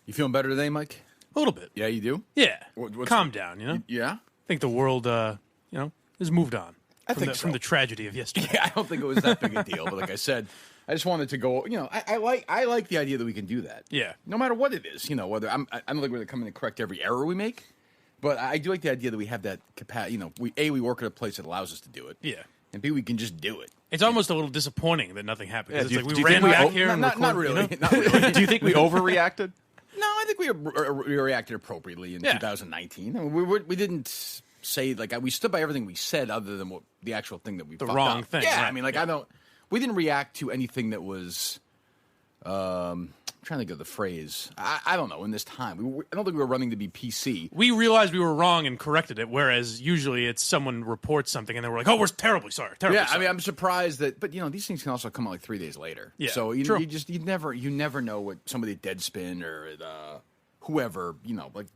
You feeling better today, Mike? A little bit. Yeah, you do? Yeah. What's Calm down, you know? Yeah? I think the world, has moved on. I think so. From the tragedy of yesterday. Yeah, I don't think it was that big a deal. But like I said, I just wanted to go, I like the idea that we can do that. Yeah. No matter what it is, whether I don't think we're going to come in and correct every error we make. But I do like the idea that we have that capacity. We work at a place that allows us to do it. Yeah. And B, we can just do it. It's almost a little disappointing that nothing happened. Yeah, It's do like you we think ran back here and not recorded, really. Not really. Do you think we overreacted? No, I think we reacted appropriately in 2019. I mean, we didn't say, we stood by everything we said other than the actual thing that we fucked wrong up. thing. Yeah, Right. I mean, we didn't react to anything that was, I'm trying to think of the phrase. I don't know, in this time. I don't think we were running to be PC. We realized we were wrong and corrected it, whereas usually it's someone reports something and then we're like, oh, we're terribly sorry. Sorry. I mean, I'm surprised that, but these things can also come out 3 days later. Yeah, so true. you never know what somebody at Deadspin or whoever, like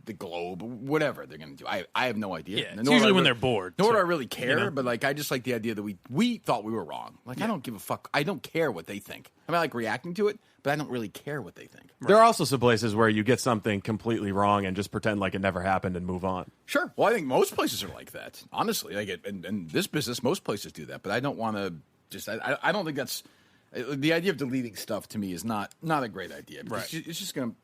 the Globe, whatever they're going to do. I have no idea. Yeah, it's usually when they're bored. Nor do I really care, but I just like the idea that we thought we were wrong. I don't give a fuck. I don't care what they think. I mean, I like reacting to it, but I don't really care what they think. There are also some places where you get something completely wrong and just pretend like it never happened and move on. Sure. Well, I think most places are like that. Honestly, in this business, most places do that. But I don't want to just. I don't think that's the idea of deleting stuff. To me, is not a great idea. Right. It's just going to.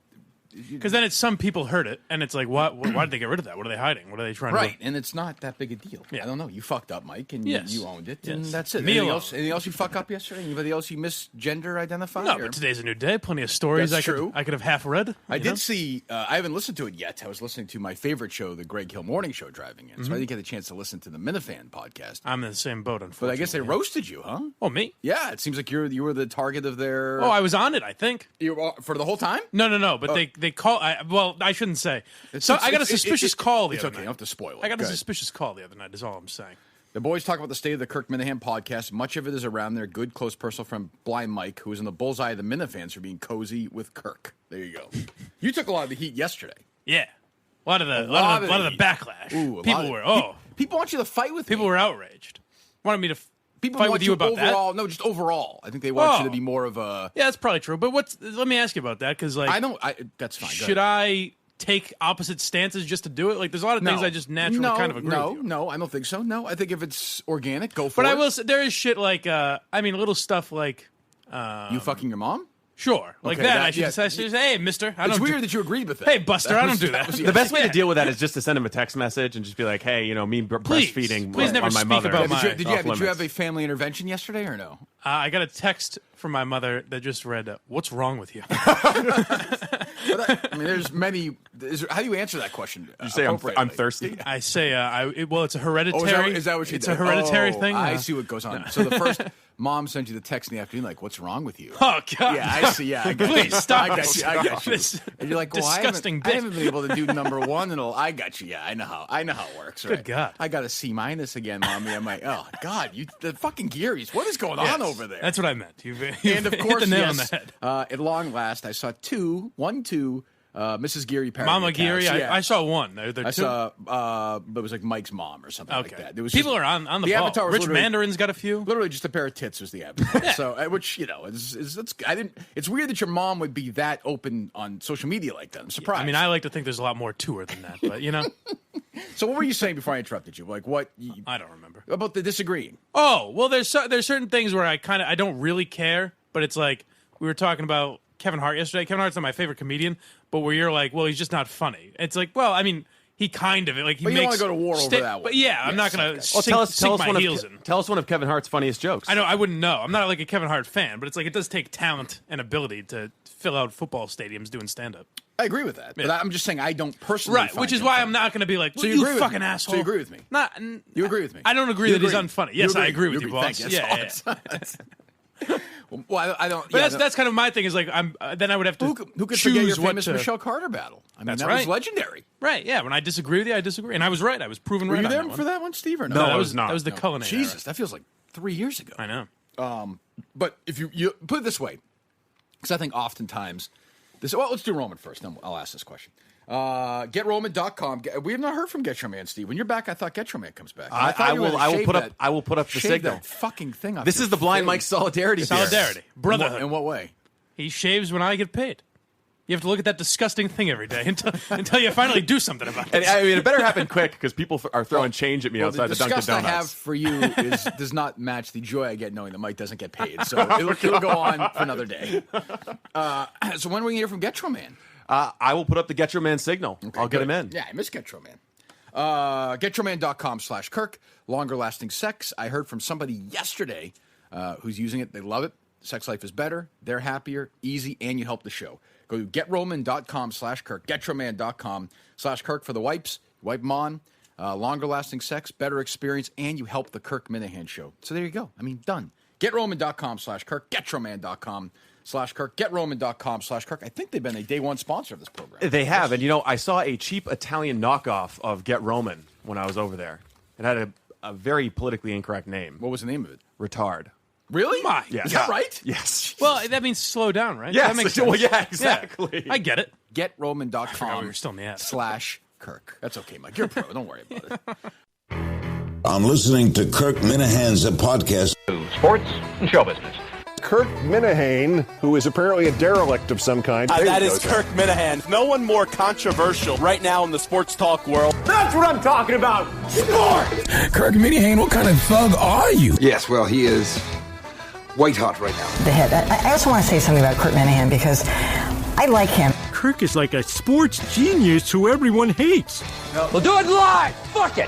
Because then it's some people heard it, and it's like, what? Why did they get rid of that? What are they hiding? What are they trying to do? Right, and it's not that big a deal. Yeah. I don't know. You fucked up, Mike, and Yes. you owned it, Yes. and that's it. Me Anything alone. else you fuck up yesterday? Anybody else you misgender identified? No, or? but today's a new day. Plenty of stories That's true. I could have half read. I did see. I haven't listened to it yet. I was listening to my favorite show, the Greg Hill Morning Show, driving in, so I didn't get a chance to listen to the Minifan podcast. I'm in the same boat, unfortunately. But I guess they roasted you, huh? Oh, me? Yeah, it seems like you were the target of their. Oh, I was on it, I think. You were, for the whole time? No. But they call. I shouldn't say. So I got a suspicious call the It's other okay. night. You don't have to spoil it. I got a Go ahead. suspicious call the other night. Is all I'm saying. The boys talk about the state of the Kirk Minihane podcast. Much of it is around their good, close personal friend, Blind Mike, who was in the bullseye of the Minifans for being cozy with Kirk. There you go. You took a lot of the heat yesterday. Yeah, a lot of the backlash. Ooh, people want you to fight with people me. were outraged. Wanted me to People fight want with you about overall, that. No, just overall. I think they want you to Oh. be more of a. Yeah, that's probably true. But let me ask you about that, because That's fine. Go should ahead. I take opposite stances just to do it? Like, there's a lot of things I just naturally kind of agree with you. No, I don't think so. No, I think if it's organic, go for But it. I will say, there is shit like, little stuff like, You fucking your mom? sure. Like Okay, that. that- I should yeah. say, hey, mister. It's weird that you agreed with that. Hey, Buster, I don't do that. The best way to deal with that is just to send him a text message and just be like, hey, me breastfeeding please never on my speak mother. about is my- Did off you have a limits. family intervention yesterday or no? I got a text from my mother that just read, what's wrong with you? I mean, there's many. How do you answer that question? You say I'm thirsty? I say, it's a hereditary. Oh, is that what she It's did? a hereditary Oh, thing. I see what goes on. So the first mom sent you the text in the afternoon, like, "What's wrong with you?" Oh God! Yeah, I see. Yeah, I got Please you. stop. I got you. I got you. This And you're like, well, disgusting I haven't been able to do number one, and I got you. Yeah, I know how it works. Right? Good God. I got a C- again, mommy. I'm like, oh God, the fucking Gearys. What is going on over there? That's what I meant. You've and of hit course, the nail on yes, the head. at long last, I saw two. Mrs. Geary, Mama Geary. I saw one. There I two. saw, but it was like Mike's mom or something like that. It was People just, are on the the ball. avatar was Rich literally- Mandarin's got a few. Literally just a pair of tits was the avatar. So, which it's weird that your mom would be that open on social media like that. I'm surprised. I mean, I like to think there's a lot more to her than that, but So what were you saying before I interrupted you? Like what? I don't remember. About the disagreeing? Oh, well, there's certain things where I don't really care, but it's like we were talking about Kevin Hart yesterday. Kevin Hart's not my favorite comedian, but where you're like, well, he's just not funny. It's like, well, I mean, he kind of like he But you makes. don't want to go to war over that one. But yeah, I'm Yes, not gonna okay. sink my heels in. Tell us one of Kevin Hart's funniest jokes. I know I wouldn't know. I'm not like a Kevin Hart fan, but it's like it does take talent and ability to fill out football stadiums doing stand up. I agree with that, but I'm just saying I don't personally. Right, find which is him why funny. I'm not going to be like, So well, you agree you with fucking me? asshole. So you agree with me? You agree with me? I don't agree You that he's unfunny. You Yes, I agree with you, boss. Thank Yeah, yeah. Well, I don't. But that's kind of my thing. Is like then I would have to who could choose forget your what famous to. Michelle Carter battle? I mean, That's that right. was legendary. Right? Yeah. When I disagree with you, I disagree, and I was right. I was proven Were right. you on there that one. for that one, Steve? Or no? No, that I was was not. That was the No. culinary. Jesus, that feels like 3 years ago. I know. But if you put it this way, because I think oftentimes let's do Roman first, then I'll ask this question. GetRoman.com. We have not heard from Get Your Man, Steve. When you're back, I thought Get Your Man comes back. I will put up the shave signal. that fucking thing up. This is the Blind Mike solidarity. Solidarity, brotherhood. In what way? He shaves when I get paid. You have to look at that disgusting thing every day until you finally do something about it. And I mean, it better happen quick because people are throwing change at me outside the Dunkin' disgust Donuts. I have for you does not match the joy I get knowing that Mike doesn't get paid. So it'll go on for another day. So when are we going to hear from Getro Man? I will put up the Get Your Man signal. Okay, I'll get good. him in. Yeah, I miss Getro Man. GetRoman.com/Kirk. Longer lasting sex. I heard from somebody yesterday who's using it. They love it. Sex life is better. They're happier, easy, and you help the show. Go to GetRoman.com/Kirk. GetRoman.com/Kirk for the wipes. Wipe them on. Longer lasting sex, better experience, and you help the Kirk Minihane show. So there you go. I mean, done. GetRoman.com/Kirk. GetRoman.com/Kirk. GetRoman.com/Kirk. I think they've been a day one sponsor of this program. They have. And, I saw a cheap Italian knockoff of Get Roman when I was over there. It had a very politically incorrect name. What was the name of it? Retard. Really? Yes. Is that right? Yes. Well, that means slow down, right? Yes. That makes sense. Well, yeah, exactly. Yeah, I get it. GetRoman.com we were still in the app. /Kirk. That's okay, Mike. You're a pro. Don't worry about it. I'm listening to Kirk Minihane's podcast. Sports and show business. Kirk Minihane, who is apparently a derelict of some kind. That is Kirk Minihane. No one more controversial right now in the sports talk world. That's what I'm talking about. Sport! Kirk Minihane, what kind of thug are you? Yes, well, he is white hot right now. The head. I also want to say something about Kirk Minihane because I like him. Kirk is like a sports genius who everyone hates. We'll do it live. Fuck it.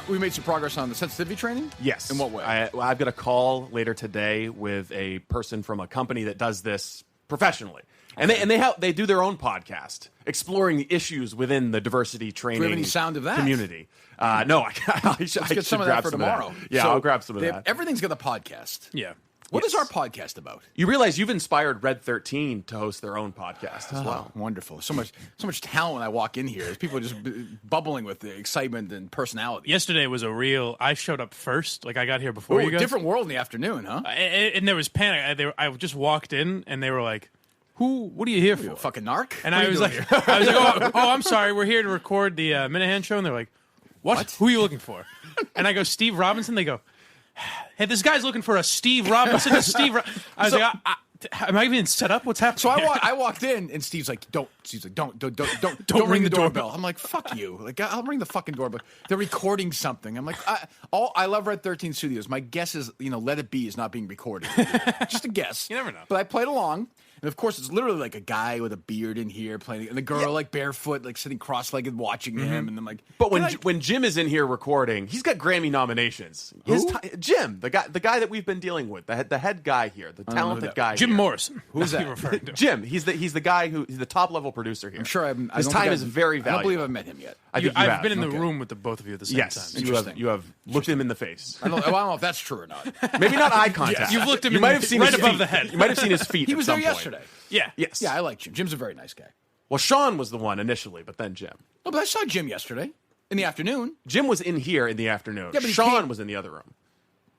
We made some progress on the sensitivity training? Yes. In what way? I've got a call later today with a person from a company that does this professionally. And they do their own podcast exploring the issues within the diversity training Do we have any sound of that? community. No, I Let's should get some of that for tomorrow. Yeah, So I'll grab some of that. Everything's got a podcast. Yeah. What is our podcast about? You realize you've inspired Red 13 to host their own podcast as well. Wonderful. So much talent when I walk in here. There's people just bubbling with the excitement and personality. Yesterday was I showed up first. Like, I got here before you guys. Different world in the afternoon, huh? And there was panic. I just walked in, and they were like, what are you here for? A fucking narc? And What are I you was doing like, here? oh, I'm sorry. We're here to record the Minihane show. And they're like, what? Who are you looking for? And I go, Steve Robinson. They go, hey, this guy's looking for a Steve Robinson. I was like, am I even set up? What's happening? So I walked in, and Steve's like, don't ring the doorbell. I'm like, fuck you. Like, I'll ring the fucking doorbell. They're recording something. I'm like, I love Red 13 Studios. My guess is, Let It Be is not being recorded. Just a guess. You never know. But I played along. And of course, it's literally like a guy with a beard in here playing, and the girl like barefoot, like sitting cross-legged watching him. And I'm like, but when Jim is in here recording, he's got Grammy nominations. Jim, the guy that we've been dealing with, the head guy here, the talented guy. Jim here. Morrison. Who's that? You referring to? Jim. He's the guy he's the top level producer here. I'm sure his time is very valuable. I don't believe I've met him yet. I've been in the room with the both of you at the same time. You have looked him in the face. I don't know if that's true or not. Maybe not eye contact. You've looked him you in might have seen right his above feet. the head. You might have seen his feet. He was at there some point. yesterday. Yeah. Yes. Yeah, I like Jim. Jim's a very nice guy. Well, Sean was the one initially, but then Jim. No, but I saw Jim yesterday in the afternoon. Jim was in here in the afternoon. Yeah, but Sean was in the other room.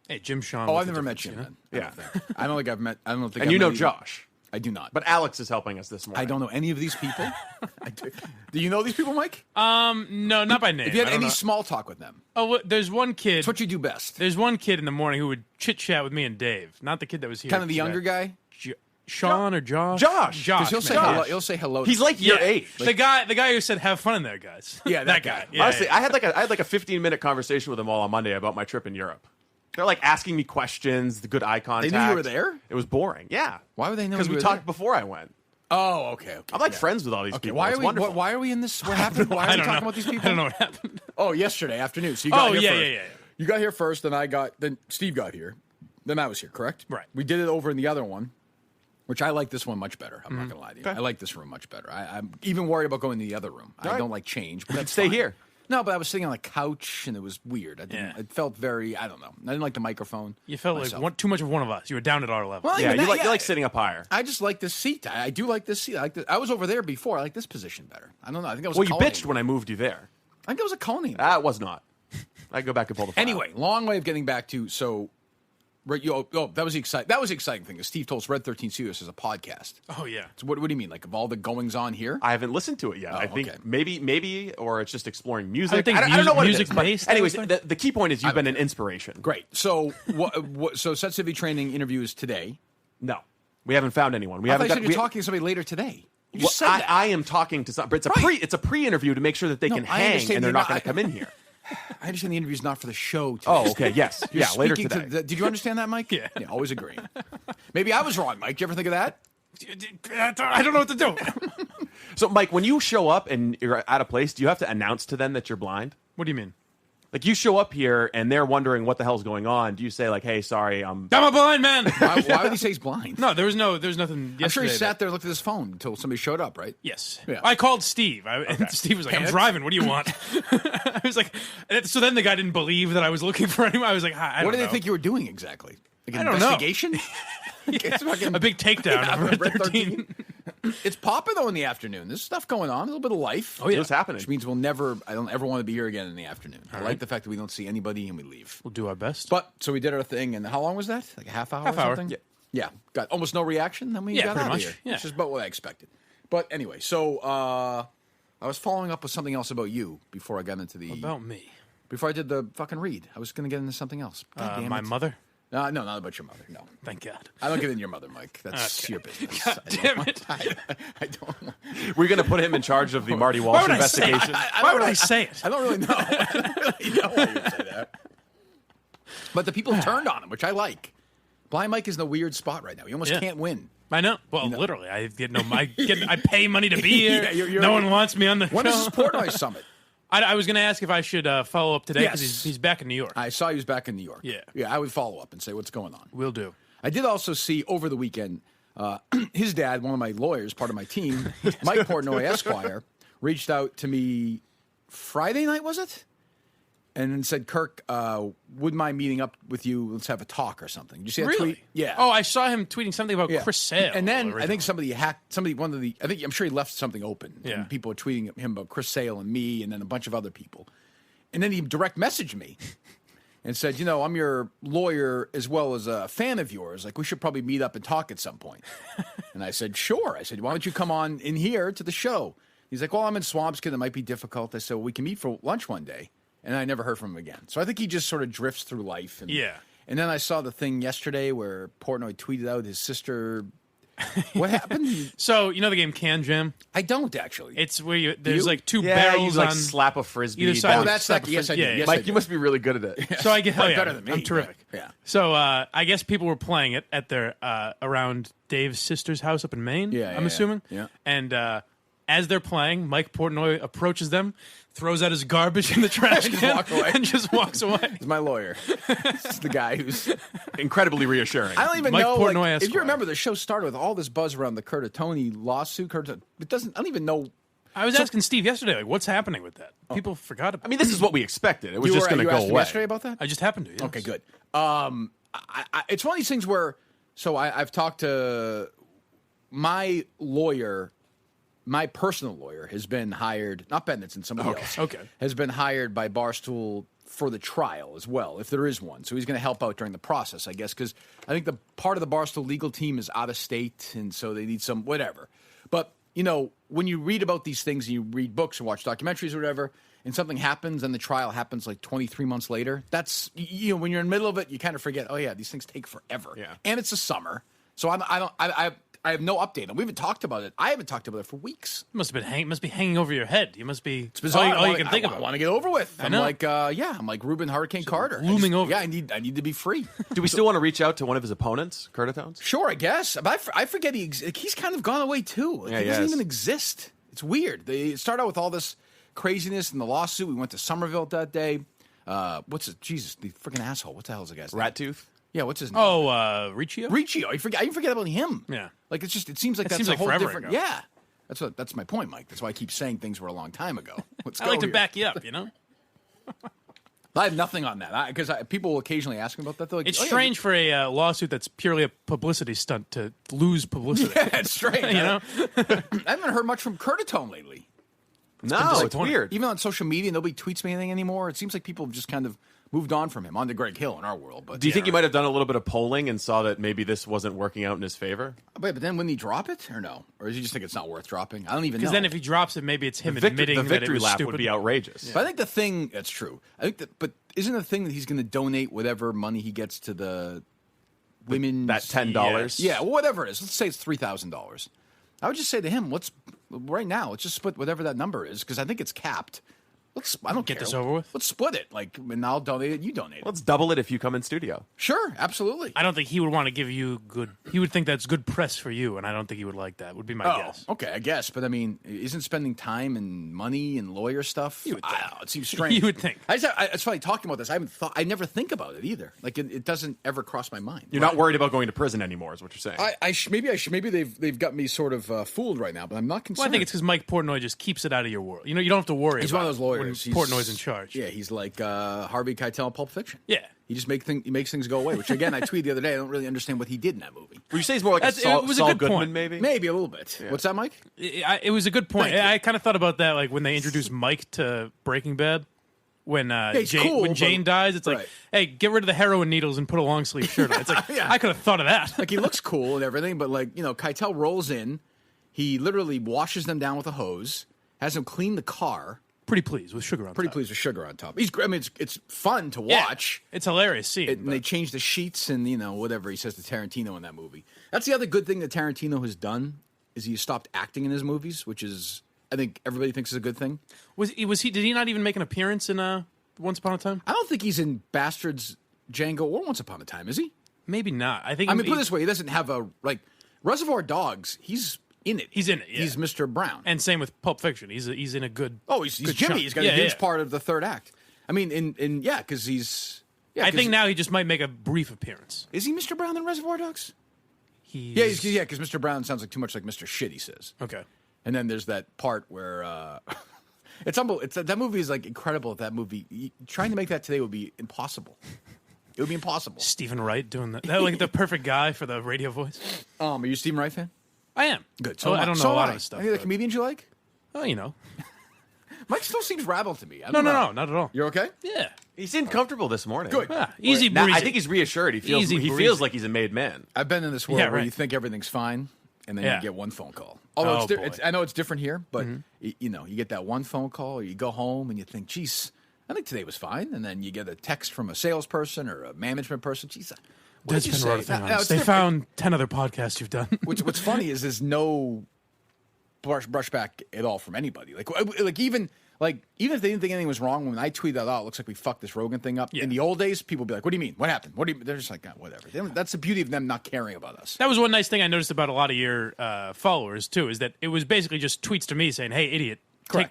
Hey, Jim Sean. Oh, I've never met Jim. Then. Yeah. I don't think I've met. I don't think. And I've met Josh. I do not. But Alex is helping us this morning. I don't know any of these people. Do you know these people, Mike? No, not by name. If you had I don't any know. small talk with them, there's one kid. it's what you do best. There's one kid in the morning who would chit chat with me and Dave. Not the kid that was here. Kind of the today. younger guy. Sean or Josh? Josh. Josh. He'll say man. hello. He'll say hello. He's like your age. The guy who said, "Have fun in there, guys." Yeah, that guy. Yeah, Honestly, yeah. I had like a 15-minute conversation with them all on Monday about my trip in Europe. They're like asking me questions, the good eye contact. They knew you were there? It was boring. Yeah. Why would they know? Because we talked before I went. Oh, okay. I'm like friends with all these people. Why It's are we? wonderful. Why are we in this? What happened? Why are we talking about these people? I don't know what happened. Oh, yesterday afternoon. So you got here first. Yeah. You got here first, then Steve got here, then I was here. Correct? Right. We did it over in the other one, which I like this one much better. I'm not gonna lie to you. I like this room much better. I'm even worried about going to the other room. I don't like change. But that's stay fine. here. No, but I was sitting on a couch and it was weird. It felt very. I don't know. I didn't like the microphone. You felt like too much of one of us. You were down at our level. Well, Yeah, even you that, like sitting up higher. I just like this seat. I do like this seat. I was over there before. I like this position better. I don't know. I think I was. Well, you bitched when I moved you there. I think it was a Coney. That was not. I go back and pull the file. Anyway, long way of getting back to so. That was the exciting thing. Is Steve told us Red 13 Studios is a podcast. Oh yeah. So what do you mean? Like of all the goings on here? I haven't listened to it yet. I think okay. maybe, or it's just exploring music. I think I don't know what music it is. based, But anyways, the key point is you've been an inspiration. Great. So so sensitivity training interview is today. No. We haven't found anyone. We I haven't thought got. you were talking to somebody later today. You just said that. I am talking to some, but it's a pre-interview to make sure that they can hang and they're not going to come in here. I understand the interview's not for the show today. Oh, okay, yes. You're later speaking today. did you understand that, Mike? Yeah. Always agreeing. Maybe I was wrong, Mike. Did you ever think of that? I don't know what to do. So, Mike, when you show up and you're at a place, do you have to announce to them that you're blind? What do you mean? Like, you show up here and they're wondering what the hell's going on. Do you say, like, hey, sorry, I'm a blind man. Why would he say he's blind? No, there was nothing. I'm sure he yesterday sat there and looked at his phone until somebody showed up, right? Yes. Yeah. I called Steve. And Steve was like, I'm driving. What do you want? I was like, so then the guy didn't believe that I was looking for anyone. I was like, I don't What do know. they think you were doing exactly? Like an I don't know. investigation? It's fucking, A big takedown of Red 13. It's popping, though, in the afternoon. There's stuff going on, a little bit of life. Oh, yeah. What's happening? Which means I don't ever want to be here again in the afternoon. I like the fact that we don't see anybody and we leave. We'll do our best. But, so we did our thing, and how long was that? Like a half hour Half or hour. something? Yeah. Got almost no reaction, then we Yeah, got pretty out much. of here. Yeah. Which is about what I expected. But anyway, so I was following up with something else about you before I got into the... About me. Before I did the fucking read. I was going to get into something else. God damn My it. mother? No, not about your mother, no. Thank God. I don't get into your mother, Mike. That's Okay. your business. God damn it. I don't... We're going to put him in charge of the Marty Walsh would I say investigation. Why would I say it? I don't really know. I don't really know why you would say that. But the people turned on him, which I like. Blind Mike is in a weird spot right now. He almost can't win. I know. Well, literally, I get no. I pay money to be here. Yeah, no one wants me on the When show. is this Portnoy Summit? I was going to ask if I should follow up today because Yes. he's back in New York. I saw he was back in New York. Yeah. I would follow up and say what's going on. Will do. I did also see over the weekend, his dad, one of my lawyers, part of my team, Mike Portnoy Esquire, reached out to me Friday night, was it? And then said, Kirk, wouldn't mind meeting up with you. Let's have a talk or something. Did you see that Really? tweet? Yeah. Oh, I saw him tweeting something about Chris Sale. And then I originally. think somebody hacked I'm sure he left something open. Yeah. And people were tweeting him about Chris Sale and me and then a bunch of other people. And then he direct messaged me and said, I'm your lawyer as well as a fan of yours. Like, we should probably meet up and talk at some point. And I said, sure. I said, why don't you come on in here to the show? He's like, well, I'm in Swampscott. It might be difficult. I said, well, we can meet for lunch one day. And I never heard from him again. So I think he just sort of drifts through life. And, Yeah. And then I saw the thing yesterday where Portnoy tweeted out his sister. What happened? So, you know the game Can Jam? I don't, actually. It's where there's like two Yeah, barrels you like on slap a frisbee. either side. Oh, of that's slap that. a Yes, I frisbee. did. Yeah, Yes, yeah. I Mike, you must be really good at it. So I get better than me. I'm terrific. Yeah. So I guess people were playing it at their around Dave's sister's house up in Maine. I'm assuming. Yeah. And as they're playing, Mike Portnoy approaches them, throws out his garbage in the trash can, and just walks away. He's my lawyer. He's the guy who's Incredibly reassuring. I don't even Mike know. Portnoy Like, if Esquire. you remember, the show started with all this buzz around the Curtatone lawsuit. It doesn't. I don't even know. I was asking Steve yesterday, like, what's happening with that? People forgot about I mean, this is what we expected. It was You just were- going to you go asked him away. yesterday about that. I just happened to. Yes. Okay, good. It's one of these things where, so I've talked to my lawyer, my personal lawyer has been hired, not Bennett's and somebody else. Okay. Has been hired by Barstool for the trial as well, if there is one. So he's going to help out during the process, I guess, because I think the part of the Barstool legal team is out of state, and so they need some whatever. But, when you read about these things and you read books and watch documentaries or whatever, and something happens and the trial happens like 23 months later, that's, when you're in the middle of it, you kind of forget, oh, yeah, these things take forever. Yeah. And it's the summer. So I have no update. We haven't talked about it. I haven't talked about it for weeks. Must be hanging over your head. You must be. It's bizarre. All you can think I about. want to get over with. I know. I'm like Reuben Hurricane Carter. looming over. Yeah, I need to be free. Do we still want to reach out to one of his opponents, Curtatones? Sure, I guess. But I forget he's kind of gone away too. Like, Yeah, he he doesn't has. even exist. It's weird. They start out with all this craziness in the lawsuit. We went to Somerville that day. What's it? Jesus, the freaking asshole. What the hell is the guy's name? Rattooth? Yeah, what's his name? Oh, Riccio. Riccio. I even forget about him. Yeah. Like it seems like It that's seems a like whole forever different. ago. Yeah. That's my point, Mike. That's why I keep saying things were a long time ago. Let's I go like to here. back you up. You know. I have nothing on that because people will occasionally ask me about that. They're like, It's "Oh, yeah, strange for a lawsuit that's purely a publicity stunt to lose publicity. Yeah, it's strange. You know? I haven't heard much from Curtatone lately. No, it's weird. Even on social media, nobody tweets me anything anymore. It seems like people have just kind of moved on from him, on to Greg Hill in our world. But Do you think he might have done a little bit of polling and saw that maybe this wasn't working out in his favor? But then wouldn't he drop it or no? Or does he just think it's not worth dropping? I don't even know. Because then if he drops it, maybe it's him The admitting that it victory was lap stupid. would be outrageous. But I think the thing that's true. But isn't the thing that he's going to donate whatever money he gets to the women's that $10. Yeah, well, whatever it is. Let's say it's $3,000. I would just say to him, let's just split whatever that number is because I think it's capped. I don't get care. this over with. Let's split it. And I'll donate it. You donate it. Let's double it if you come in studio. Sure, absolutely. I don't think he would want to give you good. He would think that's good press for you, and I don't think he would like that. Would be my guess. Okay, I guess. But I mean, isn't spending time and money and lawyer stuff? You would think. It seems strange. You would think. It's funny talking about this. I never think about it either. Like it doesn't ever cross my mind. You're not worried about going to prison anymore, is what you're saying. Maybe they've got me sort of fooled right now, but I'm not concerned. Well, I think it's because Mike Portnoy just keeps it out of your world. You don't have to worry. He's one of those lawyers. When Portnoy's in charge. Yeah, he's like Harvey Keitel in Pulp Fiction. Yeah. He just makes things go away, which, again, I tweeted the other day. I don't really understand what he did in that movie. Would you say he's more like it was a Saul good Goodman, point. maybe? Maybe a little bit. Yeah. What's that, Mike? It was a good point. I kind of thought about that like when they introduced Mike to Breaking Bad. When Jane dies, it's like, hey, get rid of the heroin needles and put a long sleeve shirt on. It's like, I could have thought of that. Like, he looks cool and everything, but, Keitel rolls in. He literally washes them down with a hose, has them clean the car. Pretty pleased with sugar on top. Pretty pleased with sugar on top. It's fun to watch. Yeah, it's hilarious seeing. And they change the sheets and, whatever he says to Tarantino in that movie. That's the other good thing that Tarantino has done is he stopped acting in his movies, which is, I think everybody thinks is a good thing. Was he? Did he not even make an appearance in Once Upon a Time? I don't think he's in Bastards, Django, or Once Upon a Time, is he? Maybe not. I think. Put it this way: he doesn't have Reservoir Dogs. He's in it. He's in it. Yeah. He's Mr. Brown. And same with Pulp Fiction. He's in a good. Oh, he's good Jimmy. chunk. He's got a huge part of the third act. I mean, because he's. Yeah, I think now he just might make a brief appearance. Is he Mr. Brown in Reservoir Dogs? Because Mr. Brown sounds like too much like Mr. Shit. He says. Okay. And then there's that part where it's unbelievable. That movie is incredible. That movie, trying to make that today would be impossible. It would be impossible. Stephen Wright doing that. Like the perfect guy for the radio voice. Are you a Stephen Wright fan? I am. Good. So I don't know a lot of stuff. Any of the comedians you like? Oh, Mike still seems rabbled to me. No, not at all. You're okay? Yeah. He seemed comfortable this morning. Good. Yeah, easy breezy. I think he's reassured. He feels like he's a made man. I've been in this world where you think everything's fine, and then you get one phone call. Although I know it's different here, but you get that one phone call, or you go home and you think, geez, I think today was fine. And then you get a text from a salesperson or a management person. Geez, what did you say? They found 10 other podcasts you've done. What's funny is there's no brushback at all from anybody. Even if they didn't think anything was wrong, when I tweeted that out, it looks like we fucked this Rogan thing up. Yeah. In the old days, people would be like, what do you mean? What happened? They're just like, whatever. That's the beauty of them not caring about us. That was one nice thing I noticed about a lot of your followers, too, is that it was basically just tweets to me saying, hey, idiot,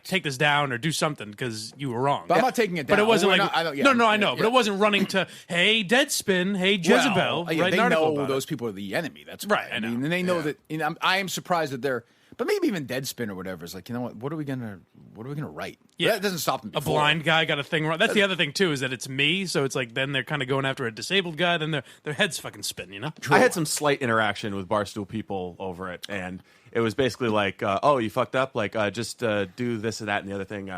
take this down or do something because you were wrong. But I'm not taking it down. But it wasn't I know. But it wasn't running to, hey, Deadspin, hey, Jezebel. Well, they know those people are the enemy. That's right. I know. And they know that. I am surprised that they're. But maybe even Deadspin or whatever is like, you know what? What are we gonna write? Yeah, that doesn't stop them. A blind guy got a thing wrong. That's the other thing too, is that it's me. So it's like then they're kind of going after a disabled guy. Then their heads fucking spin. I had some slight interaction with Barstool people over it, and it was basically like, "Oh, you fucked up. Just do this and that and the other thing.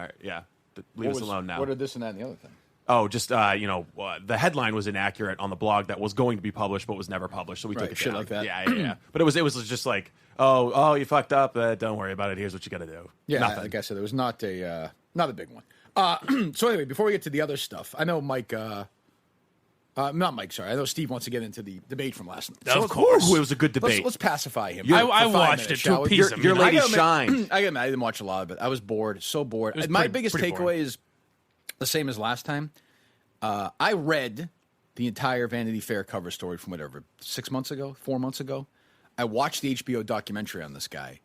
Leave us alone now." What are this and that and the other thing? Oh, just the headline was inaccurate on the blog that was going to be published but was never published, so we took it shit down. like that. Yeah. But it was just like, oh, you fucked up. Don't worry about it. Here's what you got to do. Yeah, nothing. like I said, it was not a big one. So anyway, before we get to the other stuff, I know Mike. Not Mike. Sorry, I know Steve wants to get into the debate from last night. Of course, it was a good debate. Let's pacify him. I watched it to appease him. Your lady shined. I didn't watch a lot of it. I was bored. So bored. My biggest takeaway is the same as last time. I read the entire Vanity Fair cover story from 4 months ago. I watched the HBO documentary on this guy,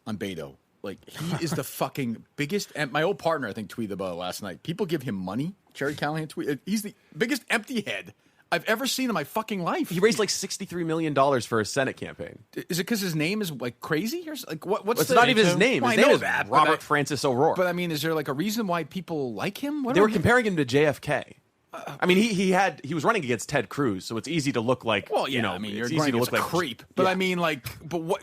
on Beto. He is the fucking biggest. And my old partner, I think, tweeted about it last night. People give him money. Jerry Callahan tweeted. He's the biggest empty head I've ever seen in my fucking life. He raised $63 million for his Senate campaign. Is it because his name is crazy? Or what's it's not even his name. His name is Robert Francis O'Rourke. But I mean, is there a reason why people like him? They were comparing him to JFK. I mean, he was running against Ted Cruz, so it's easy to look like. Well, yeah, you're easy to look like a creep. But I mean,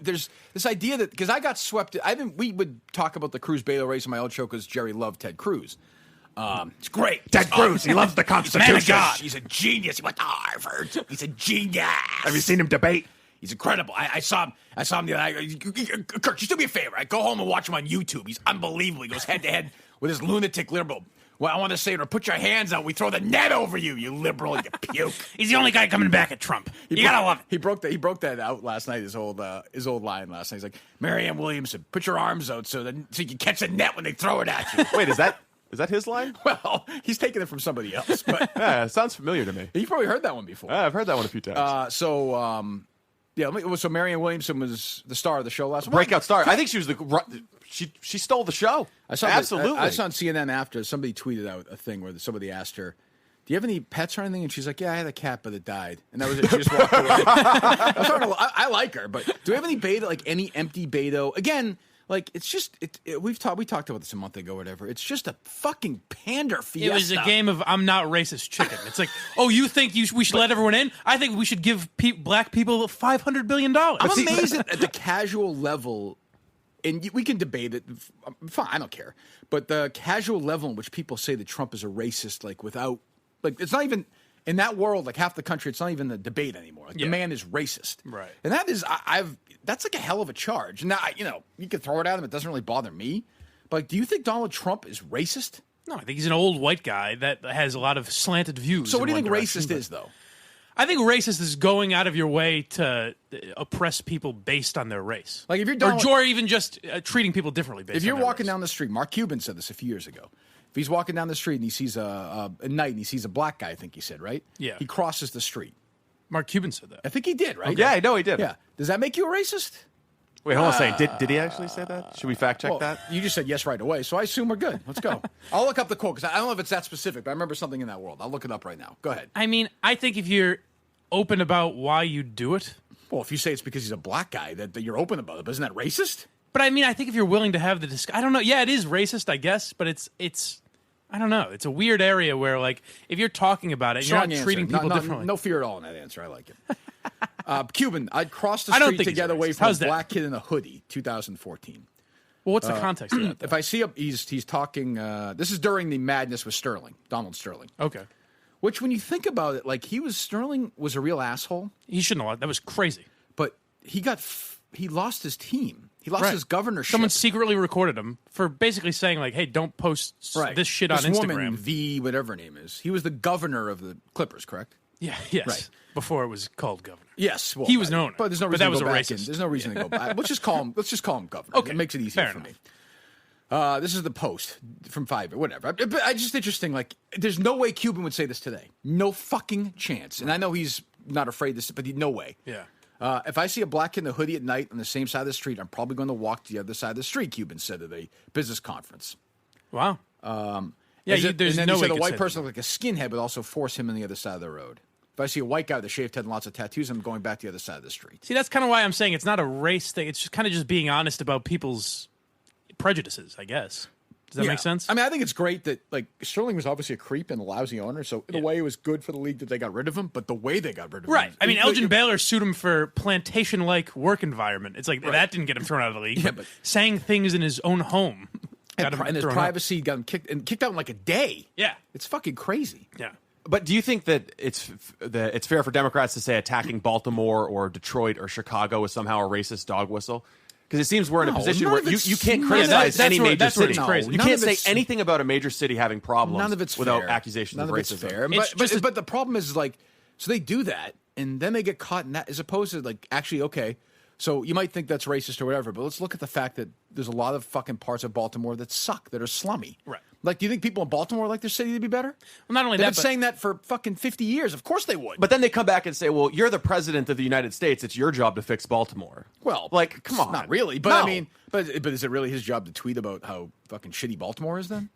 there's this idea that because I got swept. We would talk about the Cruz-Beto race on my old show because Jerry loved Ted Cruz. It's great. Ted Cruz, he loves the Constitution. He's a man of God. He's a genius. He went to Harvard. He's a genius. Have you seen him debate? He's incredible. I saw him the other night. Kirk, just do me a favor. Go home and watch him on YouTube. He's unbelievable. He goes head to head with this lunatic liberal. Well, I want to say to her, put your hands out. We throw the net over you, you liberal, you puke. He's the only guy coming back at Trump. You gotta love it. He broke that out last night. His old line last night. He's like, Marianne Williamson, put your arms out so you can catch the net when they throw it at you. Wait, is that his line? Well, he's taking it from somebody else. But yeah, it sounds familiar to me. You've probably heard that one before. I've heard that one a few times. So Marianne Williamson was the star of the show last week. Breakout star. I think she was she stole the show. Absolutely. I saw on CNN after somebody tweeted out a thing where somebody asked her, do you have any pets or anything? And she's like, yeah, I had a cat, but it died. And that was it. She just walked away. I like her, but do we have any beta, like any empty Beto? Again, like it's just we talked about this a month ago or whatever. It's just a fucking pander fiesta. It was a game of I'm not racist chicken. It's like, oh, you think we should let everyone in? I think we should give black people $500 billion. I'm amazed at the casual level, and we can debate it. Fine, I don't care. But the casual level in which people say that Trump is a racist, it's not even in that world. Like half the country, it's not even a debate anymore. Like the man is racist, right? And that is that's like a hell of a charge. Now, you can throw it at him. It doesn't really bother me. But do you think Donald Trump is racist? No, I think he's an old white guy that has a lot of slanted views. So what do you think racist is, though? I think racist is going out of your way to oppress people based on their race. Like if you're or even just treating people differently based on their race. If you're walking down the street, Mark Cuban said this a few years ago. If he's walking down the street and he sees at night and he sees a black guy, I think he said, right? Yeah. He crosses the street. Mark Cuban said that. I think he did, right? Okay. Yeah, I know he did. Yeah. Does that make you a racist? Wait, hold on a second. Did he actually say that? Should we fact check that? You just said yes right away, so I assume we're good. Let's go. I'll look up the quote because I don't know if it's that specific, but I remember something in that world. I'll look it up right now. Go ahead. I mean, I think if you're open about why you do it. Well, if you say it's because he's a black guy, that you're open about it, but isn't that racist? But I mean, I think if you're willing to have the discussion, I don't know. Yeah, it is racist, I guess, but it's I don't know. It's a weird area where, like, if you're talking about it, Strong you're not treating people differently. No fear at all in that answer. I like it. Cuban, I'd cross the street to get away from a black kid in a hoodie, 2014. Well, what's the context of that? If I see he's talking, this is during the madness with Donald Sterling. Okay. Which, when you think about it, like, Sterling was a real asshole. He shouldn't have. That was crazy. But he lost his team. He lost his governorship. Someone secretly recorded him for basically saying, like, hey, don't post this shit on Instagram. Woman, whatever her name is. He was the governor of the Clippers, correct? Yeah, yes. Right. Before it was called governor. Yes. Well, he was known. But there's no reason to go back in. There's no reason to go back. Let's just call him governor. Okay. It makes it easier for me. This is the Post from 5, whatever. But just interesting, like, there's no way Cuban would say this today. No fucking chance. And I know he's not afraid to say, but no way. Yeah. If I see a black kid in a hoodie at night on the same side of the street, I'm probably going to walk to the other side of the street, Cuban said at a business conference. Wow. There's no way he said a white person looked like a skinhead would also force him on the other side of the road. If I see a white guy with a shaved head and lots of tattoos, I'm going back to the other side of the street. See, that's kind of why I'm saying it's not a race thing. It's just kind of just being honest about people's prejudices, I guess. Does that make sense? I mean, I think it's great that, like, Sterling was obviously a creep and a lousy owner, so in a way it was good for the league that they got rid of him, but the way they got rid of him... Right. I mean, Elgin Baylor sued him for plantation-like work environment. It's like, that didn't get him thrown out of the league. Yeah, but saying things in his own home got him his privacy got him kicked out in like a day. Yeah. It's fucking crazy. Yeah. But do you think that it's fair for Democrats to say attacking Baltimore or Detroit or Chicago is somehow a racist dog whistle? Because it seems we're in a position where you can't criticize any major city. You can't say anything about a major city having problems without accusations of racism. Fair. But the problem is, like, so they do that, and then they get caught in that, as opposed to, like, actually, okay, so you might think that's racist or whatever, but let's look at the fact that there's a lot of fucking parts of Baltimore that suck, that are slummy. Right. Like, do you think people in Baltimore like their city to be better? Well, not only They've that, been saying that for fucking 50 years. Of course they would. But then they come back and say, well, you're the president of the United States. It's your job to fix Baltimore. Well, like, come on. Not really. But, I mean, but is it really his job to tweet about how fucking shitty Baltimore is then?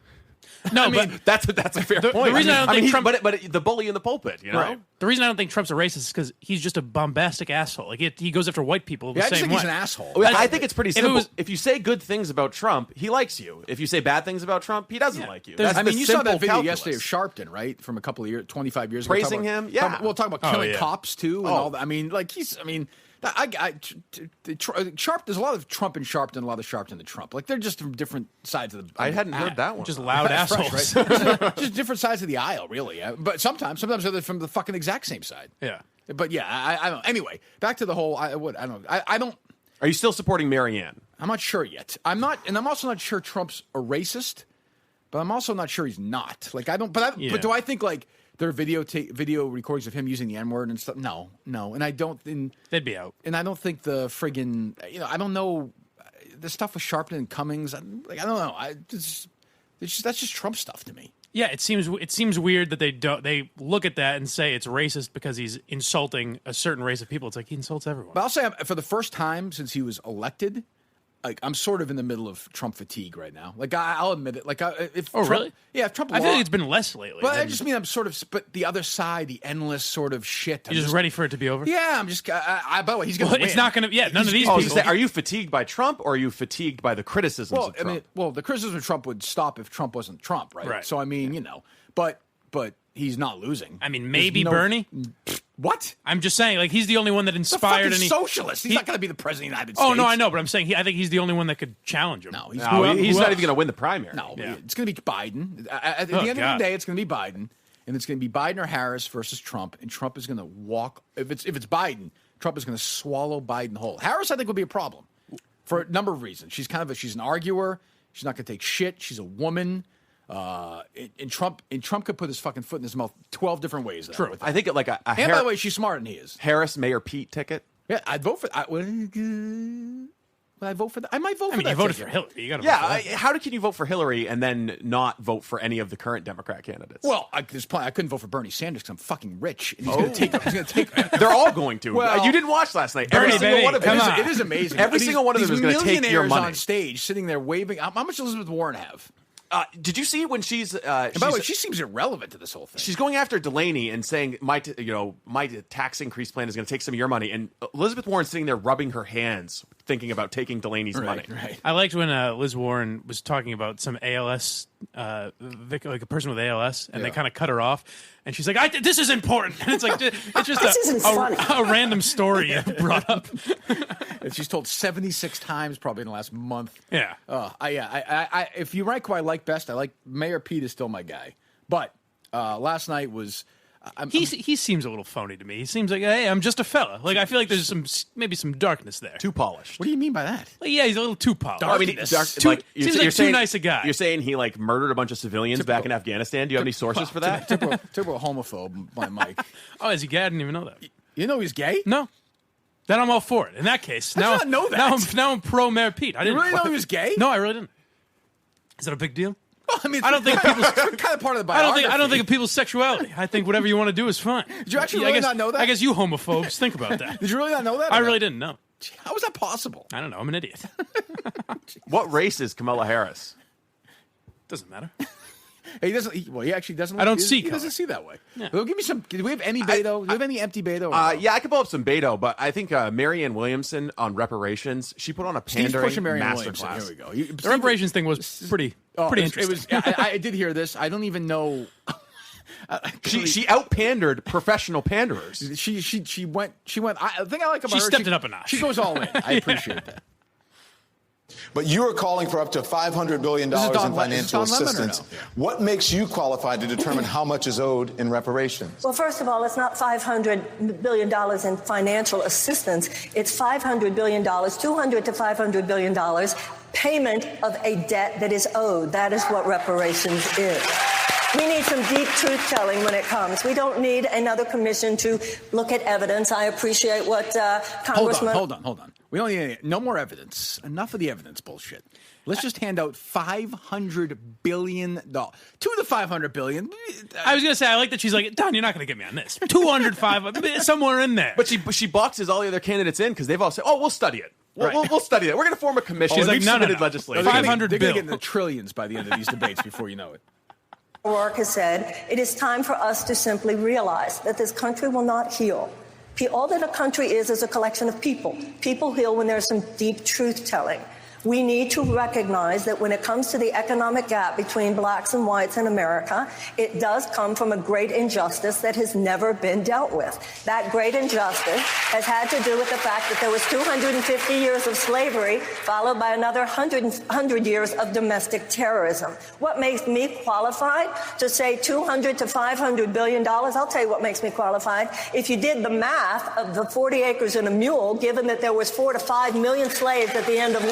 No, I mean, but that's a fair point. The reason I don't think Trump, but the bully in the pulpit, you know. Right. The reason I don't think Trump's a racist is because he's just a bombastic asshole. Like he goes after white people the same way. I think he's an asshole. I think it's pretty simple. If you say good things about Trump, he likes you. If you say bad things about Trump, he doesn't like you. I mean, you saw that video yesterday of Sharpton, right, from a couple of years, 25 years ago, praising him. Yeah, we'll talk about killing cops too, and all that. I mean, like Sharp. There's a lot of Trump and Sharpton, a lot of Sharpton and Trump. Like they're just from different sides of the. I hadn't heard that one. Just loud assholes. Fresh, right? just different sides of the aisle, really. But sometimes they're from the fucking exact same side. Yeah. But yeah, I don't. Anyway, back to the whole. I don't. Are you still supporting Marianne? I'm not sure yet. I'm not, and I'm also not sure Trump's a racist. but I'm also not sure he's not. Like I don't. But do I think like there are video recordings of him using the N-word and stuff? No. And I don't. They'd be out. And I don't think the friggin' I don't know the stuff with Sharpton and Cummings. I don't know. That's just Trump stuff to me. Yeah, it seems weird that they look at that and say it's racist because he's insulting a certain race of people. It's like he insults everyone. But I'll say for the first time since he was elected, like I'm sort of in the middle of Trump fatigue right now. Like I'll admit it. Like if Trump, really? Yeah, if Trump. I feel like it's been less lately. But I just mean I'm sort of. But the other side, the endless sort of shit. You're just ready for it to be over. Yeah, I'm just. By the way, he's going to win. It's not going to. Yeah, none of these people. Are you fatigued by Trump or are you fatigued by the criticisms of Trump? The criticism of Trump would stop if Trump wasn't Trump, right? Right. So I mean, but he's not losing. I mean, maybe Bernie. What? I'm just saying, like he's the only one that inspired any socialist. He's not going to be the president of the United States. Oh no, I know, but I'm saying I think he's the only one that could challenge him. No, he's not even going to win the primary. No, it's going to be Biden. At the end of the day, it's going to be Biden, and it's going to be Biden or Harris versus Trump, and Trump is going to walk. If it's Biden, Trump is going to swallow Biden whole. Harris, I think, will be a problem for a number of reasons. She's she's an arguer. She's not going to take shit. She's a woman. And Trump could put his fucking foot in his mouth 12 different ways. True. I think like a and by the way, she's smarter than he is. Harris Mayor Pete ticket. Yeah, I'd vote for. Would I vote for that? I might vote for that. I mean, you voted for Hillary. You got to vote for that. How can you vote for Hillary and then not vote for any of the current Democrat candidates? Well, I couldn't vote for Bernie Sanders because I'm fucking rich. And he's going to take. They're all going to. Well, you didn't watch last night. Bernie, Every single one of them. It is amazing. Every single one of them is going to take your money. On stage, sitting there waving. How much does Elizabeth Warren have? Did you see when she's? And by the way, she seems irrelevant to this whole thing. She's going after Delaney and saying my tax increase plan is going to take some of your money, and Elizabeth Warren sitting there rubbing her hands, thinking about taking Delaney's money. Right. I liked when Liz Warren was talking about some ALS, like a person with ALS, and they kind of cut her off, and she's like, "This is important." And it's like it's just a random story brought up. And she's told 76 times probably in the last month. Yeah. I if you rank who I like best, I like Mayor Pete is still my guy. But last night was. He seems a little phony to me. He seems like, hey, I'm just a fella. Like I feel like there's maybe some darkness there. Too polished. What do you mean by that? Like, yeah, he's a little too polished. Darkness. Seems like too nice a guy. You're saying he like murdered a bunch of civilians back in Afghanistan. Do you have any sources for that? Typical homophobe, my Mike. Oh, is he gay? I didn't even know that. You know he's gay? No. Then I'm all for it. In that case, I did not know that. Now I'm pro Mayor Pete. I didn't really know he was gay? No, I really didn't. Is that a big deal? Well, I mean, I don't think people's kind of part of the biography. I don't think of people's sexuality. I think whatever you want to do is fine. Did you actually really not know that? I guess you homophobes think about that. Did you really not know that? I really didn't know. How is that possible? I don't know. I'm an idiot. What race is Kamala Harris? Doesn't matter. He doesn't. He actually doesn't. I don't see. He doesn't see that way. Yeah. Well, give me some. Do we have any Beto? Do we have any empty Beto? Yeah, I could pull up some Beto, but I think Marianne Williamson on reparations. She put on a pandering masterclass. Here we go. The reparations thing was pretty interesting. It was. I did hear this. I don't even know. She out-pandered professional panderers. She went. The thing I like about her. She stepped it up a notch. She goes all in. I appreciate that. But you are calling for up to $500 billion in financial assistance. No? What makes you qualified to determine how much is owed in reparations? Well, first of all, it's not $500 billion in financial assistance. It's $500 billion, $200 to $500 billion, payment of a debt that is owed. That is what reparations is. We need some deep truth-telling when it comes. We don't need another commission to look at evidence. I appreciate what Congressman... Hold on. We don't need no more evidence. Enough of the evidence bullshit. Let's just hand out $500 billion to the $500 billion. I was going to say, I like that she's like, Don, you're not going to get me on this. 205, somewhere in there. But she boxes all the other candidates in because they've all said, we'll study it. We'll study it. We're going to form a commission. She's like, no. Legislation. $500 billion. They're going to get in the trillions by the end of these debates before you know it. O'Rourke has said, it is time for us to simply realize that this country will not heal. All that a country is a collection of people. People heal when there's some deep truth-telling. We need to recognize that when it comes to the economic gap between blacks and whites in America, it does come from a great injustice that has never been dealt with. That great injustice has had to do with the fact that there was 250 years of slavery, followed by another 100 years of domestic terrorism. What makes me qualified to say $200 to $500 billion? I'll tell you what makes me qualified. If you did the math of the 40 acres and a mule, given that there was 4 to 5 million slaves at the end of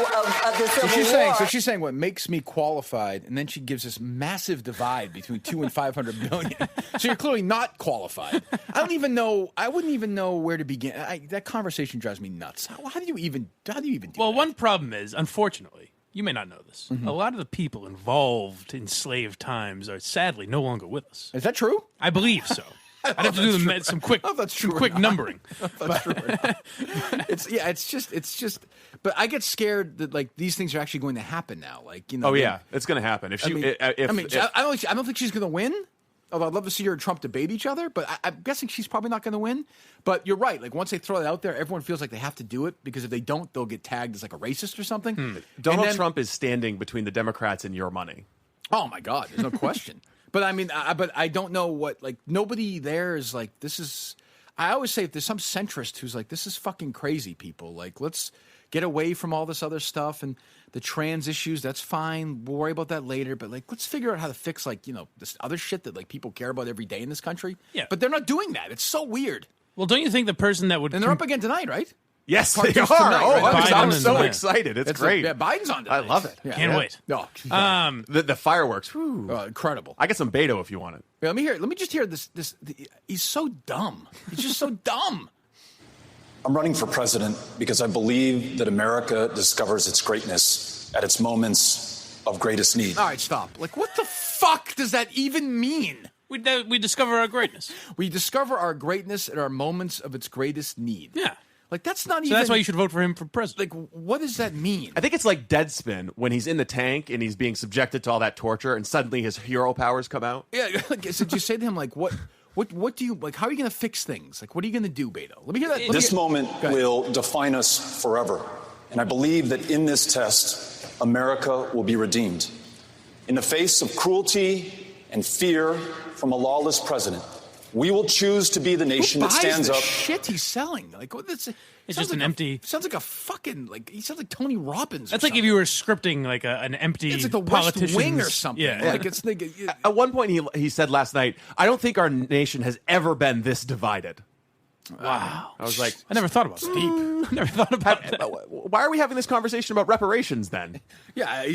of the Civil War. So she's saying what makes me qualified, and then she gives this massive divide between 2 and 500 billion. So you're clearly not qualified. I wouldn't even know where to begin. That conversation drives me nuts. How do you even do that? Well, one problem is, unfortunately, you may not know this. Mm-hmm. A lot of the people involved in slave times are sadly no longer with us. Is that true? I believe so. I'd have to do some quick numbering. It's just. But I get scared that like these things are actually going to happen now. Like Oh yeah, it's going to happen. I don't think she's going to win. Although I'd love to see her and Trump debate each other, but I'm guessing she's probably not going to win. But you're right. Like once they throw it out there, everyone feels like they have to do it because if they don't, they'll get tagged as like a racist or something. Donald Trump is standing between the Democrats and your money. Oh my God, there's no question. But I mean, but I don't know what, like, nobody there is like, this is, I always say if there's some centrist who's like, this is fucking crazy, people. Like, let's get away from all this other stuff and the trans issues. That's fine. We'll worry about that later. But, like, let's figure out how to fix, like, you know, this other shit that, like, people care about every day in this country. Yeah. But they're not doing that. It's so weird. Well, don't you think the person that would. And they're up again tonight, right? Yes, they are. Tonight, right? I'm so excited. It's great. Yeah, Biden's on tonight. I love it. Yeah. Can't wait. No. The fireworks. Incredible. I get some Beto if you want it. Yeah, let me just hear this. He's so dumb. He's just so dumb. I'm running for president because I believe that America discovers its greatness at its moments of greatest need. All right, stop. Like, what the fuck does that even mean? We discover our greatness. We discover our greatness at our moments of its greatest need. Yeah. Like, that's not even... So that's why you should vote for him for president. Like, what does that mean? I think it's like Deadspin when he's in the tank and he's being subjected to all that torture and suddenly his hero powers come out. Yeah, like, so did you say to him, like, what do you... Like, how are you going to fix things? Like, what are you going to do, Beto? Let me hear that. This moment will define us forever. And I believe that in this test, America will be redeemed. In the face of cruelty and fear from a lawless president, we will choose to be the nation that stands up. Shit he's selling. Like, what? It's just like an empty. Sounds like a fucking like. He sounds like Tony Robbins. That's like if you were scripting like an empty. It's like the West Wing or something. Yeah. Like it's like. At one point, he said last night, "I don't think our nation has ever been this divided." Wow. I was like, I never thought about that. Deep. I never thought about that. Why are we having this conversation about reparations then? Yeah,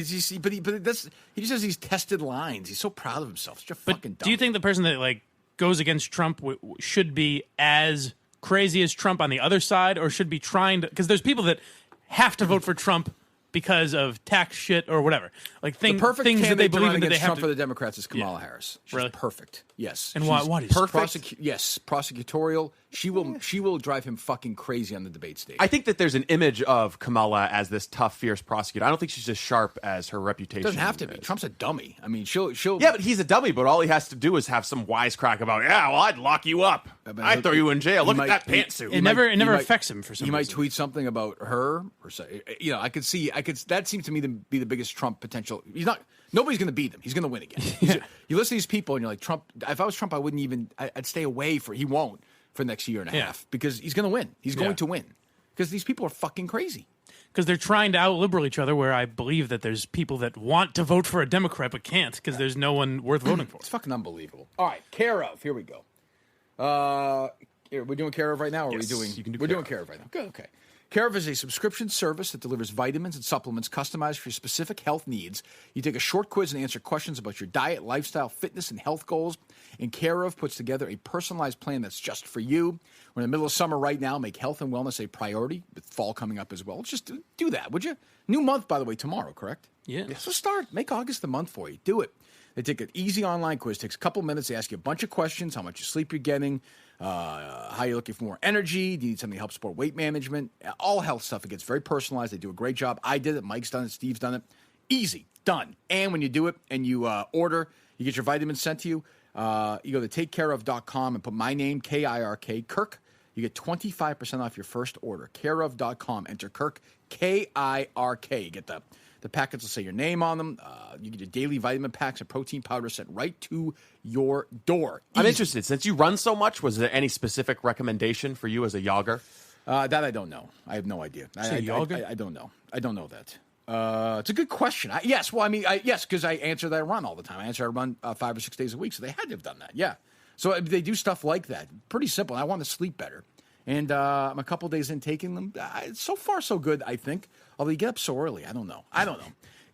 but he just says these tested lines. He's so proud of himself. Such a fucking dumb. Do you think the person that like goes against Trump should be as crazy as Trump on the other side, or should be trying to? Because there's people that have to vote for Trump because of tax shit or whatever. Like the perfect things that they believe in that they have Trump to. for the Democrats is Kamala Harris. She's really perfect. Yes. And what is perfect? Yes, prosecutorial. She will drive him fucking crazy on the debate stage. I think that there's an image of Kamala as this tough, fierce prosecutor. I don't think she's as sharp as her reputation. Doesn't have to be. Trump's a dummy. I mean, she'll. Yeah, but he's a dummy. But all he has to do is have some wisecrack about, yeah, well, I'd lock you up. I'd throw you in jail. Look at that pantsuit. It never affects him for some reason. He might tweet something about her, or say, you know, I could. That seems to me to be the biggest Trump potential. He's not. Nobody's going to beat him. He's going to win again. You listen to these people, and you're like, Trump. If I was Trump, I wouldn't even. I'd stay away He won't for the next year and a half because he's going to win. He's going to win because these people are fucking crazy. Because they're trying to out-liberal each other, where I believe that there's people that want to vote for a Democrat but can't because there's no one worth voting for. It's fucking unbelievable. All right, care of. Here we go. We're doing care of right now, or yes, we're doing care of right now. Good, okay. Care of is a subscription service that delivers vitamins and supplements customized for your specific health needs. You take a short quiz and answer questions about your diet, lifestyle, fitness, and health goals. And Care of puts together a personalized plan that's just for you. We're in the middle of summer right now. Make health and wellness a priority with fall coming up as well. Just do that, would you? New month, by the way, tomorrow, correct? Yeah. So start. Make August the month for you. Do it. They take an easy online quiz. It takes a couple minutes. They ask you a bunch of questions. How much sleep you're getting. How you're looking for more energy. Do you need something to help support weight management? All health stuff. It gets very personalized. They do a great job. I did it. Mike's done it. Steve's done it. Easy. Done. And when you do it and you order, you get your vitamins sent to you. You go to takecareof.com and put my name, K-I-R-K, Kirk. You get 25% off your first order. Careof.com. Enter Kirk, K-I-R-K. You get the packets will say your name on them. You get your daily vitamin packs and protein powder sent right to your door. Easy. I'm interested. Since you run so much, was there any specific recommendation for you as a jogger? That I don't know. I have no idea. I don't know. I don't know that. It's a good question. Yes, because I answer that I run all the time. I run 5 or 6 days a week, so they had to have done that. Yeah. So they do stuff like that. Pretty simple. I want to sleep better. And I'm a couple days in taking them. So far, so good, I think. Although you get up so early. I don't know.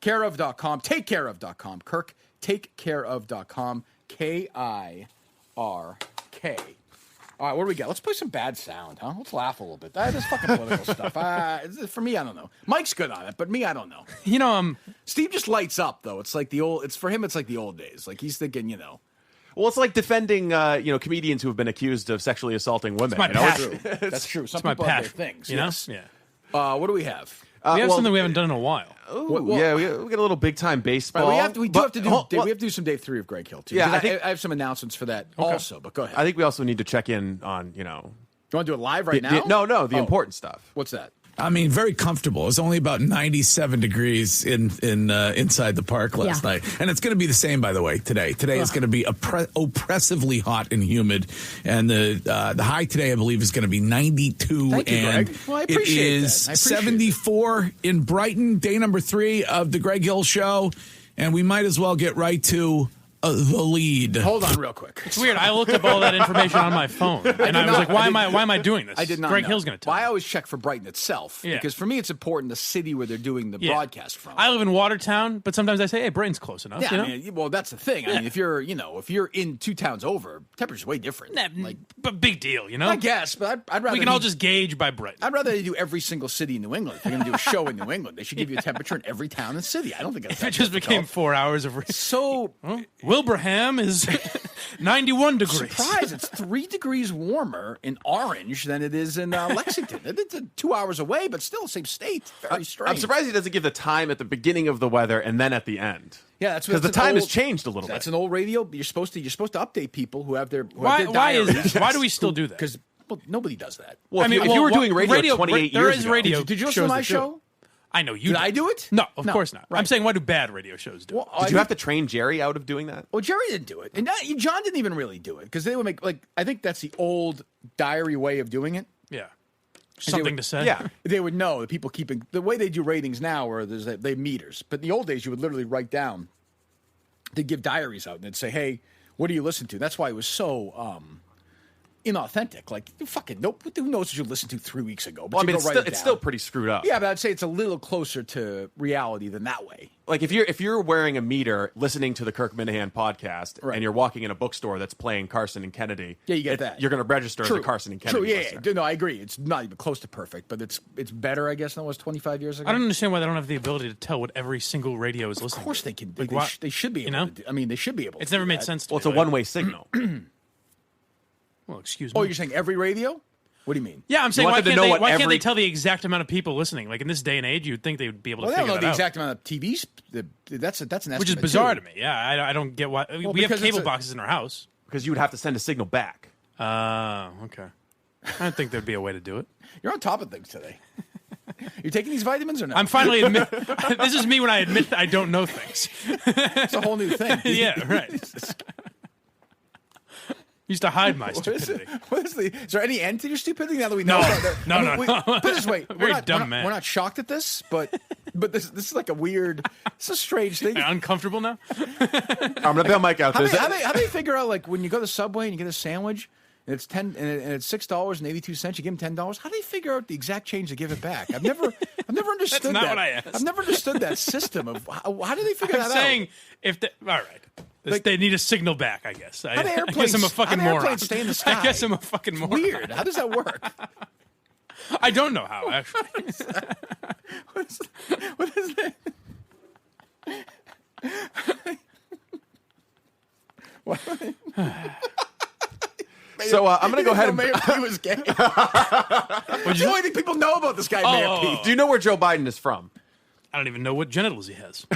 Careof.com. Takecareof.com. Kirk, takecareof.com. K-I-R-K. All right, what do we got? Let's play some bad sound, huh? Let's laugh a little bit. This fucking political stuff. For me, I don't know. Mike's good on it, but me, I don't know. Steve just lights up, though. It's like for him, it's like the old days. Like he's thinking, Well, it's like defending, comedians who have been accused of sexually assaulting women. It's my passion. That's true. Some people have their things. Yes. Yeah. What do we have? We have something we haven't done in a while. We got a little big time baseball. Right, we have to do some day 3 of Greg Hill too. Yeah, I have some announcements for that also. But go ahead. I think we also need to check in on You want to do it live right now? No, the important stuff. What's that? I mean, very comfortable. It was only about 97 degrees inside the park last night. And it's going to be the same, by the way, today. Today is going to be oppressively hot and humid. And the high today, I believe, is going to be 92. Thank you, and Greg. Well, I it appreciate is that. 74 in Brighton, day number 3 of the Greg Hill Show. And we might as well get right to the lead. Hold on real quick. It's weird. I looked up all that information on my phone, and I was like, why am I doing this? I did not Greg know. Hill's going to tell me. I always check for Brighton itself, because for me it's important the city where they're doing the broadcast from. I live in Watertown, but sometimes I say, hey, Brighton's close enough. Yeah, well, that's the thing. I mean, if you're in 2 towns over, temperature's way different. But big deal, I guess, but I'd rather... We can all just gauge by Brighton. I'd rather they do every single city in New England. If they're going to do a show in New England, they should give you a temperature in every town and city. I don't think that's If it just became 4 hours of... So... Wilbraham is 91 degrees. Surprise, it's 3 degrees warmer in Orange than it is in Lexington. It's 2 hours away, but still same state. Very strange. I'm surprised he doesn't give the time at the beginning of the weather and then at the end. Yeah, that's because the time has changed a little bit. That's an old radio. You're supposed to update people who have their Why is that? Why do we still do that? Because nobody does that. Well, if you were doing radio 28 years ago, radio. Did you listen to my show? I know you. Did I do it? No, of course not. Right. I'm saying, why do bad radio shows do it? Did you have to train Jerry out of doing that? Well, Jerry didn't do it, and John didn't even really do it because they would make I think that's the old diary way of doing it. Yeah, something to say. Yeah, they would know the people keeping the way they do ratings now, where they have meters. But in the old days, you would literally write down. They'd give diaries out and they'd say, "Hey, what do you listen to?" That's why it was so inauthentic. Like, fucking nope. Who knows what you listened to 3 weeks ago? But it's still pretty screwed up. Yeah, but I'd say it's a little closer to reality than that way. Like if you're wearing a meter listening to the Kirk Minihane podcast and you're walking in a bookstore that's playing Carson and Kennedy, yeah, you get that. You're going to register as a Carson and Kennedy. True, yeah. No, I agree. It's not even close to perfect, but it's better, I guess, than it was 25 years ago. I don't understand why they don't have the ability to tell what every single radio is listening to. Of course they can. Like, they should be able to. I mean, they should be able to. It's never made sense to me. Well, it's a one-way signal. Well, excuse me. Oh, you're saying every radio? What do you mean? Yeah, I'm saying why can't they tell the exact amount of people listening? Like in this day and age, you'd think they would be able to figure that out. They don't know the exact amount of TVs. That's an estimate. Which is bizarre to me. Yeah, I don't get why. We have cable boxes in our house. Because you would have to send a signal back. Okay. I don't think there'd be a way to do it. You're on top of things today. You're taking these vitamins or not? I'm finally this is me when I admit that I don't know things. It's a whole new thing. Yeah, right. Used to hide my stupidity. Is there any end to your stupidity now that we know? No. Put it this way, we're not shocked at this, but this is like it's a strange thing. Uncomfortable now. I'm gonna bail Mike out. How do they figure out, like, when you go to Subway and you get a sandwich and it's $6.82, you give them $10? How do they figure out the exact change to give it back? I've never understood that. That's not what I asked. I've never understood that system of how do they figure that out? I'm saying all right. They need a signal back, I guess. I guess I'm a fucking moron. moron. Stay in the sky? I guess I'm a fucking moron. Weird. How does that work? I don't know how, actually. What is that? So I'm going to go ahead and... Mayor P was gay. What's the only thing people know about this guy, Mayor P? Do you know where Joe Biden is from? I don't even know what genitals he has.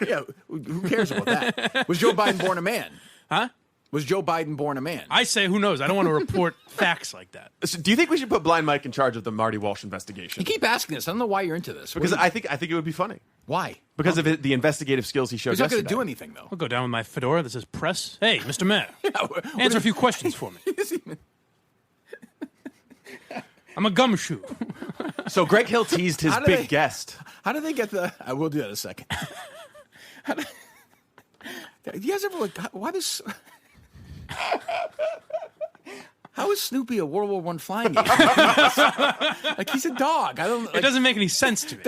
Yeah, who cares about that? Was Joe Biden born a man? Huh? Was Joe Biden born a man? I say, who knows? I don't want to report facts like that. So do you think we should put Blind Mike in charge of the Marty Walsh investigation? You keep asking this. I don't know why you're into this. Because I think it would be funny. Why? Because of the investigative skills he showed He's not yesterday. going to do anything, though. I'll go down with my fedora that says press. Hey, Mr. Mayor, answer a few questions for me. I'm a gumshoe. So Greg Hill teased his big guest. How do they get the... I will do that in a second. Do you guys ever why does... How is Snoopy a World War I flying agent? Like, he's a dog. It doesn't make any sense to me.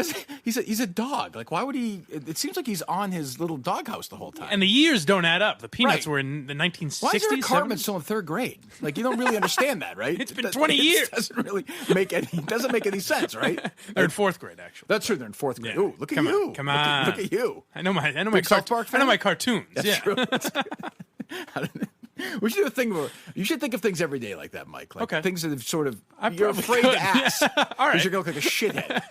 He's a dog. Like, why would he? It seems like he's on his little doghouse the whole time. And the years don't add up. The Peanuts were in the 1960s. Why is Eric Cartman still in 3rd grade? Like, you don't really understand that, right? It's been 20 years. It doesn't make any sense, right? They're in 4th grade, actually. That's true. They're in 4th grade. Yeah. Ooh, look at you. Come on. Look at you. I know my cartoons. That's true. We should do a thing where you should think of things every day like that, Mike. Like things that have sort of you're afraid to ask. Yeah. All right. Because you're going to look like a shithead.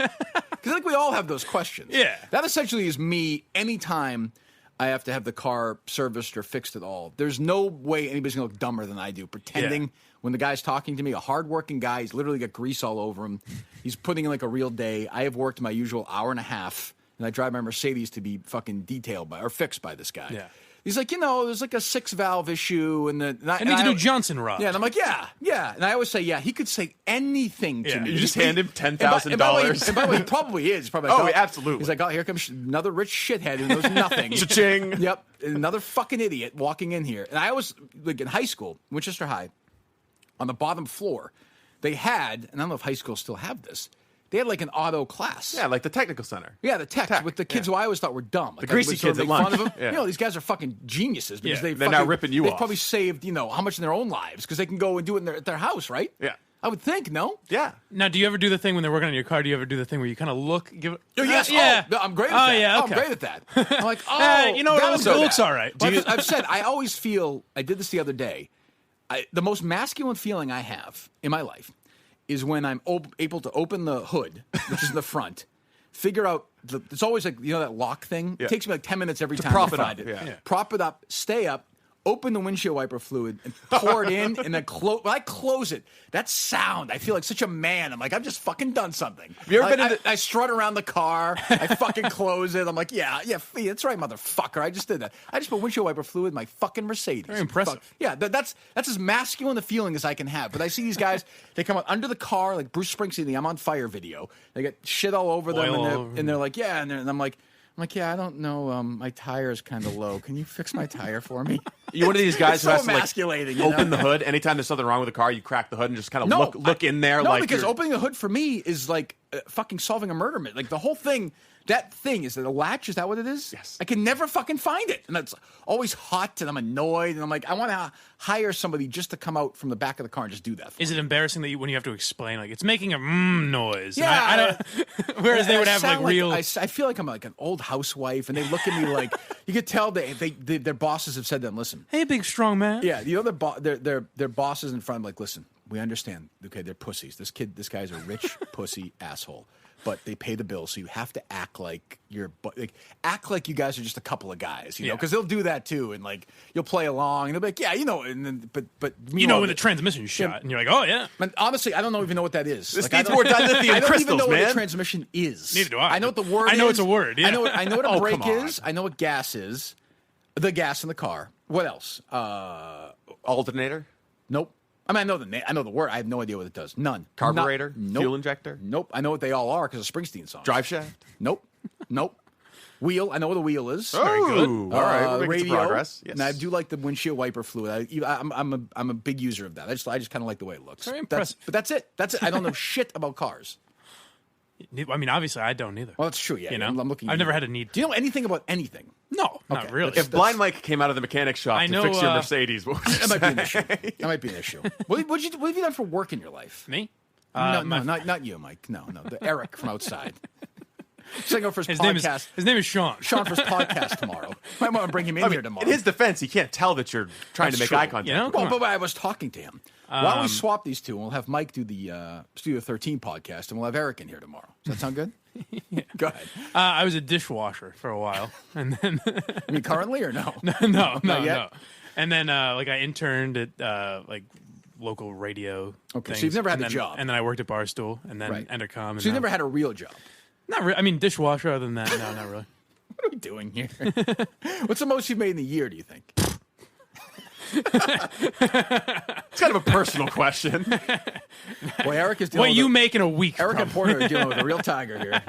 Because I think we all have those questions. Yeah. That essentially is me anytime I have to have the car serviced or fixed at all. There's no way anybody's going to look dumber than I do pretending when the guy's talking to me, a hardworking guy. He's literally got grease all over him. He's putting in like a real day. I have worked my usual hour and a half, and I drive my Mercedes to be fucking fixed by this guy. Yeah. He's like, there's like a 6-valve issue, and I need to do Johnson rod. Yeah, and I'm like, yeah. And I always say, yeah, he could say anything to me. You just hand him $10,000. And by the way, he probably is. He's probably like, absolutely. He's like, here comes another rich shithead who knows nothing. Cha-ching. Yep, another fucking idiot walking in here. And I was, like, in high school, Winchester High, on the bottom floor, they had, and I don't know if high schools still have this, they had like an auto class. Yeah, like the technical center. Yeah, the tech with the kids who I always thought were dumb. Like, the greasy kids at lunch. These guys are fucking geniuses because they're now ripping you they've off. Probably saved, how much in their own lives because they can go and do it at their house, right? Yeah. I would think, no? Yeah. Now, do you ever do the thing when they're working on your car? Do you ever do the thing where you kind of look? Yes. Yeah. Oh, I'm great at that. Yeah, okay. I'm great at that. I'm like, it looks all right. I've said, I always feel, I did this the other day, the most masculine feeling I have in my life is when I'm able to open the hood, which is in the front, figure out, it's always like, that lock thing. Yeah. It takes me like 10 minutes every time to find it. Yeah. Prop it up, stay up, open the windshield wiper fluid, and pour it in, and then when I close it, that sound, I feel like such a man. I'm like, I've just fucking done something. Have you ever been I strut around the car, I fucking close it. I'm like, yeah, that's right, motherfucker. I just did that. I just put windshield wiper fluid in my fucking Mercedes. Very impressive. Yeah, that's as masculine a feeling as I can have. But I see these guys, they come out under the car, like Bruce Springsteen, the I'm on Fire video. They get shit all over them, and they're like, yeah, and I'm like, yeah, I don't know. My tire is kind of low. Can you fix my tire for me? You're one of these guys who has to open the hood. Anytime there's something wrong with the car, you crack the hood and just kind of look in there. No, because opening the hood for me is like fucking solving a murder mystery. Like the whole thing. That thing, is it a latch? Is that what it is? Yes. I can never fucking find it. And it's always hot, and I'm annoyed. And I'm like, I want to hire somebody just to come out from the back of the car and just do that for me. Is it embarrassing that when you have to explain, like, it's making a noise? Yeah. I don't, whereas they would have, like, real... I feel like I'm like an old housewife, and they look at me like... You could tell their bosses have said to them, listen... Hey, big, strong man. Yeah, their bosses in front of them, like, listen, we understand. Okay, they're pussies. This guy's a rich pussy asshole. But they pay the bills, so you have to act like act like you guys are just a couple of guys, know, because they'll do that too, and like you'll play along, and they'll be like, yeah, and then but when the transmission's shot, and you're like, oh yeah. And honestly, I don't even know what that is. This needs more dilithium crystals, man. I don't even know what the transmission is. Neither do I. I know what the word. I know it's a word. Yeah. I know what a brake is. I know what gas is. The gas in the car. What else? Alternator. Nope. I mean, I know the word. I have no idea what it does. None. Carburetor? Nope. Fuel injector? Nope. I know what they all are because of Springsteen songs. Drive shaft? Nope. Wheel. I know what a wheel is. Very good. All right. We're making some progress. Yes. And I do like the windshield wiper fluid. I'm a big user of that. I just kind of like the way it looks. Very impressive. But that's it. I don't know shit about cars. I mean, obviously, I don't either. Well, that's true. Yeah. I'm looking. I've never had a need. Do you know anything about anything? No, not really. If Blind Mike came out of the mechanic shop to fix your Mercedes, what would you say? That might be an issue. What have you done for work in your life? Me? No, not you, Mike. No. The Eric from outside. Saying for his podcast. His name is Sean. Sean for his podcast tomorrow. Might want to bring him in here tomorrow. In his defense, he can't tell that you're trying to make eye contact. But I was talking to him. Why don't we swap these two, and we'll have Mike do the Studio 13 podcast, and we'll have Eric in here tomorrow. Does that sound good? Yeah. Go ahead. I was a dishwasher for a while, and then I mean, currently or no? No. And then I interned at local radio. Okay, so you've never had a job, and then I worked at Barstool, and then Entercom. So you never had a real job? Not really. I mean, dishwasher. Other than that, no, not really. What are we doing here? What's the most you've made in a year? Do you think? It's kind of a personal question. Boy, Eric is dealing what you make in a week. Eric and Porter are dealing with a real tiger here.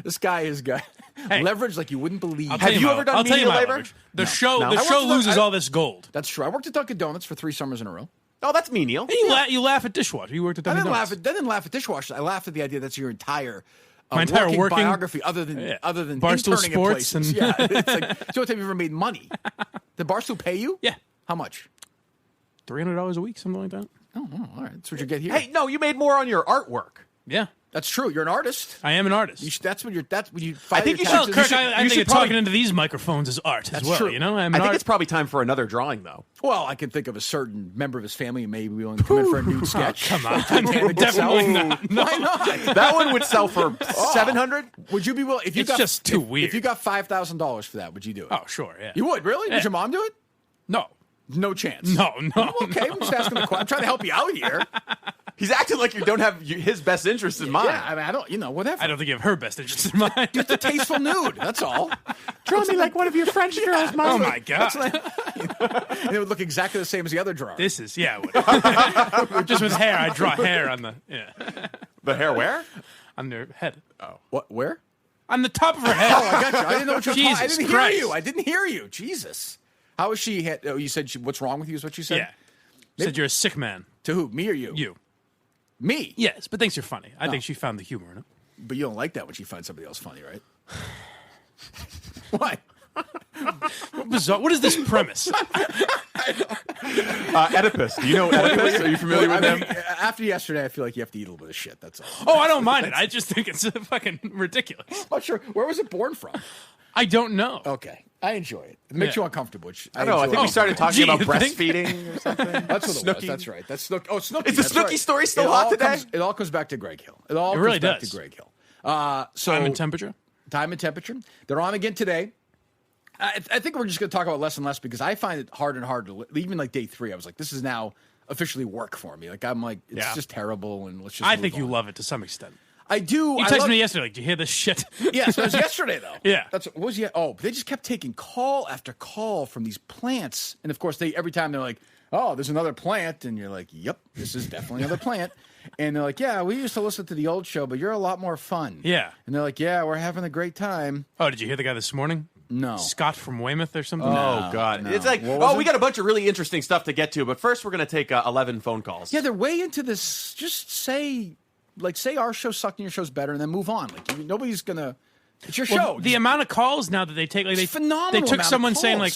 This guy has got leverage like you wouldn't believe. Have you ever done media labor? The show loses all this gold. That's true. I worked at Dunkin' Donuts for 3 summers in a row. Oh, that's me, Neil. And you laugh at dishwasher. You worked at Dunkin' Donuts. I didn't laugh at dishwashers. I laughed at the idea that's your entire my entire working biography, other than Barstool interning Sports at places. Yeah, it's like, the only time you ever made money. Did Barstool pay you? Yeah. How much? $300 a week, something like that. Oh, all right. That's what you get here. Hey, no, you made more on your artwork. Yeah. That's true. You're an artist. I am an artist. That's when you. I think you should. Kirk, I think talking into these microphones is art as well. True. You know, I think it's probably time for another drawing, though. Well, I can think of a certain member of his family who may be willing to come in for a nude sketch. Come on, definitely not. Why not? That one would sell for $700. Would you be willing? If you it's got, just too weird. If you got $5,000 for that, would you do it? Oh, sure. Yeah. You would really? Yeah. Would your mom do it? No. No chance. No. Okay, I'm just asking the question. I'm trying to help you out here. He's acting like you don't have his best interest in mind. Yeah, I mean, I don't, whatever. I don't think you have her best interest in mind. Just a tasteful nude. That's all. Draw me like one of your French girls, Mom. Oh my god! And it would look exactly the same as the other drawing. This is it would. Just with hair, I draw hair on the The hair where? On their head. Oh, what? Where? On the top of her head. Oh, I got you. I didn't know what you were talking. I didn't Christ. hear you. I didn't hear you. Jesus. How is she? Oh, you said what's wrong with you? Is what you said? Yeah. Said you're a sick man. To who? Me or you? You. Me? Yes, but thinks you're funny. I think she found the humor in it. But you don't like that when she finds somebody else funny, right? Why? What bizarre. What is this premise? Oedipus. Do you know Oedipus? Are you familiar with him? After yesterday, I feel like you have to eat a little bit of shit. That's all. Oh, I don't mind it. I just think it's fucking ridiculous. I'm not sure. Where was it born from? I don't know. Okay. I enjoy it. It makes you uncomfortable. Which I don't know. I think we started talking about breastfeeding or something. That's what it was. That's right. That's Snook. Oh, Snooki. Is the Snooki story still hot today? It all comes back to Greg Hill. It all really comes back does. to Greg Hill. So Time and temperature? Time and temperature. They're on again today. I think we're just going to talk about less and less because I find it harder and harder. Even like day 3, I was like, this is now officially work for me. Like I'm like, it's just terrible, and let's just. I think you love it to some extent. I do. You texted me yesterday, like, do you hear this shit? Yeah, so it was yesterday, though. Yeah. What was yet? Oh, they just kept taking call after call from these plants. And, of course, every time they're like, oh, there's another plant. And you're like, yep, this is definitely another plant. And they're like, yeah, we used to listen to the old show, but you're a lot more fun. Yeah. And they're like, yeah, we're having a great time. Oh, did you hear the guy this morning? No. Scott from Weymouth or something? Oh, God. No. It's like, we got a bunch of really interesting stuff to get to, but first we're going to take 11 phone calls. Yeah, they're way into this. Just say our show sucked and your show's better, and then move on. Like, nobody's going to. It's your show. The amount of calls now that they take, like, phenomenal. They took someone saying, like,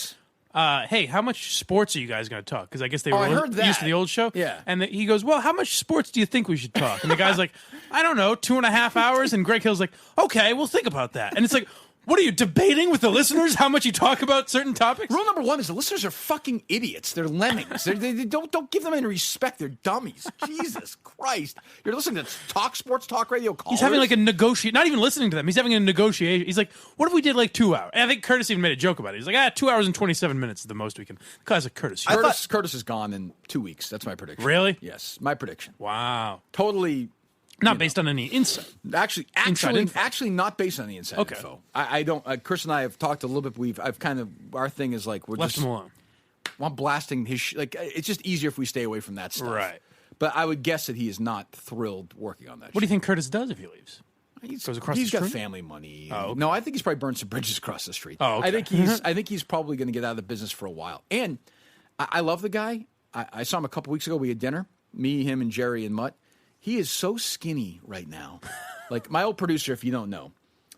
hey, how much sports are you guys going to talk? Because I guess they were used to the old show. Yeah. And he goes, well, how much sports do you think we should talk? And the guy's like, I don't know, 2.5 hours. And Greg Hill's like, okay, we'll think about that. And it's like, what are you debating with the listeners? How much you talk about certain topics? Rule number 1 is the listeners are fucking idiots. They're lemmings. They don't give them any respect. They're dummies. Jesus Christ! You're listening to sports talk radio callers. He's having like a negotiate. Not even listening to them. He's having a negotiation. He's like, what if we did like 2 hours? And I think Curtis even made a joke about it. He's like, 2 hours and 27 minutes is the most we can. Classic Curtis. Curtis is gone in 2 weeks. That's my prediction. Really? Yes, my prediction. Wow. Totally. Not based on any insight. Actually, not based on the inside info. I don't. Chris and I have talked a little bit. I've kind of our thing is like we're left just him alone. I'm blasting his like. It's just easier if we stay away from that stuff. Right. But I would guess that he is not thrilled working on that. What do you think Curtis does if he leaves? Goes across he's the got street? family money. Oh, okay. No, I think he's probably burned some bridges across the street. Oh, okay. I think he's probably going to get out of the business for a while. And I love the guy. I saw him a couple weeks ago. We had dinner. Me, him, and Jerry and Mutt. He is so skinny right now. Like my old producer, if you don't know,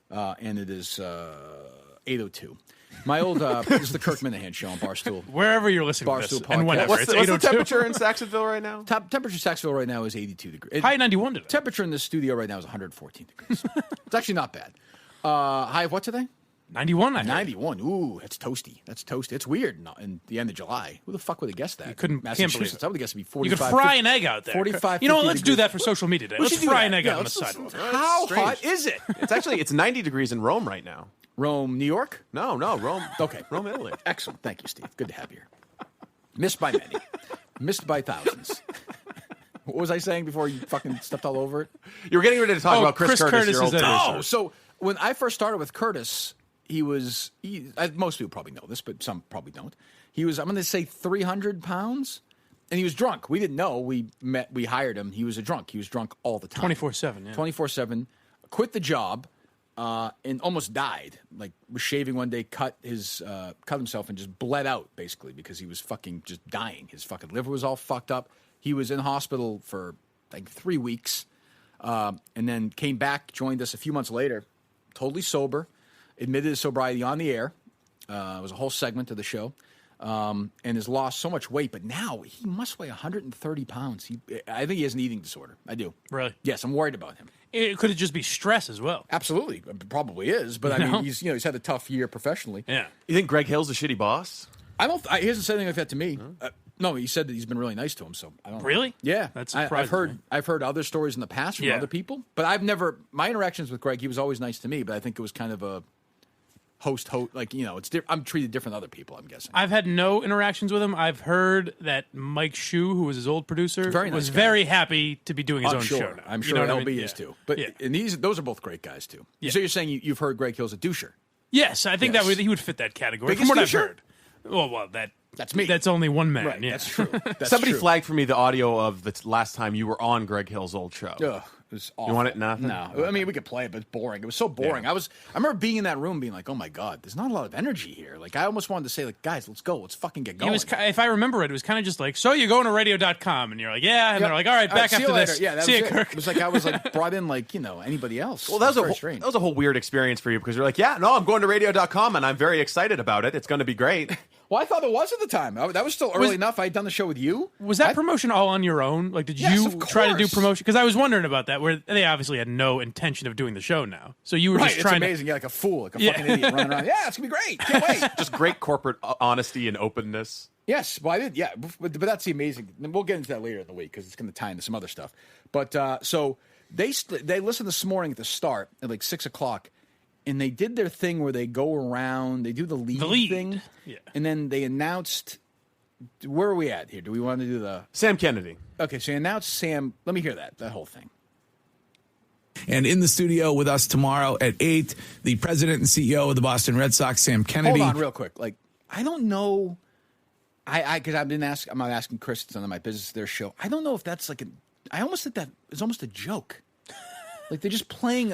and it is 8:02. My old this is the Kirk Minihane show on Barstool. Wherever you're listening to this, and whenever. What's the temperature in Saxonville right now? Temperature in Saxonville right now is 82 degrees. High 91 today. Temperature in the studio right now is 114 degrees. It's actually not bad. High of what today? 91, I heard. 91. Ooh, that's toasty. That's toasty. It's weird in the end of July. Who the fuck would have guessed that? You can't believe it. I would have guessed it'd be 45. You could fry an egg out there. 45. You know what? Let's do that for social media today. Let's fry an egg out on the sidewalk. How hot is it? It's 90 degrees in Rome right now. Rome, New York? No, Rome. Okay. Rome, Italy. Excellent. Thank you, Steve. Good to have you here. Missed by many. Missed by thousands. What was I saying before you fucking stepped all over it? You were getting ready to talk about Chris Curtis. Your old oh, so when I first started with Curtis, most people probably know this, but some probably don't. He was, I'm going to say 300 pounds, and he was drunk. We didn't know. We hired him. He was a drunk. He was drunk all the time. 24/7, yeah. 24/7. Quit the job, and almost died. Like, was shaving one day, cut himself and just bled out, basically, because he was fucking just dying. His fucking liver was all fucked up. He was in hospital for, like, 3 weeks, and then came back, joined us a few months later, totally sober, admitted his sobriety on the air. It was a whole segment of the show. And has lost so much weight, but now he must weigh 130 pounds. I think he has an eating disorder. I do. Really? Yes, I'm worried about him. It could just be stress as well. Absolutely. It probably is, but I mean, he's had a tough year professionally. Yeah. You think Greg Hill's a shitty boss? He hasn't said anything like that to me. No, he said that he's been really nice to him, so I don't know. Really? Yeah. That's surprising. I've heard other stories in the past from other people, but my interactions with Greg, he was always nice to me, but I think it was kind of a host, like, I'm treated different than other people, I'm guessing. I've had no interactions with him. I've heard that Mike Shue, who was his old producer, was very happy to be doing his own show now. I'm sure LB is too. But and those are both great guys too. Yeah. So you're saying you've heard Greg Hill's a doucher? Yes, I think that he would fit that category. Biggest from what doucher? I've heard. Well, that's me. That's only one man. Right, yeah. that's true. Somebody flagged for me the audio of the last time you were on Greg Hill's old show. Ugh, it was awful. You want it? Nothing? No. I mean, we could play it, but it's boring. It was so boring. Yeah. I remember being in that room being like, oh my God, there's not a lot of energy here. Like, I almost wanted to say, like, guys, let's go. Let's fucking get going. If I remember it was kind of just like, so you going to radio.com? And you're like, yeah. And they're like, all right, back after this. Yeah, see you, Kirk. It was like I was like brought in like, anybody else. Well, that was a whole weird experience for you because you're like, yeah, no, I'm going to radio.com and I'm very excited about it. It's going to be great. Well, I thought it was at the time. That was still early enough. I had done the show with you. Was that promotion all on your own? Like, did you try to do promotion? Because I was wondering about that, where they obviously had no intention of doing the show now. So you were just trying it's amazing. Yeah, like a fool, like a fucking idiot running around. Yeah, it's going to be great. Can't wait. Just great corporate honesty and openness. Yes, well, I did. Yeah, but that's the amazing. We'll get into that later in the week because it's going to tie into some other stuff. But so they listened this morning at the start at like 6 o'clock. And they did their thing where they go around, they do the lead thing, and then they announced, where are we at here? Do we want to do the... Sam Kennedy. Okay, so they announced Sam, let me hear that whole thing. And in the studio with us tomorrow at 8, the president and CEO of the Boston Red Sox, Sam Kennedy. Hold on real quick. Like, I don't know, because I'm not asking Chris, it's on my business, their show. I don't know if that's like I almost think that it's almost a joke. Like, they're just playing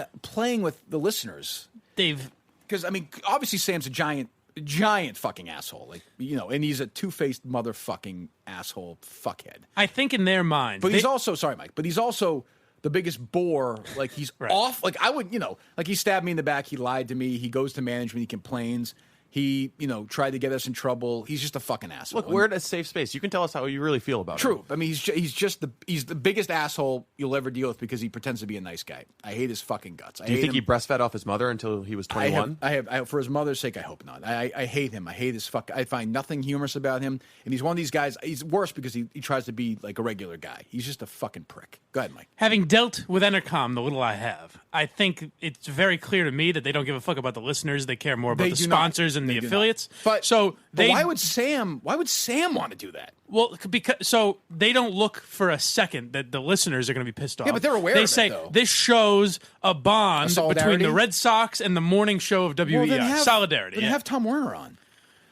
with the listeners. Dave, because I mean, obviously Sam's a giant fucking asshole, like and he's a two-faced motherfucking asshole fuckhead. I think in their minds, but he's also Mike. But he's also the biggest bore. Like he's off. Like I would, like he stabbed me in the back. He lied to me. He goes to management. He complains. He, tried to get us in trouble. He's just a fucking asshole. Look, we're at a safe space. You can tell us how you really feel about it. True. I mean, he's the biggest asshole you'll ever deal with because he pretends to be a nice guy. I hate his fucking guts. Do you think he breastfed off his mother until he was 21? I for his mother's sake, I hope not. I hate him. I hate his fuck. I find nothing humorous about him. And he's one of these guys. He's worse because he tries to be like a regular guy. He's just a fucking prick. Go ahead, Mike. Having dealt with Entercom, the little I have, I think it's very clear to me that they don't give a fuck about the listeners. They care more about the sponsors and the affiliates. But why would Sam want to do that? Well, because they don't look for a second that the listeners are going to be pissed off. Yeah, but they're aware of it, They say though. this shows a bond between the Red Sox and the morning show of WEI. Solidarity. Then have Tom Werner on.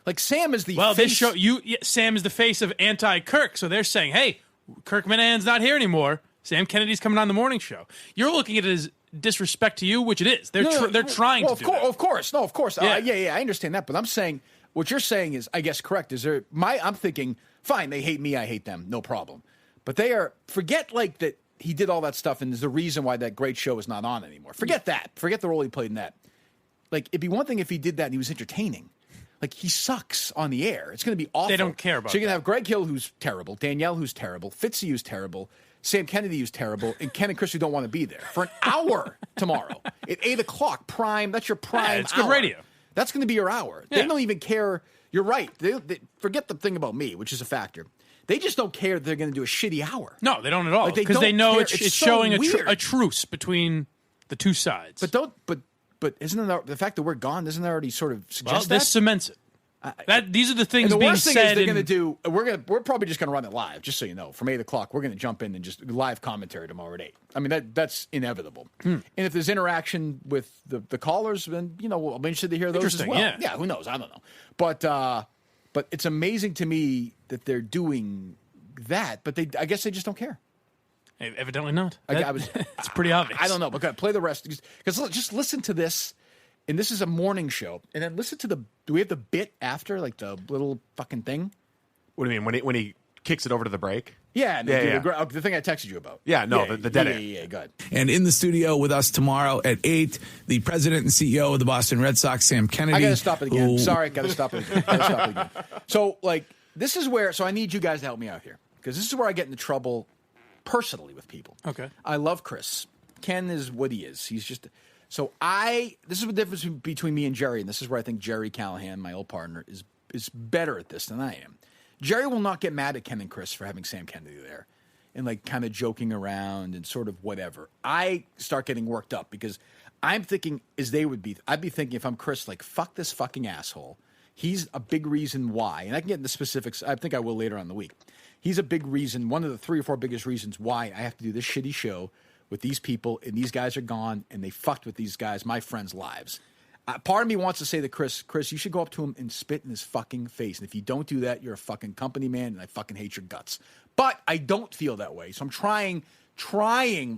Like Sam is the face. They show Sam is the face of anti-Kirk, so they're saying, hey, Kirk Minahane's not here anymore. Sam Kennedy's coming on the morning show. You're looking at it as disrespect to you, which it is. They're trying to do that. Of course. Yeah, I understand that. But I'm saying, what you're saying is, I guess, correct. I'm thinking, fine, they hate me, I hate them, no problem. But forget like that he did all that stuff and there's a reason why that great show is not on anymore. Forget that. Forget the role he played in that. Like, it'd be one thing if he did that and he was entertaining. Like, he sucks on the air. It's going to be awful. They don't care about So you're going to have Greg Hill, who's terrible, Danielle, who's terrible, Fitzy, who's terrible, Sam Kennedy, who's terrible, and Ken and Chris, who don't want to be there for an hour tomorrow at 8 o'clock. Prime. That's your prime. It's good radio. That's going to be your hour. Yeah. They don't even care. You're right. They forget the thing about me, which is a factor. They just don't care that they're going to do a shitty hour. No, they don't at all. Because they know it's showing a truce between the two sides. But isn't it the fact that we're gone? Doesn't that already sort of suggest this cements it? These are the things and the being worst thing said. Is they're going to do. We're probably just going to run it live, just so you know. From 8 o'clock, we're going to jump in and just live commentary tomorrow at 8. I mean that's inevitable. And if there's interaction with the callers, then I'll be interested to hear those as well. Yeah, who knows? I don't know. But it's amazing to me that they're doing that. But I guess they just don't care. Evidently not. It's pretty obvious. I don't know, but play the rest. Because just listen to this, and this is a morning show, and then listen to do we have the bit after, like the little fucking thing? What do you mean, when he kicks it over to the break? Yeah, the thing I texted you about. Yeah, no, the dead air. Yeah, go ahead. And in the studio with us tomorrow at 8, the president and CEO of the Boston Red Sox, Sam Kennedy. I got to stop it again. Sorry, got to stop it again. So, this is where, I need you guys to help me out here, because this is where I get into trouble personally with people. Okay. I love Chris. Ken is what he is. He's just... So this is the difference between me and Jerry, and this is where I think Jerry Callahan, my old partner, is better at this than I am. Jerry will not get mad at Ken and Chris for having Sam Kennedy there and kind of joking around and sort of whatever. I start getting worked up because I'm thinking I'd be thinking if I'm Chris, fuck this fucking asshole. He's a big reason why, and I can get into specifics. I think I will later on in the week. He's a big reason, one of the 3 or 4 biggest reasons why I have to do this shitty show with these people, and these guys are gone, and they fucked with these guys, my friends' lives. Part of me wants to say to Chris, you should go up to him and spit in his fucking face. And if you don't do that, you're a fucking company man, and I fucking hate your guts. But I don't feel that way. So I'm trying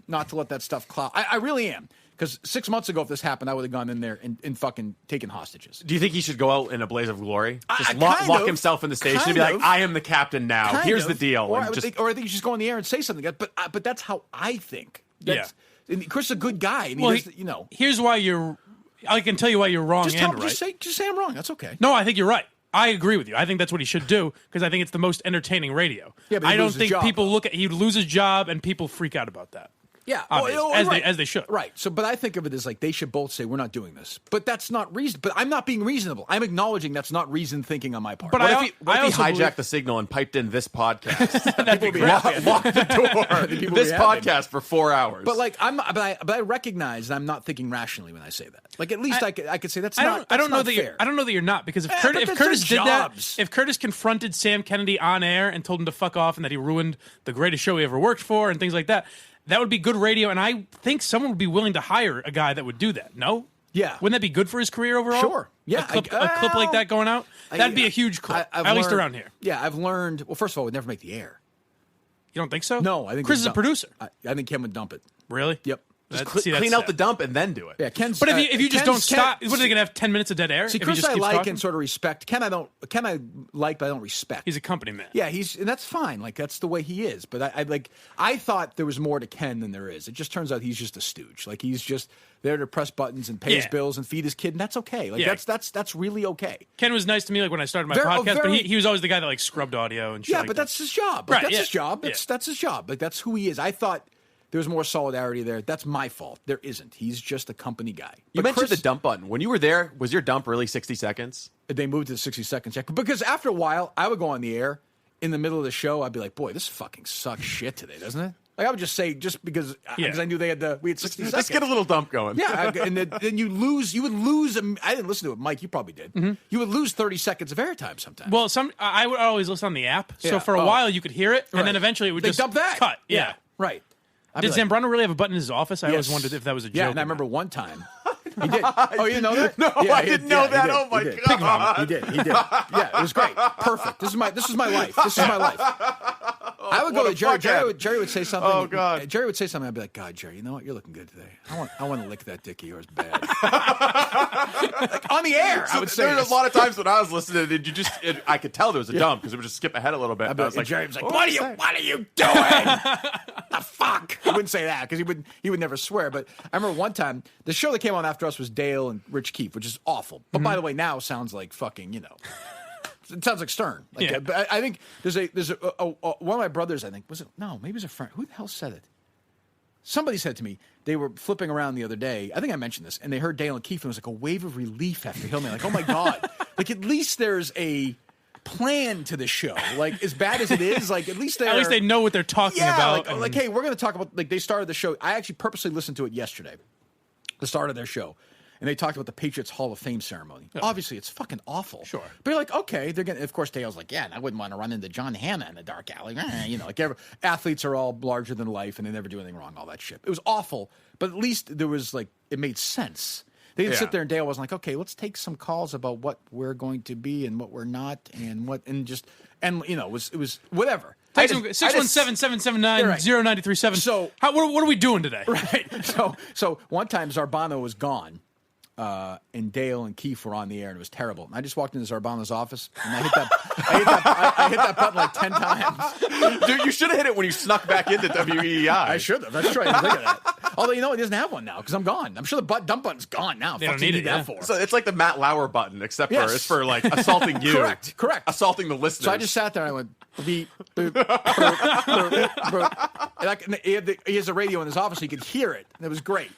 not to let that stuff cloud. I really am. Because 6 months ago, if this happened, I would have gone in there and fucking taken hostages. Do you think he should go out in a blaze of glory? Just lock himself in the station and be like, I am the captain now. Here's the deal. Or I think you should go in the air and say something. But that's how I think. And Chris is a good guy. And here's why I can tell you why you're wrong right. Just say I'm wrong. That's okay. No, I think you're right. I agree with you. I think that's what he should do because I think it's the most entertaining radio. Yeah, but I don't think people he'd lose his job and people freak out about that. Yeah, as they should. Right. So, but I think of it as they should both say we're not doing this. But that's not reason. But I'm not being reasonable. I'm acknowledging that's not reasoned thinking on my part. But what if he hijacked the signal and piped in this podcast? That'd be great. Lock the door. This podcast for 4 hours. But I recognize I'm not thinking rationally when I say that. At least I could say that's not. I don't know that fair. I don't know that you're not because if Curtis did that, if Curtis confronted Sam Kennedy on air and told him to fuck off and that he ruined the greatest show he ever worked for and things like that. That would be good radio, and I think someone would be willing to hire a guy that would do that. No? Yeah. Wouldn't that be good for his career overall? Sure. Yeah. A clip like that going out? That'd be a huge clip, at least around here. Yeah, I've learned... Well, first of all, it would never make the air. You don't think so? No, I think... Chris is a producer. I think Ken would dump it. Really? Yep. Just clean out the dump and then do it. Yeah, Ken's... But if you just don't stop... What, are they going to have 10 minutes of dead air? See, Chris I like and sort of respect. Ken I like, but I don't respect. He's a company man. Yeah, and that's fine. That's the way he is. But I thought there was more to Ken than there is. It just turns out he's just a stooge. He's just there to press buttons and pay his bills and feed his kid, and that's okay. That's really okay. Ken was nice to me when I started my podcast, but he was always the guy that scrubbed audio and shit. Yeah, but that's his job. Right, that's his job. That's his job. That's who he is. I thought there was more solidarity there. That's my fault. There isn't. He's just a company guy. You mentioned the dump button. When you were there, was your dump really 60 seconds? They moved to the 60 seconds. Because after a while, I would go on the air in the middle of the show. I'd be like, boy, this fucking sucks shit today, doesn't it? I would just say, because I knew we had 60 seconds. Let's get a little dump going. Yeah, and then you would lose. I didn't listen to it, Mike. You probably did. Mm-hmm. You would lose 30 seconds of airtime sometimes. Well, I would always listen on the app. So for a while, you could hear it, and then eventually it would just dump that. Cut. Yeah. Right. Did Zambrano really have a button in his office? I always wondered if that was a joke. Yeah, and I remember one time. He did. Oh, you didn't know that? No, I didn't know that. Oh my God. He did. Yeah, it was great. Perfect. This is my life. I would go to Jerry. Jerry would say something. Oh God. Jerry would say something. I'd be like, God, Jerry, you know what? You're looking good today. I want to lick that dick of yours bad. On the air, I would say. There were a lot of times when I was listening, and I could tell there was a dump because it would just skip ahead a little bit. I was like, Jerry was like, what are you doing? The fuck? He wouldn't say that because he would never swear. But I remember one time the show that came on after us was Dale and Rich Keefe, which is awful. But by the way, now sounds like fucking, it sounds like Stern. But I think there's a one of my brothers, maybe it was a friend. Who the hell said it? Somebody said to me, they were flipping around the other day. I think I mentioned this, and they heard Dale and Keefe, and it was like a wave of relief after hearing me. Like, oh my God. At least there's a plan to the show. As bad as it is, at least they know what they're talking about. Hey, we're going to talk about, they started the show. I actually purposely listened to it yesterday, the start of their show. And they talked about the Patriots Hall of Fame ceremony. Yeah. Obviously, it's fucking awful. Sure. But you're like, okay, they're getting. Of course, Dale's like, yeah, and I wouldn't want to run into John Hanna in the dark alley. Athletes are all larger than life, and they never do anything wrong. All that shit. It was awful, but at least there was it made sense. They'd sit there and Dale was like, okay, let's take some calls about what we're going to be and what we're not and it was whatever. 617-779-0937. So what are we doing today? Right. So one time Zarbano was gone. And Dale and Keefe were on the air, and it was terrible. And I just walked into Zarbano's office, and I hit that button like 10 times. Dude, you should have hit it when you snuck back into WEEI. I should have. That's true. I didn't think of that. Although, he doesn't have one now because I'm gone. I'm sure the dump button's gone now. They don't need it that for. So it's like the Matt Lauer button, except for it's for like assaulting you. Correct. Assaulting the listeners. So I just sat there and I went, beep, boop, boop, boop. And he has a radio in his office, so you could hear it. And it was great.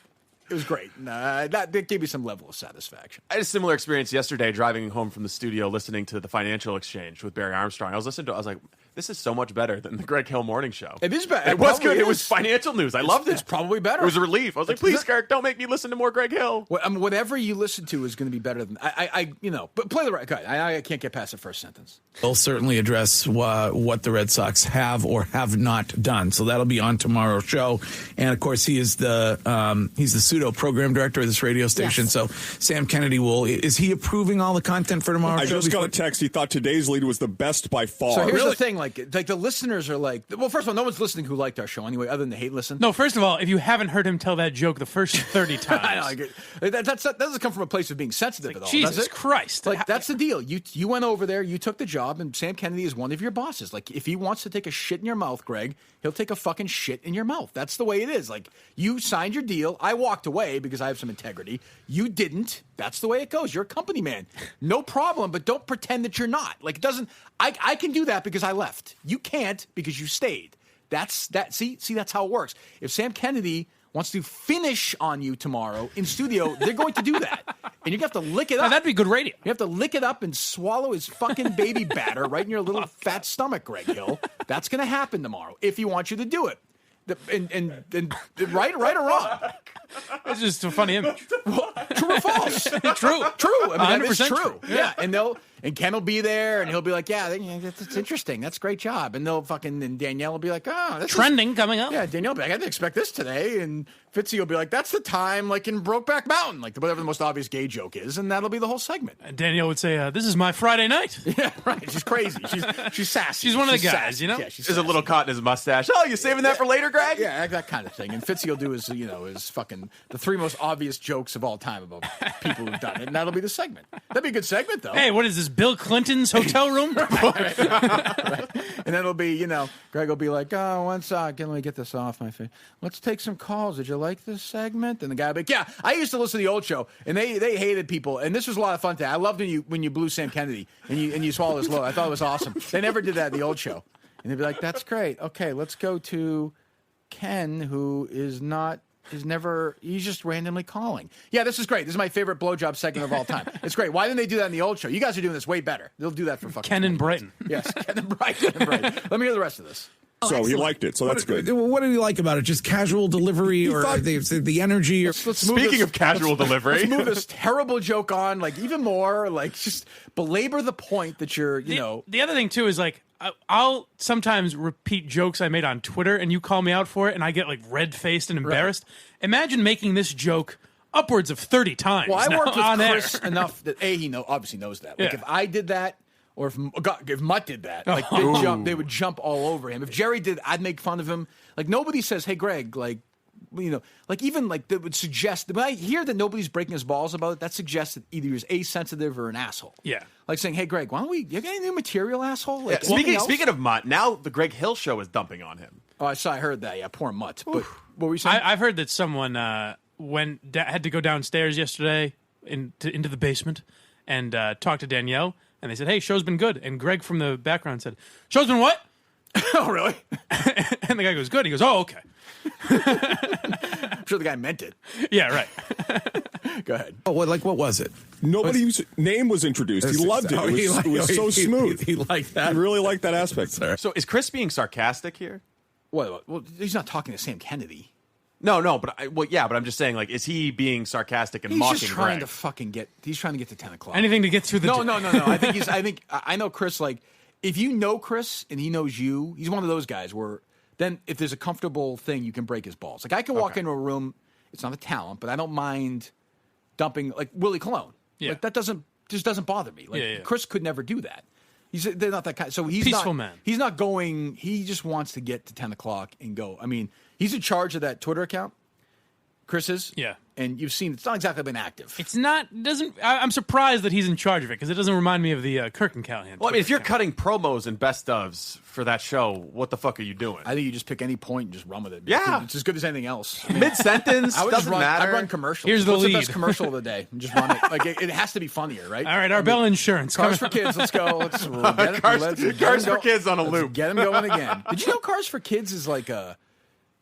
It was great. That gave me some level of satisfaction. I had a similar experience yesterday driving home from the studio listening to the Financial Exchange with Barry Armstrong. I was like, this is so much better than the Greg Hill Morning Show. It is better. It was good. It was financial news. I loved it. It's probably better. It was a relief. I was like, please, Kirk, don't make me listen to more Greg Hill. Whatever you listen to is going to be better than but play the record. I can't get past the first sentence. We'll certainly address what the Red Sox have or have not done. So that'll be on tomorrow's show. And of course, he's the pseudo program director of this radio station. Yes. So Sam Kennedy is he approving all the content for tomorrow's show? I just got a text. He thought today's lead was the best by far. So here's the thing, like the listeners are like, well, first of all, no one's listening who liked our show anyway, other than the hate listen. No, first of all, if you haven't heard him tell that joke the first 30 times. I know, that doesn't come from a place of being sensitive at all. Jesus Christ. Like, that's the deal. You went over there, you took the job, and Sam Kennedy is one of your bosses. Like, if he wants to take a shit in your mouth, Greg, he'll take a fucking shit in your mouth. That's the way it is. Like, you signed your deal. I walked away because I have some integrity. You didn't. That's the way it goes. You're a company man. No problem, but don't pretend that you're not. Like, it doesn't. I can do that because I left. You can't because you stayed. See, that's how it works. If Sam Kennedy wants to finish on you tomorrow in studio, they're going to do that. And you have to lick it up. Now, that'd be good radio. You have to lick it up and swallow his fucking baby batter right in your little fat stomach, Greg Hill. That's going to happen tomorrow if he wants you to do it. And right or wrong? It's just a funny image. True or false? True. True. I mean, 100% that is true. Yeah. And Ken will be there, and he'll be like, "Yeah, that's interesting. That's a great job." And and Danielle will be like, "Oh, that's trending coming up." Yeah, Danielle will be like, "I didn't expect this today." And Fitzy will be like, "That's the time, like in Brokeback Mountain, like whatever the most obvious gay joke is," and that'll be the whole segment. And Danielle would say, "This is my Friday night." Yeah, right. She's crazy. She's sassy. She's one of the guys, sassy. you know. Yeah, she's There's a little caught in his mustache. Oh, you saving that for later, Greg? Yeah, that kind of thing. And Fitzy will do his fucking the three most obvious jokes of all time about people who've done it, and that'll be the segment. That'd be a good segment, though. Hey, what is this? Bill Clinton's hotel room? Right. And then it'll be, Greg will be like, "Oh, one second, let me get this off my face. Let's take some calls. Did you like this segment?" And the guy will be like, "Yeah, I used to listen to the old show, and they hated people, and this was a lot of fun today. I loved when you blew Sam Kennedy and you swallowed his load. I thought it was awesome. They never did that in the old show." And they'd be like, "That's great. Okay, let's go to Ken, who he's just randomly calling. Yeah, this is great. This is my favorite blowjob segment of all time. It's great. Why didn't they do that in the old show? You guys are doing this way better. They'll do that for fucking Ken and Brighton. Yes, Ken and Brighton. Let me hear the rest of this. So he liked it, so that's good. What did he like about it? Just casual delivery or the energy? Speaking of casual delivery. Let's move this terrible joke on, like, even more. Like, just belabor the point that you're, The other thing, too, is, like, I'll sometimes repeat jokes I made on Twitter, and you call me out for it, and I get, like, red-faced and embarrassed. Right. Imagine making this joke upwards of 30 times. Well, I worked with Chris air. enough that, he obviously knows that. Like, if I did that, or if Mutt did that, like they would jump all over him. If Jerry did, I'd make fun of him. Like, nobody says, "Hey, Greg," like, even like that would suggest. When I hear that nobody's breaking his balls about it, that suggests that either he's asensitive or an asshole. Yeah, like saying, "Hey, Greg, why don't you got any new material, asshole?" Like, speaking of Mutt, now the Greg Hill show is dumping on him. Oh, I heard that. Yeah, poor Mutt. But what were you saying? I've heard that someone had to go downstairs yesterday into the basement and talk to Danielle. And they said, "Hey, show's been good." And Greg from the background said, "Show's been what?" Oh, really? And the guy goes, "Good." He goes, "Oh, okay." I'm sure the guy meant it. Yeah, right. Go ahead. Oh, what was it? Nobody's name was introduced. He loved it. It was so smooth. He liked that. He really liked that aspect. So is Chris being sarcastic here? Well, he's not talking to Sam Kennedy. No, but I'm just saying, like, is he being sarcastic and mocking? He's just trying Greg? He's trying to get to 10 o'clock. Anything to get through the No. I know Chris, like, if you know Chris and he knows you, he's one of those guys where then if there's a comfortable thing, you can break his balls. Like, I can walk into a room, it's not a talent, but I don't mind dumping like Willie Colon. Yeah. Like that doesn't bother me. Like Chris could never do that. They're not that kind. So he's peaceful not, man. He's not going. He just wants to get to 10 o'clock and go. I mean, he's in charge of that Twitter account. Chris is. Yeah. And you've seen it's not exactly been active. It's not. I'm surprised that he's in charge of it because it doesn't remind me of the Kirk and Callahan. Well, I mean, if you're cutting promos and best ofs for that show, what the fuck are you doing? I think you just pick any point and just run with it. Yeah. It's as good as anything else. I mean, mid-sentence doesn't matter. I run commercials. Here's the What's lead. the best commercial of the day? And just run it. Like it has to be funnier, right? All right, Arbella Insurance. Cars for Kids. Let's go. Cars for Kids on a loop. Get them going again. Did you know Cars for Kids is like a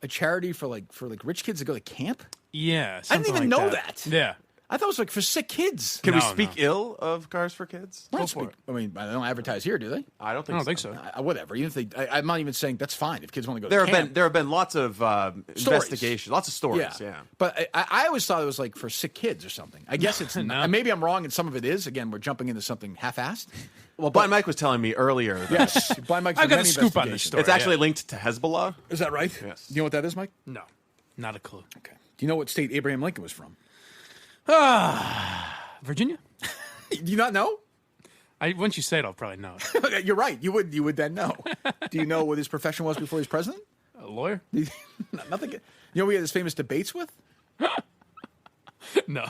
charity for rich kids to go to camp? Yeah, I didn't even know that. Yeah, I thought it was like for sick kids. Can we speak ill of Cars for Kids? Go for it. I mean, I don't advertise here, do they? I don't think so. Whatever. Even if they, I'm not even saying that's fine if kids want to go to camp. There have been lots of investigations, lots of stories. Yeah. But I always thought it was like for sick kids or something. I guess it's not. Maybe I'm wrong, and some of it is. Again, we're jumping into something half-assed. Well, Blind Mike was telling me earlier. That yes, Blind Mike's I've got a scoop on this story. It's actually linked to Hezbollah. Is that right? Yes. Do you know what that is, Mike? No, not a clue. Okay. Do you know what state Abraham Lincoln was from? Virginia. Do you not know? Once you say it, I'll probably know it. You're right. You would then know. Do you know what his profession was before he was president? A lawyer? Nothing. You know who he had his famous debates with? No.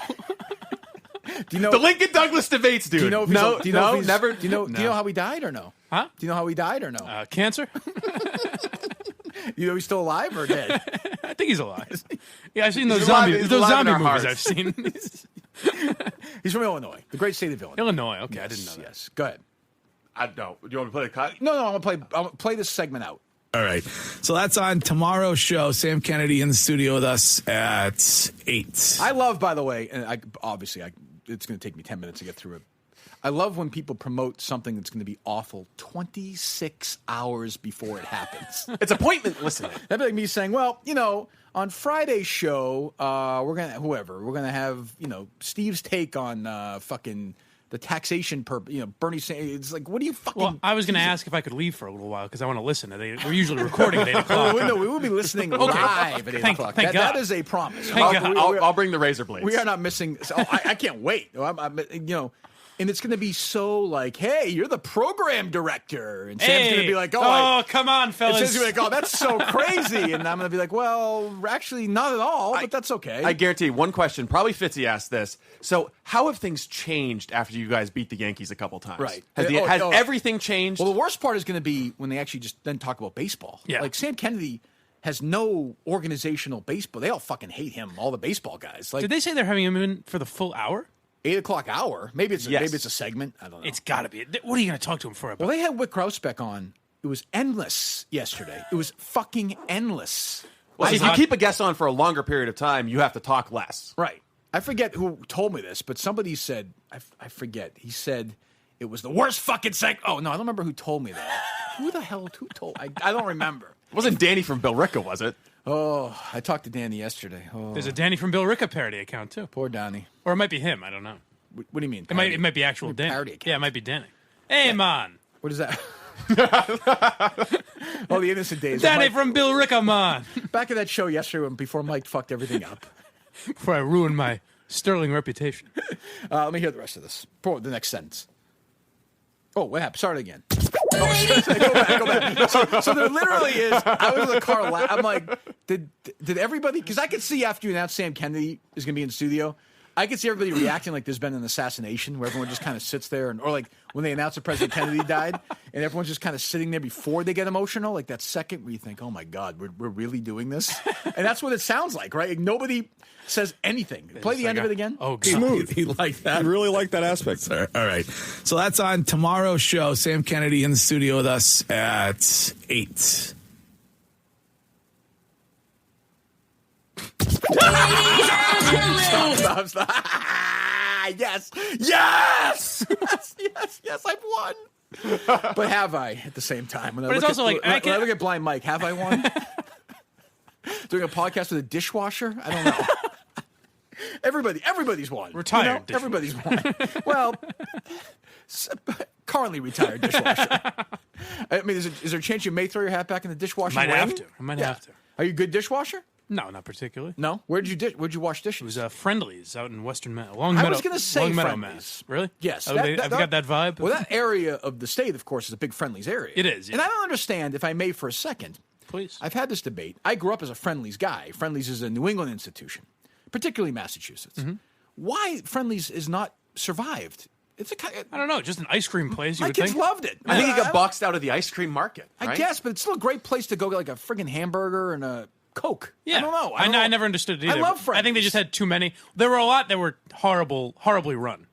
Do you know the Lincoln Douglas debates, dude? Do you know if never. Do you know how he died or no? Huh? Do you know how he died or no? Cancer. You know he's still alive or dead? I think he's alive. Yeah, I've seen those zombie movies I've seen. He's from Illinois, the great state of Illinois. Illinois. Okay, yes, I didn't know that. Yes, go ahead. Do you want me to play the cut? No, I'm gonna play this segment out. All right. So that's on tomorrow's show. Sam Kennedy in the studio with us at 8. I love, by the way, and it's going to take me 10 minutes to get through it. I love when people promote something that's going to be awful 26 hours before it happens. It's appointment listening. That'd be like me saying, well, on Friday's show, we're going to have, Steve's take on fucking the taxation Bernie Sanders. It's like, what do you fucking... Well, I was going to ask if I could leave for a little while because I want to listen. We're usually recording at 8 o'clock. No, we will be listening live at 8 o'clock. Thank God. That is a promise. I'll bring the razor blades. We are not missing... I can't wait. And it's going to be so like, hey, you're the program director. And Sam's going to be like, come on, fellas. And Sam's going to be like, that's so crazy. And I'm going to be like, well, actually, not at all, but that's okay. I guarantee you, one question, probably Fitzy asked this. So how have things changed after you guys beat the Yankees a couple times? Right. Has everything changed? Well, the worst part is going to be when they actually just then talk about baseball. Yeah. Like Sam Kennedy has no organizational baseball. They all fucking hate him, all the baseball guys. Like, did they say they're having him in for the full hour? 8 o'clock hour. Maybe it's a segment. I don't know. It's got to be. What are you going to talk to him for? Well, they had Wick Krausbeck on. It was endless yesterday. It was fucking endless. Well, if you keep a guest on for a longer period of time, you have to talk less. Right. I forget who told me this, but somebody said, I forget. He said it was the worst fucking segment. Oh, no, I don't remember who told me that. Who told? I don't remember. It wasn't Danny from Bill Ricca, was it? Oh, I talked to Danny yesterday. Oh. There's a Danny from Bill Ricca parody account, too. Poor Danny. Or it might be him. I don't know. What do you mean? It might be actual Danny. Parody account. Yeah, it might be Danny. Hey, man. What is that? Oh, the innocent days. Danny from Bill Ricca, man. Back at that show yesterday before Mike fucked everything up. Before I ruined my sterling reputation. Let me hear the rest of this. The next sentence. Oh, what happened? Start it again. Go back. So there literally is. I was in the car. I'm like, did everybody? Because I could see after you announced Sam Kennedy is going to be in the studio, I could see everybody reacting like there's been an assassination where everyone just kind of sits there, or like when they announced that President Kennedy died, and everyone's just kind of sitting there before they get emotional, like that second where you think, oh my God, we're really doing this, and that's what it sounds like, right? Like nobody says anything. Play the end of it again. Oh, smooth. He liked that. He really liked that aspect. All right. So that's on tomorrow's show. Sam Kennedy in the studio with us at 8. Stop. Yes, I've won. But have I at the same time? When I look at Blind Mike, have I won? Doing a podcast with a dishwasher? I don't know. Everybody's won. Retired. Everybody's won. Well, currently retired dishwasher. I mean, is there a chance you may throw your hat back in the dishwasher? I might have to. Are you a good dishwasher? No, not particularly. No? Where'd you wash dishes? It was Friendly's out in Western Mass. I was going to say Long Meadow, Friendly's. Mass. Really? Yes. I've got that vibe. Well, that area of the state, of course, is a big Friendly's area. It is, yeah. And I don't understand, if I may for a second. Please. I've had this debate. I grew up as a Friendly's guy. Friendly's is a New England institution, particularly Massachusetts. Mm-hmm. Why Friendly's is not survived? I don't know, just an ice cream place. My kids loved it. I think it got boxed out of the ice cream market. Right? I guess, but it's still a great place to go get like a friggin' hamburger and a Coke. Yeah. I don't know. I never understood it either. I love Friendly's. I think they just had too many. There were a lot that were horribly run.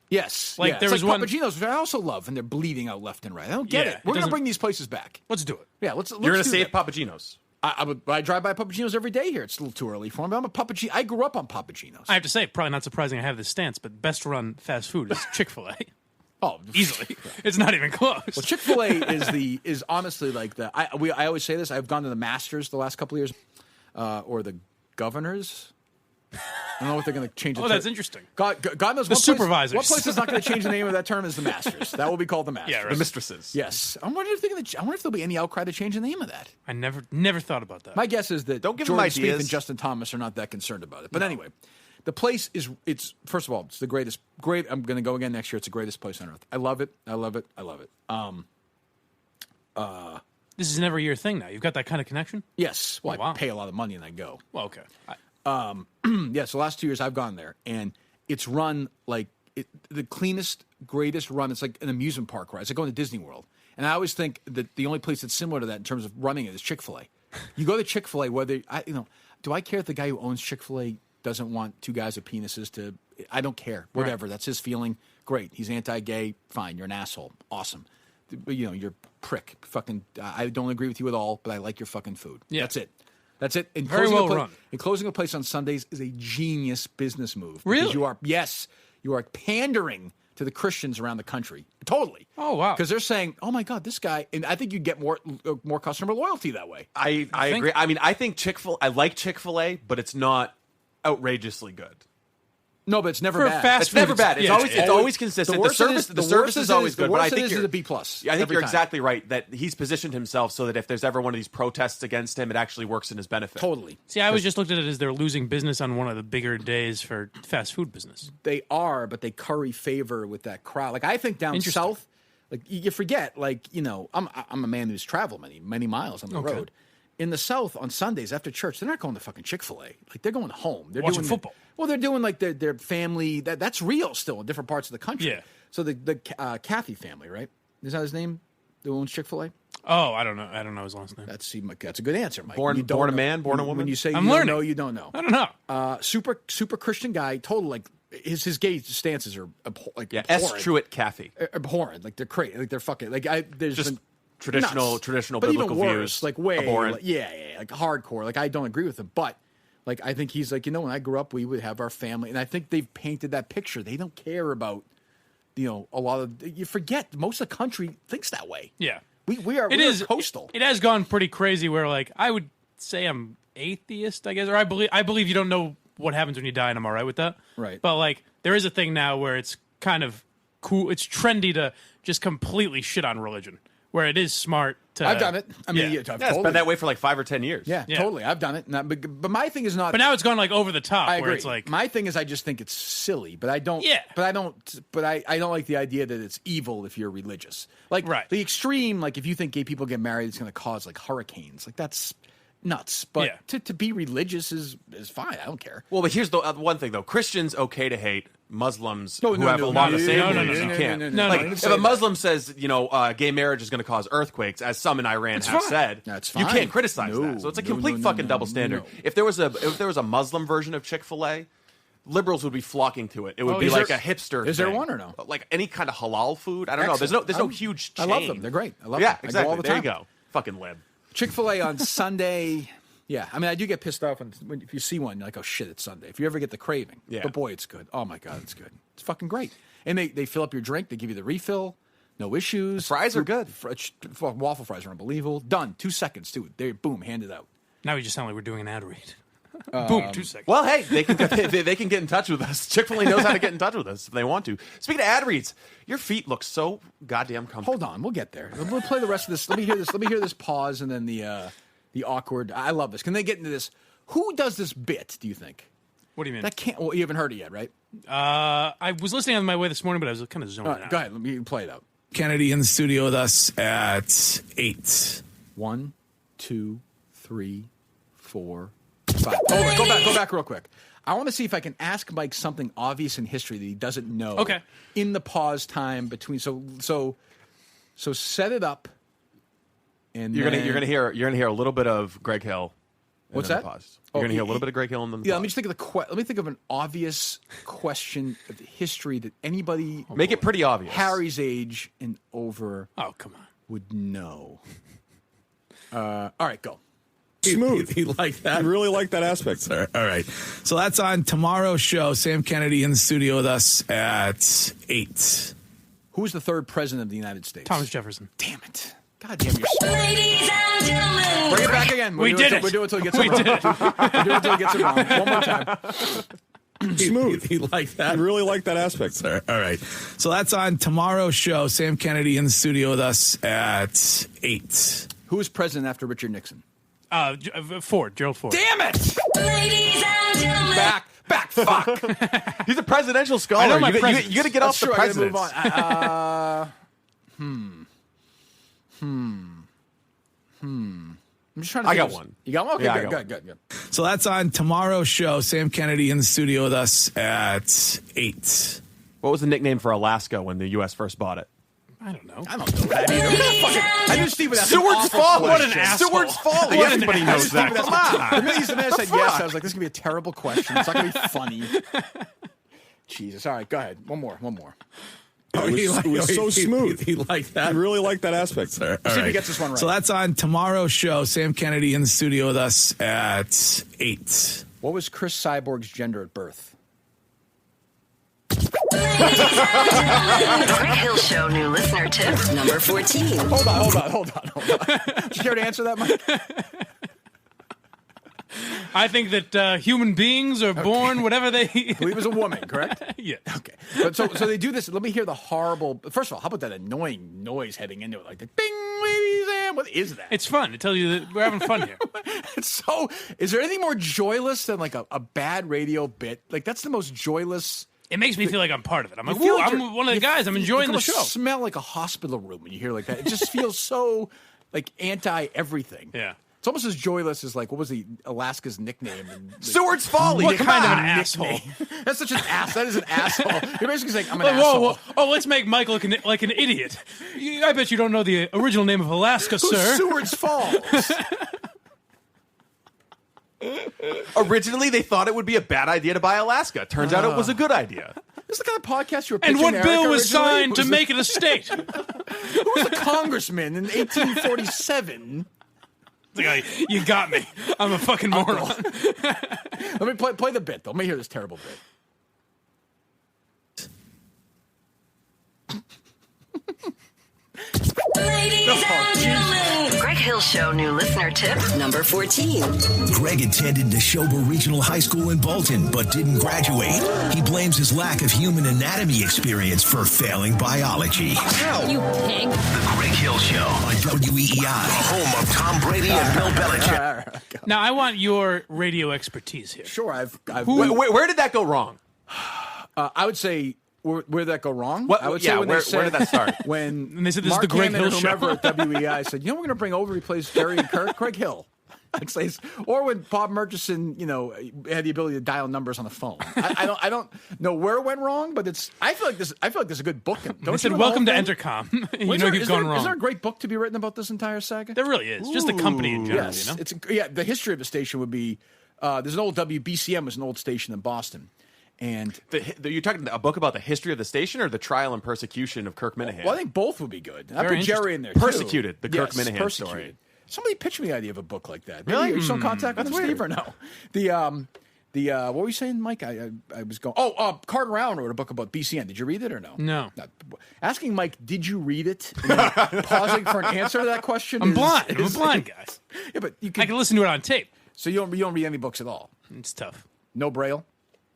Yes. Like there it's was like one. Papagino's, which I also love, and they're bleeding out left and right. I don't get it. We're going to bring these places back. Let's do it. Yeah, let's You're going to do save that. Papagino's. I drive by Papagino's every day here. It's a little too early for me, but I'm a Papagino. I grew up on Papagino's. I have to say, probably not surprising I have this stance, but best run fast food is Chick-fil-A. Oh, easily. It's not even close. Well, Chick-fil-A is honestly like I always say this. I've gone to the Masters the last couple of years, or the Governors. I don't know what they're going to change it to. Oh, that's interesting. God knows the supervisors. What place is not going to change the name of that term is the Masters. That will be called the Masters. Yeah, right. The Mistresses. Yes. I wonder if there'll be any outcry to change the name of that. I never thought about that. My guess is that Don't give Jordan them ideas. Spieth and Justin Thomas are not that concerned about it. But anyway, the place it's first of all, it's the greatest. Great. I'm going to go again next year. It's the greatest place on earth. I love it. I love it. I love it. This is an every year thing now. You've got that kind of connection? Yes. Well, wow. I pay a lot of money and I go. Well, okay. Yeah, so the last 2 years I've gone there, and it's run like the cleanest, greatest run. It's like an amusement park ride. It's like going to Disney World. And I always think that the only place that's similar to that in terms of running it is Chick-fil-A. You go to Chick-fil-A, whether do I care if the guy who owns Chick-fil-A doesn't want two guys with penises to? I don't care. Whatever. Right. That's his feeling. Great. He's anti-gay. Fine. You're an asshole. Awesome. But, you're a prick. Fucking. I don't agree with you at all, but I like your fucking food. Yeah. That's it. That's it. And very well run. And closing a place on Sundays is a genius business move. Really? Because you are pandering to the Christians around the country. Totally. Oh, wow. Because they're saying, oh, my God, this guy. And I think you'd get more customer loyalty that way. I agree. I mean, I think I like Chick-fil-A, but it's not outrageously good. No, but it's never bad. It's never bad. It's always consistent. The service is always good. The but I worst think it is a B+. I think you're exactly right that he's positioned himself so that if there's ever one of these protests against him, it actually works in his benefit. Totally. See, I always just looked at it as they're losing business on one of the bigger days for fast food business. They are, but they curry favor with that crowd. Like I think down south, like you forget, like I'm a man who's traveled many miles on the road. In the South on Sundays after church, they're not going to fucking Chick-fil-A. Like they're going home. They're watching doing football. Well, they're doing like their family. That's real still in different parts of the country. Yeah. So the Kathy family, right? Is that his name? The owns Chick-fil-A? Oh, I don't know. I don't know his last name. That's a good answer, Mike. Born a man, born a woman. When you say I'm you learning. don't know, you don't know. I don't know. Super Christian guy. Total like his gay stances are abhorrent. S. Truett Kathy. Abhorrent. Like they're crazy. Like they're fucking like there's just traditional but biblical even worse, views. Like way abhorrent. Like hardcore. Like I don't agree with him, but like I think he's like when I grew up, we would have our family, and I think they've painted that picture. They don't care about a lot of you forget most of the country thinks that way. Yeah, we are coastal. It has gone pretty crazy. Where like I would say I'm atheist, I guess, or I believe you don't know what happens when you die, and I'm all right with that. Right. But like there is a thing now where it's kind of cool. It's trendy to just completely shit on religion. Where it is smart to... I've done it. I mean, it's been that way for like 5 or 10 years. Yeah, totally. I've done it. But my thing is not... But now it's gone like over the top. I agree. Where it's like... My thing is I just think it's silly, but I don't... Yeah. But I don't like the idea that it's evil if you're religious. Like, the extreme, like if you think gay people get married, it's going to cause like hurricanes. Like that's nuts. But to be religious is fine. I don't care. Well, but here's the one thing, though. Christians, okay to hate. Muslims who have a lot of the same beliefs, you can't. If a Muslim says, gay marriage is going to cause earthquakes, as some in Iran have said, you can't criticize that. So it's a complete fucking double standard. If there was a Muslim version of Chick-fil-A, liberals would be flocking to it. It would be like a hipster. Is there one or no? Like any kind of halal food? I don't know. There's no huge chain. I love them. They're great. I love them. Yeah, exactly. I go all the time. There you go. Fucking lib. Chick-fil-A on Sunday. Yeah, I mean, I do get pissed off if you see one, you're like, oh, shit, it's Sunday. If you ever get the craving. Yeah. But, boy, it's good. Oh, my God, it's good. It's fucking great. And they fill up your drink. They give you the refill. No issues. The fries are good. Waffle fries are unbelievable. Done. 2 seconds, too. They boom, handed out. Now we just sound like we're doing an ad read. Boom, 2 seconds. Well, hey, they can get in touch with us. Chick-fil-A knows how to get in touch with us if they want to. Speaking of ad reads, your feet look so goddamn comfortable. Hold on, we'll get there. We'll play the rest of this. Let me hear this pause and then the awkward. I love this. Can they get into this Who does this bit, do you think? What do you mean? That can't. Well, you haven't heard it yet, right? I was listening on my way this morning, but I was kind of zoning out. Go ahead. Let me play it out. Kennedy in the studio with us at 8. 1, 2, 3, 4, 5. Go back real quick. I want to see if I can ask Mike something obvious in history that he doesn't know. Okay. In the pause time between. So set it up. And you're gonna hear a little bit of Greg Hill. What's that? Pause. You're gonna hear a little bit of Greg Hill in the pause. Let me just think of let me think of an obvious question of history that anybody make it pretty obvious. Harry's age and over. Oh, come on. Would know. All right, go. Smooth. He liked that. You really like that aspect. All right. So that's on tomorrow's show. Sam Kennedy in the studio with us at 8. Who's the third president of the United States? Thomas Jefferson. Damn it. God damn, you're smart. Ladies and gentlemen. Bring it back again. We did it. We'll do it until he gets it wrong. We'll do it until he gets it wrong. One more time. Smooth. He liked that. You really like that aspect. All right. So that's on tomorrow's show. Sam Kennedy in the studio with us at 8. Who was president after Richard Nixon? Ford. Gerald Ford. Damn it! Ladies and gentlemen. Back. Fuck. He's a presidential scholar. I know my you got to get off the presidents. Move on. I'm just trying to. I got one. You got one? Okay, Yeah, good. So that's on tomorrow's show. Sam Kennedy in the studio with us at 8. What was the nickname for Alaska when the U.S. first bought it? I don't know. I don't know that either. I knew Steve would ask Stewart's Folly. What an asshole. Stewart's Folly. Everybody knows that. Come on. The minute I said yes, I was like, this is going to be a terrible question. It's not going to be funny. Jesus. All right, go ahead. One more. It was so smooth. He liked that. You really like that aspect. All See if he gets this one right. So that's on tomorrow's show. Sam Kennedy in the studio with us at 8. What was Chris Cyborg's gender at birth? Greg Hill Show new listener tip number 14. Hold on. Did you care to answer that, Mike? I think that human beings are born whatever they. I believe it was a woman, correct? Yes. Okay. But so they do this. Let me hear the horrible. First of all, how about that annoying noise heading into it, like the bing, ladies and what is that? It's fun. It tells you that we're having fun here. It's so. Is there anything more joyless than like a bad radio bit? Like that's the most joyless. It makes me feel like I'm part of it. I'm like, ooh, I'm one of the guys. I'm enjoying the show. Smell like a hospital room when you hear like that. It just feels so like anti everything. Yeah. It's almost as joyless as like what was Alaska's nickname? Stewart's Folly. What kind of an asshole? That's such an ass. That is an asshole. You're basically saying I'm an asshole. Whoa. Oh, let's make Mike look like an idiot. I bet you don't know the original name of Alaska, sir. Seward's Falls. Originally, they thought it would be a bad idea to buy Alaska. Turns out it was a good idea. This is the kind of podcast you were pitching. And what Erica bill was originally? Signed to was make it a state? Who was a congressman in 1847? You got me. I'm a fucking moron. Let me play the bit, though. Let me hear this terrible bit. Ladies and gentlemen, Greg Hill Show new listener tip number 14. Greg attended Neshoba Regional High School in Bolton, but didn't graduate. He blames his lack of human anatomy experience for failing biology. Ow. You pig. The Greg Hill Show on WEEI, home of Tom Brady and Bill Belichick. Now, I want your radio expertise here. Sure, I've where did that go wrong? I would say. Where did that go wrong? What, I would yeah, say when where, they said, where did that start? When they said this Mark is the Greg Hammond Hill or whomever at WEI said, we're going to bring over, replace Jerry and Kirk, Greg Hill. Or when Bob Murchison, had the ability to dial numbers on the phone. I don't know where it went wrong, but I feel like this is a good book. They said, "Welcome to Entercom." You've gone wrong. Is there a great book to be written about this entire saga? There really is. Just the company in general. Yes, the history of the station would be. There's an old WBCM was an old station in Boston. And you're talking a book about the history of the station or the trial and persecution of Kirk Minihane? Well, I think both would be good. I put Jerry in there. Persecuted, too. the Kirk Minihane story. Somebody pitched me the idea of a book like that. Really? Are you still in contact with him, Steve, or no? What were you saying, Mike? I was going. Carter Rowan wrote a book about BCN. Did you read it or no? No. Asking Mike, did you read it? And then pausing for an answer to that question. I'm blind. I'm a blind guy. Yeah, but I can listen to it on tape. So you don't read any books at all? It's tough. No Braille?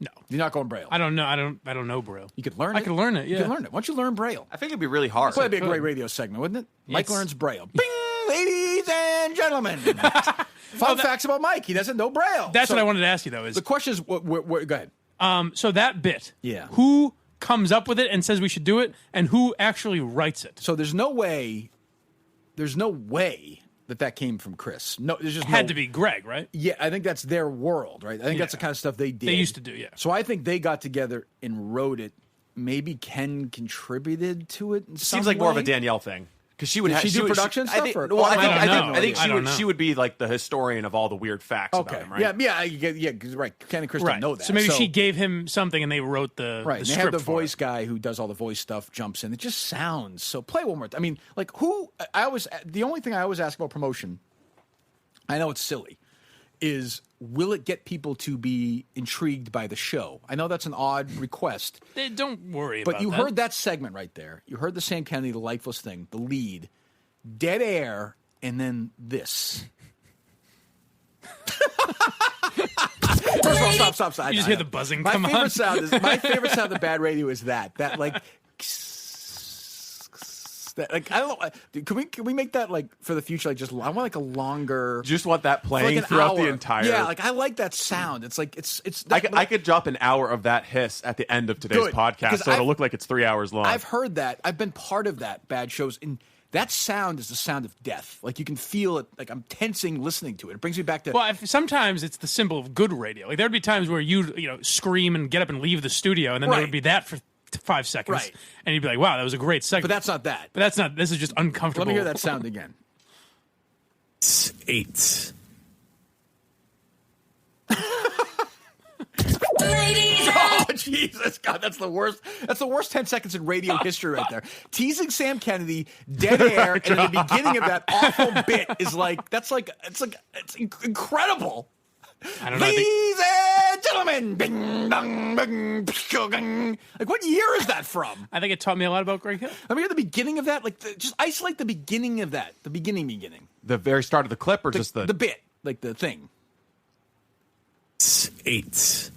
No. You're not going Braille? I don't know. I don't know Braille. You could learn it. I could learn it, yeah. You could learn it. Why don't you learn Braille? I think it'd be really hard. That'd be a great radio segment, wouldn't it? Mike learns Braille. Bing, ladies and and gentlemen. Fun facts about Mike. He doesn't know Braille. That's what I wanted to ask you, though. The question is, go ahead. So that bit, yeah. Who comes up with it and says we should do it, and who actually writes it? So there's no way that came from Chris. No, there's just had to be Greg, right? Yeah, I think that's their world, right? I think that's the kind of stuff they did. They used to do, yeah. So I think they got together and wrote it. Maybe Ken contributed to it. Seems like more of a Danielle thing. Because she would have do production stuff. I think she would be like the historian of all the weird facts about him, right? Yeah, right. Ken and Chris don't know that. So maybe she gave him something and they wrote the right. The they script have the for voice it. guy who does all the voice stuff jumps in. It just sounds so. Play one more. I mean, like who? The only thing I always ask about promotion. I know it's silly. Is will it get people to be intrigued by the show? I know that's an odd request. Don't worry about that. But you heard that segment right there. You heard the Sam Kennedy, the lifeless thing, the lead, dead air, and then this. First of all, stop. You just hear the buzzing come on. My favorite sound of bad radio is that like. Like I don't know. Can we make that like for the future? Like just I want like a longer. Just want that playing like throughout hour. the entire. Yeah, like I like that sound. It's like it's. I could drop an hour of that hiss at the end of today's podcast, so it'll look like it's 3 hours long. I've heard that. I've been part of that bad shows, and that sound is the sound of death. Like you can feel it. Like I'm tensing listening to it. It brings me back to. Well, sometimes it's the symbol of good radio. Like there'd be times where you scream and get up and leave the studio, and then there would be that for 5 seconds, right? And you'd be like, "Wow, that was a great segment." But that's not that. But that's not. This is just uncomfortable. Let me hear that sound again. 8. Oh Jesus God, that's the worst. That's the worst 10 seconds in radio history right there. Teasing Sam Kennedy, dead air, and at the beginning of that awful bit is like it's incredible. I don't know. Ladies and gentlemen, bing, dong, bing, bing. Like, what year is that from? I think it taught me a lot about Greg Hill. Let me hear the beginning of that. Like, just isolate the beginning of that. The beginning. The very start of the clip, or just the bit, like the thing. 8.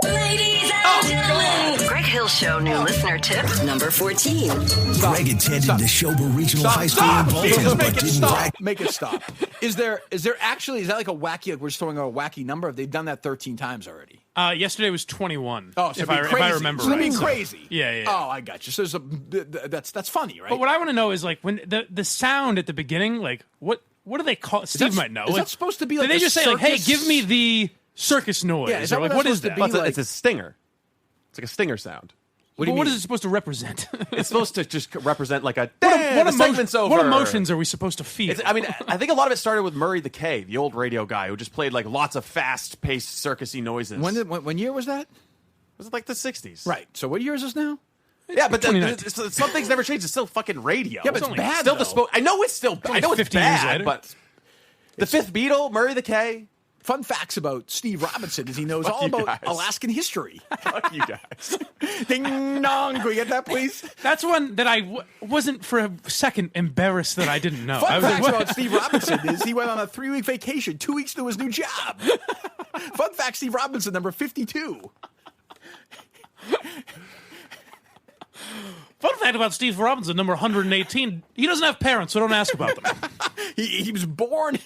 Ladies and gentlemen, Greg Hill Show new listener tip number 14. Greg attended the Shoba Regional High School in Baltimore, but didn't brag. Make it stop. Is that like a wacky? Like we're just throwing out a wacky number? They've done that 13 times already. Yesterday was 21. Oh, so if I remember so right. It'd be crazy. Yeah. Oh, I got you. So that's funny, right? But what I want to know is like when the sound at the beginning, like what do they call it? Steve might know. Is that supposed to be like? Did they just say like, "Hey, give me the circus noise"? Yeah, is that what is that? It's a stinger. It's like a stinger sound. What is it supposed to represent? It's supposed to just represent like a what segment's over. What emotions are we supposed to feel? I think a lot of it started with Murray the K, the old radio guy who just played like lots of fast-paced circusy noises. When year was that? Was it like the 60s? Right. So what year is this now? Yeah, but some things never change. It's still fucking radio. Yeah, but it's bad. Still I know it's still. I know it's 15 bad, years later. but the fifth Beatle, Murray the K. Fun facts about Steve Robinson is he knows all about Alaskan history. Fuck you guys. Ding dong. Can we get that, please? That's one that I wasn't for a second embarrassed that I didn't know. Fun facts about Steve Robinson is he went on a 3-week vacation, 2 weeks to his new job. Fun fact, Steve Robinson, number 52. Fun fact about Steve Robinson, number 118. He doesn't have parents, so don't ask about them. He was born...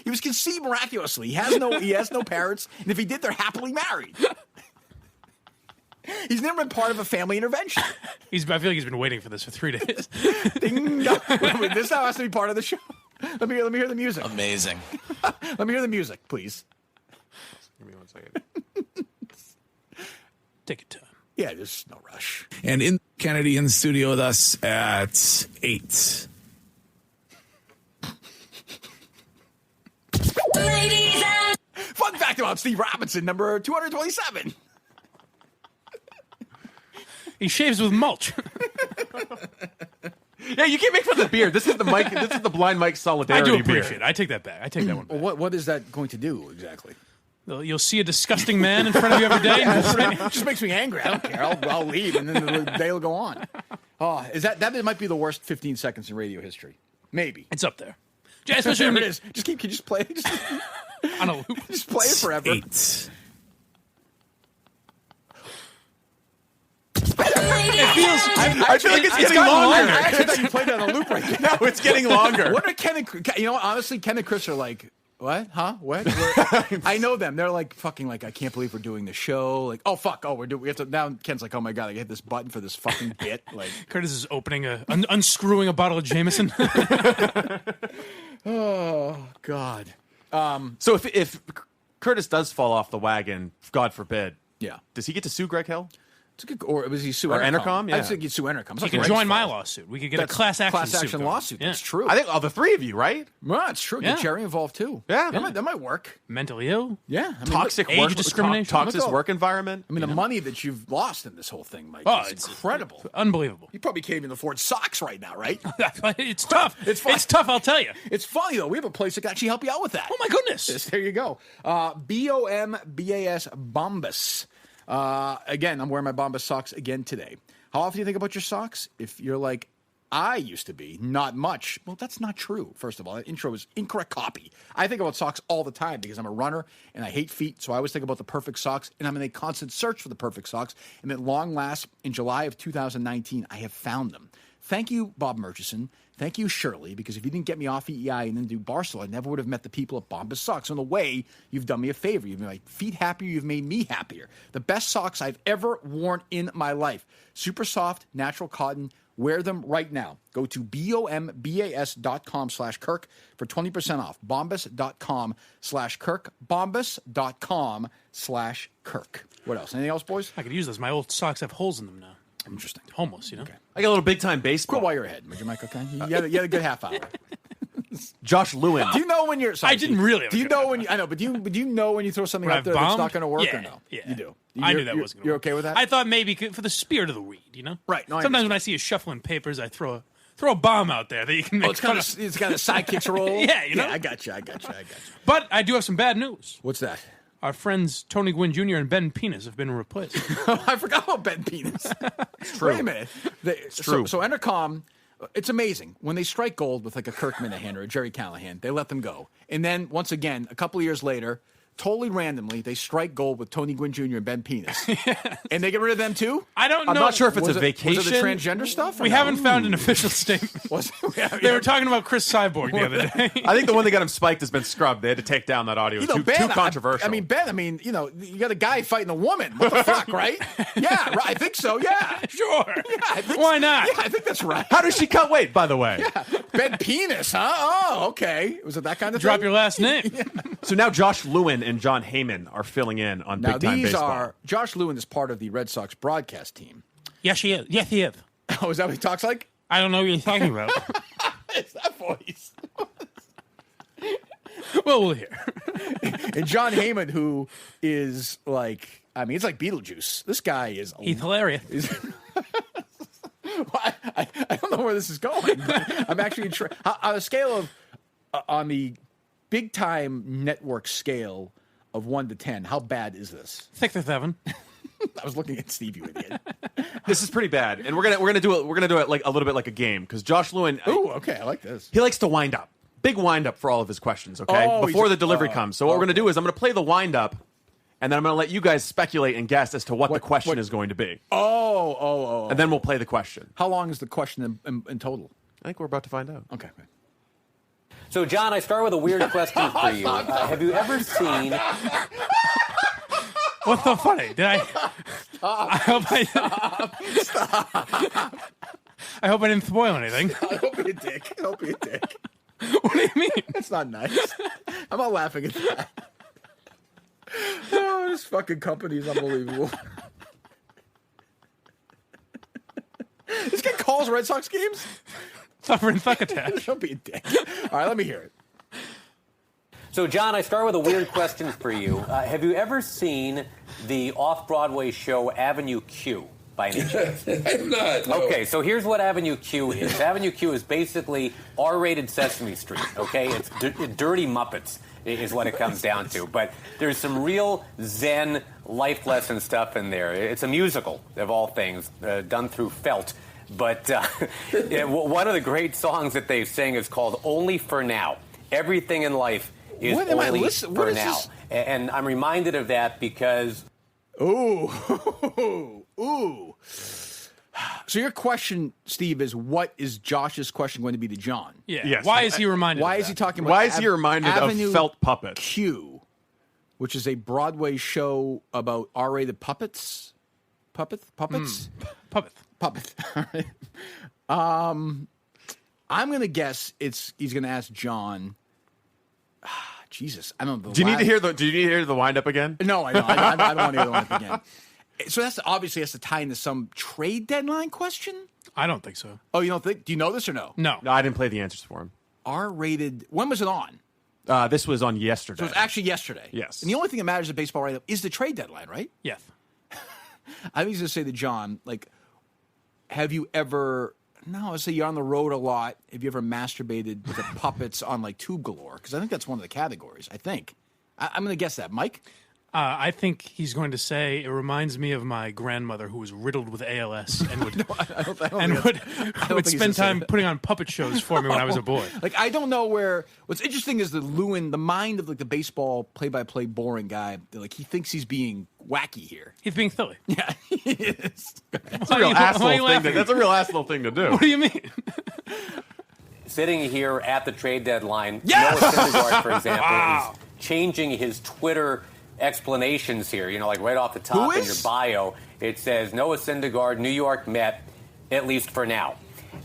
He was conceived miraculously. He has no parents, and if he did, they're happily married. He's never been part of a family intervention. I feel like he's been waiting for this for 3 days. Ding dong. This now has to be part of the show. Let me hear the music. Amazing. Let me hear the music, please. Give me 1 second. Take your time. Yeah, there's no rush. And in Kennedy in the studio with us at 8. Fun fact about Steve Robinson, number 227. He shaves with mulch. Yeah, you can't make fun of the beard. This is the Mike. This is the blind Mike solidarity. I do appreciate beard. it. I take that back. I take that one back. Well, what is that going to do exactly? You'll see a disgusting man in front of you every day. It just makes me angry. I don't care. I'll leave, and then the day will go on. Oh, that might be the worst 15 seconds in radio history. Maybe it's up there. Especially there it is. Can you just play it? On a loop. Just play it forever. 8. It I feel like it's getting longer. I actually thought you played that on a loop right now. No, it's getting longer. What are Ken and honestly, Ken and Chris are like, what? Huh? What? I know them. They're like fucking like, I can't believe we're doing the show. Like, oh fuck, we have to. Now Ken's like, oh my god, I hit this button for this fucking bit. Like, Curtis is opening unscrewing a bottle of Jameson. Oh god. So if Curtis does fall off the wagon, God forbid, yeah, does he get to sue Greg Hill? Or was he sue Entercom? Yeah. I think he'd sue Entercom. He can join my lawsuit. We could get a class action lawsuit. Yeah. That's true. I think all the three of you, right? Well, that's true. Get Jerry involved too. Yeah, that might work. Mentally ill. Yeah, toxic age work discrimination. Toxic work environment. I mean, the money that you've lost in this whole thing, Mike, it's incredible, unbelievable. You probably can't even afford socks right now, right? It's tough. It's tough. I'll tell you. It's funny though. We have a place that can actually help you out with that. Oh my goodness! There you go. BOMBAS Bombas. Again, I'm wearing my Bombas socks again today. How often do you think about your socks? If you're like, I used to be, not much. Well, that's not true. First of all, that intro is incorrect copy. I think about socks all the time because I'm a runner and I hate feet. So I always think about the perfect socks and I'm in a constant search for the perfect socks. And at long last, in July of 2019, I have found them. Thank you, Bob Murchison. Thank you, Shirley, because if you didn't get me off EEI and then do Barstool, I never would have met the people at Bombas Socks. So in a way, you've done me a favor. You've made my feet happier. You've made me happier. The best socks I've ever worn in my life. Super soft, natural cotton. Wear them right now. Go to bombas.com/Kirk for 20% off. Bombas.com/Kirk. Bombas.com/Kirk. What else? Anything else, boys? I could use those. My old socks have holes in them now. Interesting. Homeless, Okay. I got a little big time baseball. Quit while you're ahead, would you, Mike? Okay. You had a good half hour. Josh Lewin. Do you know when you're? Sorry, I didn't really. Do you know when? I know, but do you know when you throw something out there that's not going to work or no? Yeah, you do. I knew that wasn't. Gonna You're work. okay with that? I thought maybe for the spirit of the read, Right. No, sometimes when I see you shuffling papers, I throw a bomb out there that you can make. It's got a sidekicks roll. Yeah, Yeah, I got you. But I do have some bad news. What's that? Our friends Tony Gwynn Jr. and Ben Penis have been replaced. I forgot about Ben Penis. It's true. Wait a minute. It's true. So Entercom, it's amazing. When they strike gold with like a Kirk Minihane or a Jerry Callahan, they let them go. And then, once again, a couple of years later, totally randomly, they strike gold with Tony Gwynn Jr. and Ben Penis. Yes. And they get rid of them too? I don't know. I'm not sure if it's a vacation. Was it the transgender stuff? We haven't found an official statement. They were talking about Chris Cyborg the other day. I think the one that got him spiked has been scrubbed. They had to take down that audio. Too controversial. Ben, you got a guy fighting a woman. What the fuck, right? Yeah, right. I think so, yeah. Sure. Yeah, why not? Yeah, I think that's right. How does she cut weight, by the way? Yeah. Ben Penis, huh? Oh, okay. Was it that kind of Drop thing? your last name. Yeah. So now Josh Lewin and John Heyman are filling in on Big Time Baseball. Josh Lewin is part of the Red Sox broadcast team. Yes, he is. Yes, he is. Oh, is that what he talks like? I don't know what you're talking about. It's that voice. Well, we'll hear. And John Heyman, who is like, it's like Beetlejuice. This guy is... He's hilarious. I don't know where this is going, but I'm actually... on a scale of... on the Big Time Network scale of 1 to 10, how bad is this? 6 or 7. I was looking at Steve, you idiot. This is pretty bad, and we're gonna do it like a little bit like a game because Josh Lewin. Oh, okay, I like this. He likes to wind up, big wind up for all of his questions. Okay, before the delivery comes. So what we're gonna do is I'm gonna play the wind up, and then I'm gonna let you guys speculate and guess as to what the question is going to be. Oh. And then we'll play the question. How long is the question in total? I think we're about to find out. Okay. So, John, I start with a weird question for you. Have you ever seen... What's so funny? Did I... Stop. I hope I didn't spoil anything. Don't be a dick. Don't be a dick. What do you mean? That's not nice. I'm not laughing at that. Oh, this fucking company is unbelievable. This guy calls Red Sox games? Suffering succotash. Don't be a dick. All right, let me hear it. So, John, I start with a weird question for you. Have you ever seen the off-Broadway show Avenue Q by any chance? I'm not. No. Okay, so here's what Avenue Q is. Avenue Q is basically R-rated Sesame Street, okay? It's dirty Muppets is what it comes down to. But there's some real Zen life lesson stuff in there. It's a musical, of all things, done through felt. But one of the great songs that they sing is called Only for Now. Everything in life is only for now. And I'm reminded of that because... Ooh. So your question, Steve, is what is Josh's question going to be to John? Yeah. Yes. Why is he reminded? Why of is that? he talking about? Why is he reminded Avenue of felt puppets? Q, which is a Broadway show about R-rated puppets. Puppets. Puppet. All right. I'm gonna guess he's gonna ask John. Jesus, I don't know. Do you need to hear the wind up again? No, I don't. I don't want to hear the wind up again. So that's obviously has to tie into some trade deadline question. I don't think so. Oh, you don't think? Do you know this or no? No, I didn't play the answers for him. R-rated. When was it on? This was on yesterday. So it's actually yesterday. Yes. And the only thing that matters in baseball right now is the trade deadline, right? Yes. I think he's going to say to John, like, have you ever... No, I say you're on the road a lot. Have you ever masturbated to puppets on, like, Tube Galore? Because I think that's one of the categories, I think. I'm going to guess that. Mike? I think he's going to say, it reminds me of my grandmother who was riddled with ALS and would spend time putting on puppet shows for me when I was a boy. Like, I don't know where... What's interesting is the mind of, like, the baseball play-by-play boring guy. Like, he thinks he's being wacky here. He's being silly. Yeah, he is. That's a real asshole thing. That's a real asshole thing to do. What do you mean? Sitting here at the trade deadline, yes! Noah Syndergaard, for example, is changing his Twitter explanations here. You know, like right off the top in your bio, it says Noah Syndergaard, New York Met, at least for now.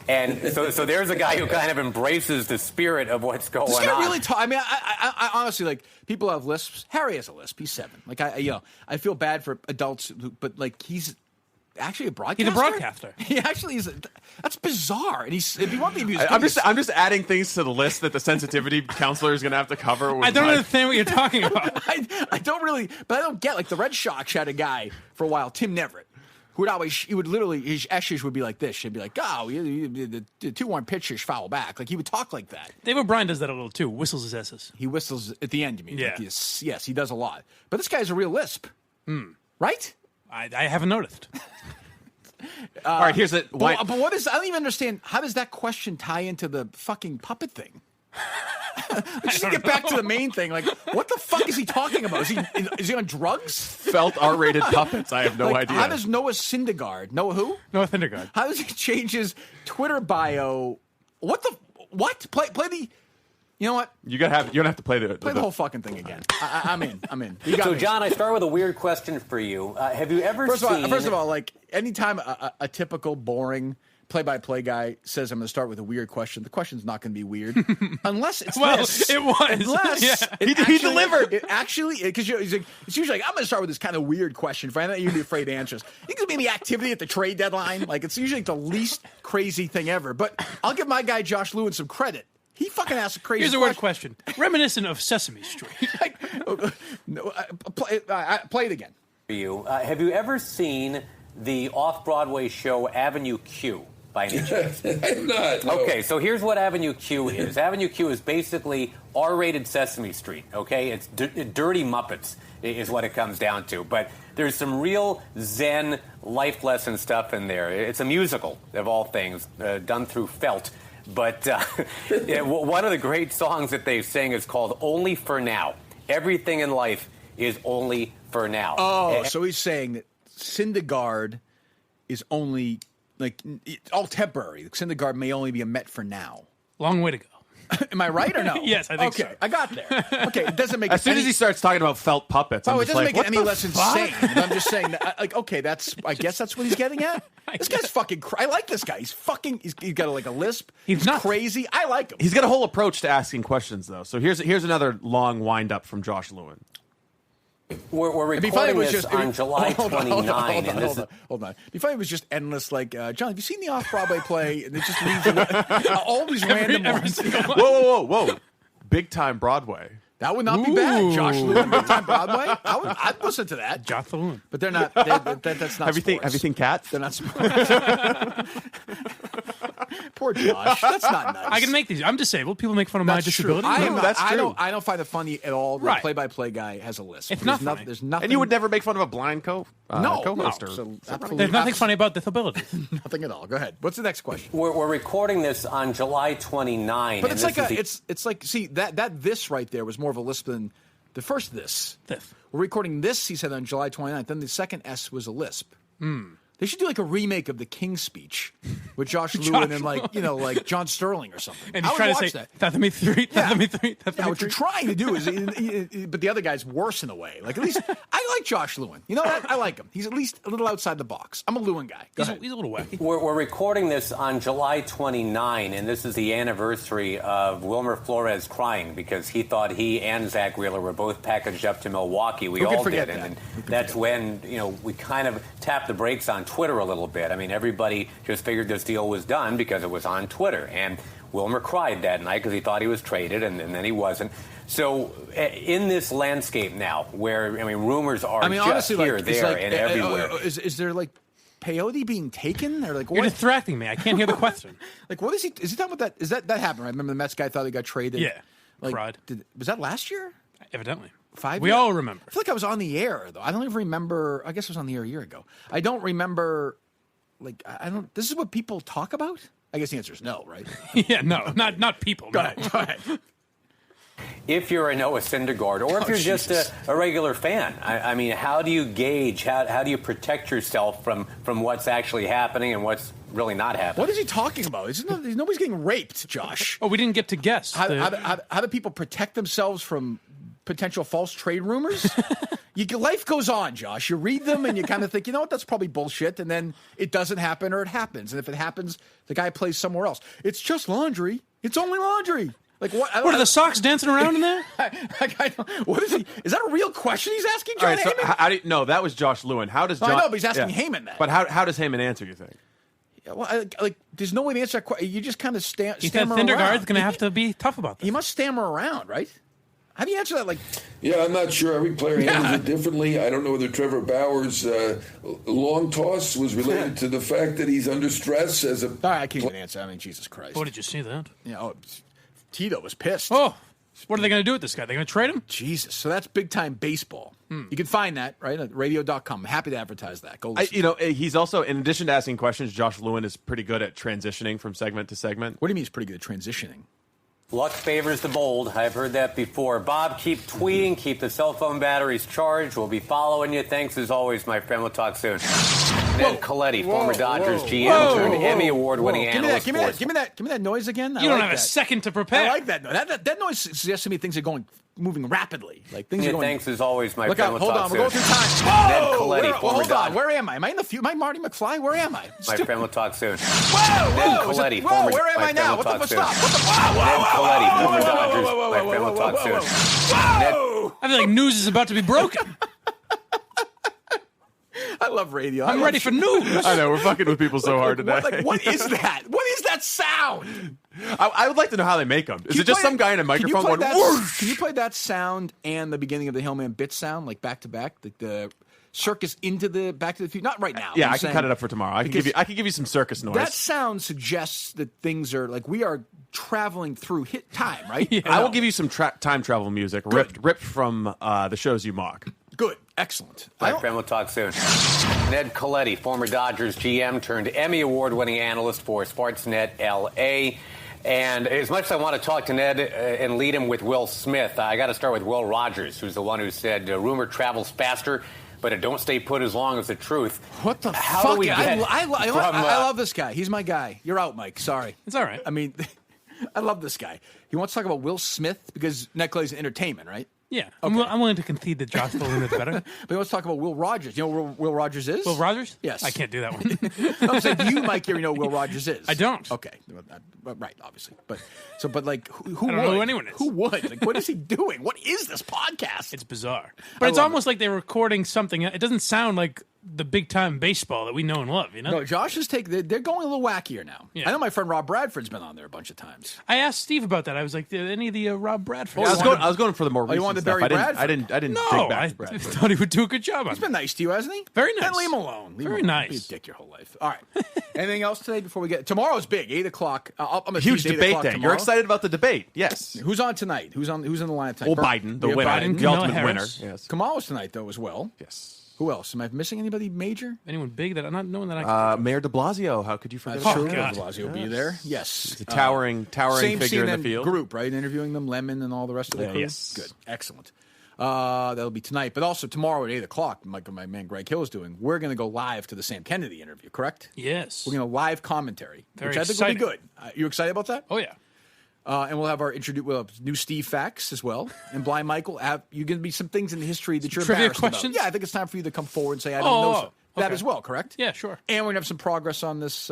And so there's a guy who kind of embraces the spirit of what's going on. This guy really I mean, I honestly, like, people have lisps. Harry has a lisp. He's 7. Like, I feel bad for adults, but, like, he's actually a broadcaster. He's a broadcaster. He actually is. That's bizarre. And if you want me to be, I'm just adding things to the list that the sensitivity counselor is going to have to cover. I don't understand what you're talking about. I don't really, but I don't get, like, the Red Sox had a guy for a while, Tim Neverett, who would always, he would literally, his S's would be like this. He'd be like, oh, the 2-1 pitch is foul back. Like, he would talk like that. Dave O'Brien does that a little too. Whistles his S's. He whistles at the end, you mean? Yeah. Like, yes, he does a lot. But this guy's a real lisp. Right? I haven't noticed. All right, here's it. But what is, I don't even understand, how does that question tie into the fucking puppet thing? Let's just get back to the main thing. Like, what the fuck is he talking about? Is he on drugs? Felt R-rated puppets. I have no idea. How does Noah Syndergaard? Noah who? Noah Syndergaard. How does he change his Twitter bio? What? Play the. You know what? You don't have to play the whole fucking thing again. I'm in. So, John, I start with a weird question for you. Have you ever seen? First of all, like, anytime a typical boring play-by-play guy says I'm going to start with a weird question, the question's not going to be weird unless it's this. It was. Unless he delivered. It actually, because he's like, it's usually like, I'm going to start with this kind of weird question. For you'd be afraid to answer. You think maybe activity at the trade deadline? Like, it's usually the least crazy thing ever. But I'll give my guy Josh Lewin some credit. He fucking asked a crazy question. Here's a weird question. Reminiscent of Sesame Street. Play it again. For you, have you ever seen the off-Broadway show Avenue Q by any chance? I'm not. No. Okay, so here's what Avenue Q is. Avenue Q is basically R-rated Sesame Street, okay? It's dirty Muppets is what it comes down to. But there's some real Zen life lesson stuff in there. It's a musical, of all things, done through felt. But one of the great songs that they sing is called Only for Now. Everything in life is only for now. Oh, so he's saying that Syndergaard is only, like, all temporary. Syndergaard may only be a Met for now. Long way to go. Am I right or no? Yes, I think so. Okay, I got there. Okay, it doesn't make as soon as he starts talking about felt puppets, I'm it just doesn't like, make it any what the less fuck? insane. I'm just saying that, like, okay, I guess that's what he's getting at. This guy's fucking. I like this guy. He's got a lisp. He's crazy. I like him. He's got a whole approach to asking questions, though. So here's another long wind up from Josh Lewin. We're recording this on July 29. Hold on. It'd be funny if it was just endless, like, John, have you seen the off-Broadway play? And it just leaves all these random ones. Whoa. Big time Broadway. That would not be bad. Josh Lewin, Big Time Broadway. I'd listen to that. Josh Lewin. But they're not. That's not. Have you seen Cats? They're not sports. Poor Josh. That's not nice. I can make these. I'm disabled. People make fun of my disability. I don't find it funny at all. The play-by-play guy has a lisp. It's not funny. There's nothing. And you would never make fun of a blind co-host. So there's nothing funny about disability. Nothing at all. Go ahead. What's the next question? We're recording this on July 29. But it's like see that this right there was more of a lisp than the first this. Fifth. We're recording this, he said, on July 29th. Then the second S was a lisp. They should do like a remake of the King's Speech with Josh Lewin and like John Sterling or something. And he's trying to say that me three. What you're trying to do is, but the other guy's worse in a way. Like at least I like Josh Lewin. You know what? I like him. He's at least a little outside the box. I'm a Lewin guy. He's a little wacky. We're recording this on July 29, and this is the anniversary of Wilmer Flores crying because he thought he and Zach Wheeler were both packaged up to Milwaukee. We all did, and that's when we kind of tapped the brakes on Twitter a little bit. I mean, everybody just figured this deal was done because it was on Twitter, and Wilmer cried that night because he thought he was traded, and then he wasn't. So in this landscape now, where rumors are just honestly, here, there, and everywhere, is there like peyote being taken, or like you're distracting me? I can't hear the question. Like, what is he? Is he talking about that? Is that happened? Right? Remember the Mets guy thought he got traded? Yeah, cried. Was that last year? Evidently. 5 We years? all remember. I feel like I was on the air though. I don't even remember. I guess I was on the air a year ago. I don't remember. Like, I don't. This is what people talk about. I guess the answer is no, right? Yeah, no, not people. Go ahead. If you're a Noah Syndergaard, or if you're just a regular fan, I mean, how do you gauge? How do you protect yourself from what's actually happening and what's really not happening? What is he talking about? Nobody's getting raped, Josh. Oh, we didn't get to guess. How do people protect themselves from potential false trade rumors? Life goes on, Josh. You read them and you kind of think, you know what, that's probably bullshit, and then it doesn't happen or it happens. And if it happens, the guy plays somewhere else. It's just laundry. It's only laundry. Like what? What are the socks dancing around in there? What is he? Is that a real question he's asking, John Heyman? No, that was Josh Lewin. How does John? I know, but he's asking Heyman that. But how does Heyman answer? You think? Yeah, well, there's no way to answer that question. You just kind of stammer around. Syndergaard's going to have to be tough about this. He must stammer around, right? How do you answer that? Yeah, I'm not sure. Every player handles it differently. I don't know whether Trevor Bauer's long toss was related to the fact that he's under stress as a. All right, I can't even answer. I mean, Jesus Christ. Oh, did you see that? Yeah. Tito was pissed. Oh, what are they going to do with this guy? They're going to trade him? Jesus. So that's big time baseball. You can find that right at radio.com. I'm happy to advertise that. Go listen. He's also, in addition to asking questions, Josh Lewin is pretty good at transitioning from segment to segment. What do you mean he's pretty good at transitioning? Luck favors the bold. I've heard that before. Bob, keep tweeting. Keep the cell phone batteries charged. We'll be following you. Thanks as always, my friend. We'll talk soon. Ned Coletti, former Dodgers GM, turned Emmy Award-winning analyst. Give me that noise again. You don't have a second to prepare. I like that noise. That noise suggests to me things are moving rapidly. Like things are going. Thanks as always, my friend. Look out! Hold on, we're going through time. Ned Coletti, former hold on. Where am I? Am I in the future? Am I Marty McFly? Where am I? My friend, we'll talk soon. Ned Coletti, former. Where am I now? What the stop? Ned Coletti, former Dodgers. My friend, we'll talk soon. I feel like news is about to be broken. I love radio. I'm ready for news. I know, we're fucking with people so hard today. What is that? What is that sound? I would like to know how they make them. Is it just some guy in a microphone going whoosh? Can you play that sound and the beginning of the Hillman bit sound, like back to back? The circus into the Back to the Future? Not right now. Yeah, I can cut it up for tomorrow. I can give you some circus noise. That sound suggests that things are like we are traveling through hit time, right? Yeah, I will give you some time travel music ripped from the shows you mock. Good. Excellent. My friend, we'll talk soon. Ned Coletti, former Dodgers GM, turned Emmy Award-winning analyst for Sportsnet LA. And as much as I want to talk to Ned and lead him with Will Smith, I got to start with Will Rogers, who's the one who said rumor travels faster, but it don't stay put as long as the truth. What the fuck? I love this guy. He's my guy. You're out, Mike. Sorry. It's all right. I mean, I love this guy. He wants to talk about Will Smith because Ned Coletti's entertainment, right? Yeah, okay. I'm willing to concede that Josh Lewin is better. But he wants to talk about Will Rogers. You know who Will Rogers is? Will Rogers? Yes. I can't do that one. I'm saying you, Mike, you know who Will Rogers is. I don't. Okay. Right, obviously. But who I don't know who anyone is. Who would? Like, what is he doing? What is this podcast? It's bizarre. But it's almost like they're recording something. It doesn't sound like the big-time baseball that we know and love, you know? No, Josh's they're going a little wackier now. Yeah. I know my friend Rob Bradford's been on there a bunch of times. I asked Steve about that. I was like, did any of the Rob Bradford? I was going for the more recent you wanted stuff. Barry Bradford? I didn't dig back to Bradford. I thought he would do a good job on it. He's been nice to you, hasn't he? Very nice. Then leave him alone. Very nice. Be a dick your whole life. All right. Anything else today before we get... Tomorrow's big, 8 o'clock. I'm a huge debate day. Tomorrow. You're excited about the debate. Yes. Who's on tonight? Who's in the lineup tonight? Well, Biden, the winner. Biden, the ultimate Harris. winner. Yes. Kamala's tonight, though, as well. Yes. Who else? Am I missing anybody major? Anyone big that I'm not knowing that I can Mayor de Blasio. How could you forget? That's true. De Blasio will be there. Yes. He's a towering same figure in the CNN field. Group, right? Interviewing them, Lemon and all the rest of the crew. Yes. Good. Excellent. That'll be tonight, but also tomorrow at 8 o'clock. My man Greg Hill is doing. We're going to go live to the Sam Kennedy interview. Correct? Yes. We're going to live commentary, Very which I think exciting. will be good. You excited about that? Oh yeah. And we'll have we'll have new Steve facts as well. And Blind Michael, you're going to be some things in the history that you're trivia embarrassed questions? about. Yeah, I think it's time for you to come forward and say I don't know that as well. Correct? Yeah, sure. And we're going to have some progress on this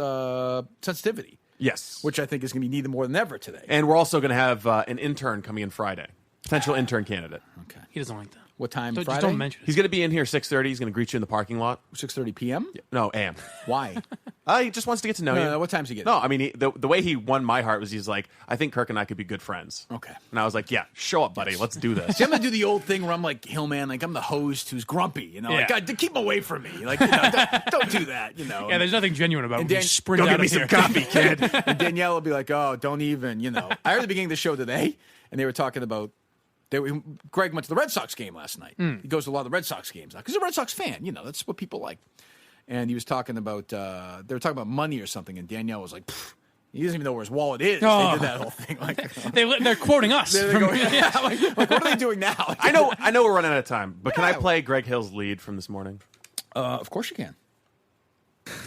sensitivity. Yes. Which I think is going to be needed more than ever today. And we're also going to have an intern coming in Friday. Potential intern candidate. Okay. He doesn't like that. What time Just Friday? don't mention it. He's going to be in here 6:30. He's going to greet you in the parking lot. 6:30 p.m.? No, a.m. Why? He just wants to get to know you. No, what time's he getting? No, I mean, the way he won my heart was he's like, I think Kirk and I could be good friends. Okay. And I was like, yeah, show up, buddy. Let's do this. See, I'm going to do the old thing where I'm like, Hillman, like I'm the host who's grumpy, you know, like Yeah. God, keep him away from me. Like, don't do that, you know. Yeah, there's nothing genuine about And when you Dan- sprint Go out get of me here. some coffee, kid. And Danielle will be like, oh, don't even, you know. I heard at the beginning of the show today, and they were talking about, Greg went to the Red Sox game last night. He goes to a lot of the Red Sox games now because he's a Red Sox fan. You know, that's what people like. And he was talking about, they were talking about money or something, and Danielle was like, he doesn't even know where his wallet is. Oh. They did that whole thing. Like, They're quoting us. they're from- going, yeah, like, what are they doing now? I know we're running out of time, but can I play Greg Hill's lead from this morning? Of course you can.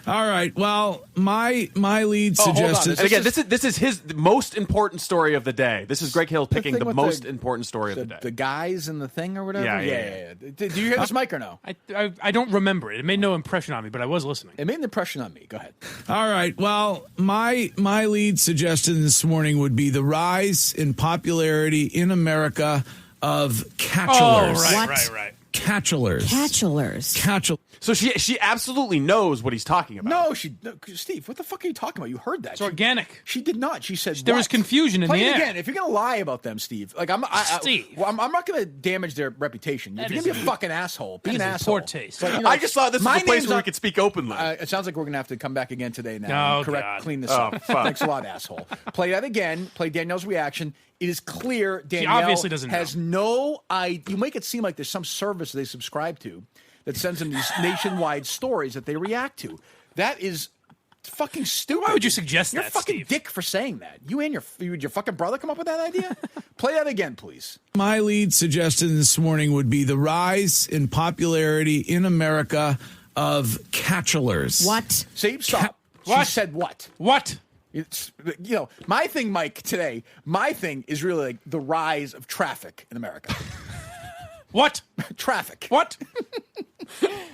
All right. Well, my lead hold on. suggested. And again, this is his most important story of the day. This is Greg Hill picking thing the with most important story of the day. The guys in the thing or whatever? Yeah. Do you hear this mic or no? I don't remember it. It made no impression on me, but I was listening. It made an impression on me. Go ahead. All right. Well, my lead suggestion this morning would be the rise in popularity in America of catchers. Oh, right. Catchers. So she absolutely knows what he's talking about. No, Steve, what the fuck are you talking about? You heard that. It's organic. She did not. She said There was confusion in Play the it air. again. If you're going to lie about them, Steve, like I'm not going to damage their reputation. If you're going to be a fucking asshole, be an asshole. Poor taste. But, you know, I just thought this was my a place name's where we not- could speak openly. It sounds like we're going to have to come back again today now. Oh, and God. clean this Oh, up. fuck. Thanks a lot, asshole. Play that again. Play Danielle's reaction. It is clear Danielle obviously doesn't has no idea. You make it seem like there's some service they subscribe to that sends them these nationwide stories that they react to. That is fucking stupid. Why would you suggest You're that, a fucking Steve? dick for saying that. You and your fucking brother come up with that idea? Play that again, please. My lead suggestion this morning would be the rise in popularity in America of catchers. What? See, stop. What? She said what? What? It's, you know, my thing, Mike, today, my thing is really like the rise of traffic in America. What? Traffic. What?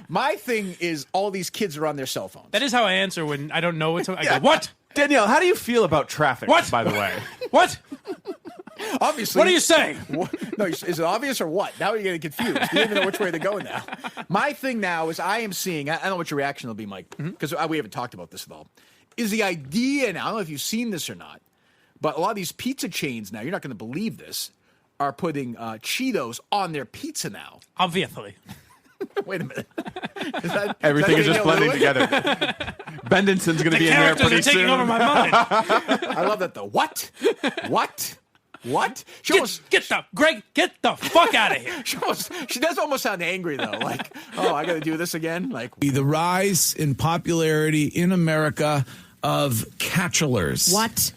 My thing is all these kids are on their cell phones. That is how I answer when I don't know what's. I go, what? Danielle, how do you feel about traffic, What? by the way? What? Obviously. What are you saying? No, is it obvious or what? Now you're getting confused. You don't even know which way to go now. My thing now is I am seeing, I don't know what your reaction will be, Mike, because we haven't talked about this at all, is the idea now, I don't know if you've seen this or not, but a lot of these pizza chains now, you're not going to believe this, are putting Cheetos on their pizza now. Obviously. Wait a minute. Everything is just blending together. Bendenson's going to be in there pretty taking soon. over my mind. I love that though. What? Greg, get the fuck out of here. She does almost sound angry though. Like, oh, I got to do this again. Like The rise in popularity in America of catchers. What?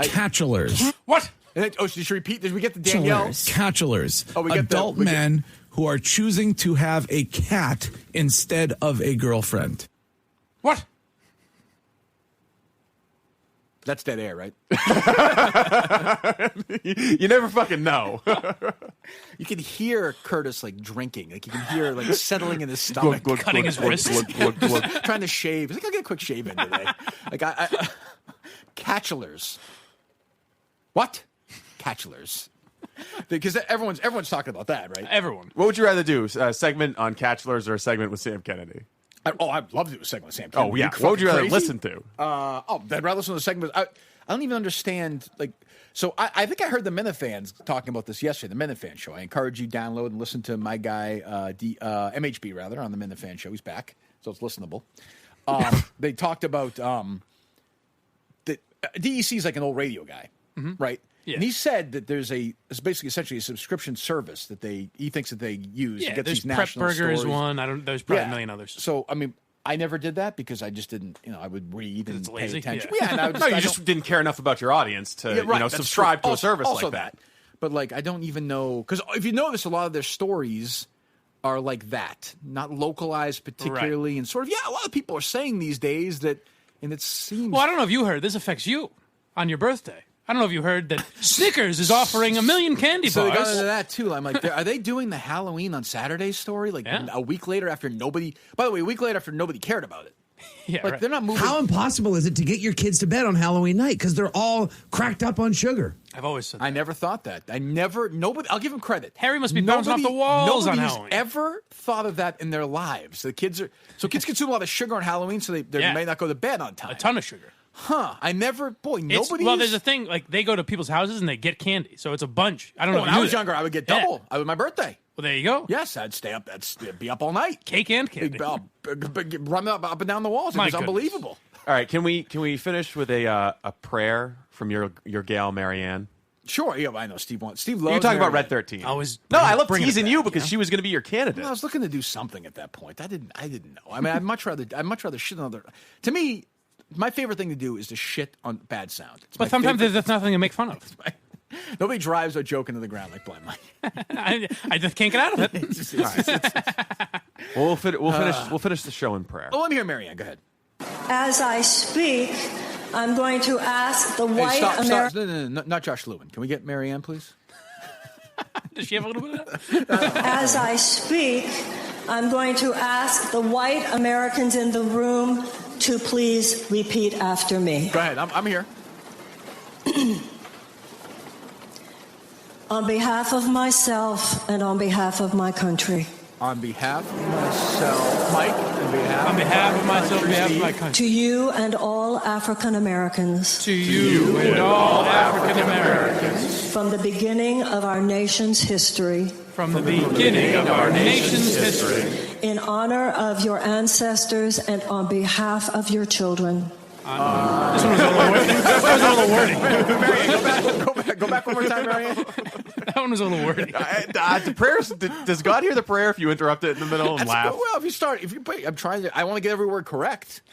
Catchers. What? Should we repeat? Did we get the Danielle? Catchers. Oh, we get adult men who are choosing to have a cat instead of a girlfriend. What? That's dead air, right? You never fucking know. You can hear Curtis like drinking. Like you can hear like settling in his stomach, Cutting his wrist. trying to shave. He's like, I'll get a quick shave in today. Like catchers. What? Catchers. Because everyone's talking about that, right? Everyone. What would you rather do? A segment on catchers or a segment with Sam Kennedy? I'd love to do a segment with Sam Kennedy. Oh, yeah. What would you rather listen to? I'd rather listen to the segment. I don't even understand. Like, so I think I heard the Minifans talking about this yesterday, the Minifan show. I encourage you download and listen to my guy, MHB, rather, on the Minifan show. He's back, so it's listenable. They talked about the DEC is like an old radio guy, right? Yeah. And he said that it's basically essentially a subscription service that he thinks that they use to get there's these national Prep Burger stories. is one. There's probably a million others. So, I mean, I never did that because I just didn't, I would read and it's pay lazy. attention. Yeah. And I would You just didn't care enough about your audience to, that's subscribe true. to a service also like that. but like I don't even know because if you notice, a lot of their stories are like that, not localized particularly, and sort of a lot of people are saying these days that, and it seems. Well, I don't know if you heard this affects you on your birthday. I don't know if you heard that Snickers is offering 1 million candy bars. So they got into that too. I'm like, are they doing the Halloween on Saturday story? Like a week later after nobody. By the way, a week later after nobody cared about it. Yeah, like they're not moving. How impossible is it to get your kids to bed on Halloween night because they're all cracked up on sugar? I've always said that. I never thought that. Nobody. I'll give him credit. Harry must be bouncing off the walls on Nobody's Halloween. ever thought of that in their lives. Kids consume a lot of sugar on Halloween, so they may not go to bed on time. A ton of sugar. Huh? Nobody. Well, there's a thing like they go to people's houses and they get candy, so it's a bunch. I don't know. When I was younger, I would get double. I was my birthday. Well, there you go. Yes, I'd stay up. Be up all night. Cake and candy. Run up and down the walls. It was unbelievable. All right, can we finish with a prayer from your gal Marianne? Sure. Yeah, I know Steve loves. You're talking about Red 13. I love teasing you because she was going to be your candidate. Well, I was looking to do something at that point. I didn't know. I mean, I'd much rather shit on other. To me, my favorite thing to do is to shit on bad sound. But sometimes there's nothing to make fun of. Nobody drives a joke into the ground like Blind Mike. I just can't get out of it. We'll finish the show in prayer. Well, let me hear Marianne. Go ahead. As I speak, I'm going to ask the white American. No, not Josh Lewin. Can we get Marianne, please? Does she have a little bit of that? As I speak, I'm going to ask the white Americans in the room to please repeat after me. Go ahead. I'm here. On behalf of myself and on behalf of my country. On behalf of myself, Mike, on behalf of myself, on behalf of my country. To you and all African Americans. To you and all African Americans. From the beginning of our nation's history. From the beginning of our nation's history. In honor of your ancestors and on behalf of your children. This one was a little wordy. Marianne, go back one more time, Marianne. That one was a little wordy. The prayers. Does God hear the prayer if you interrupt it in the middle and laugh? Well, I want to get every word correct.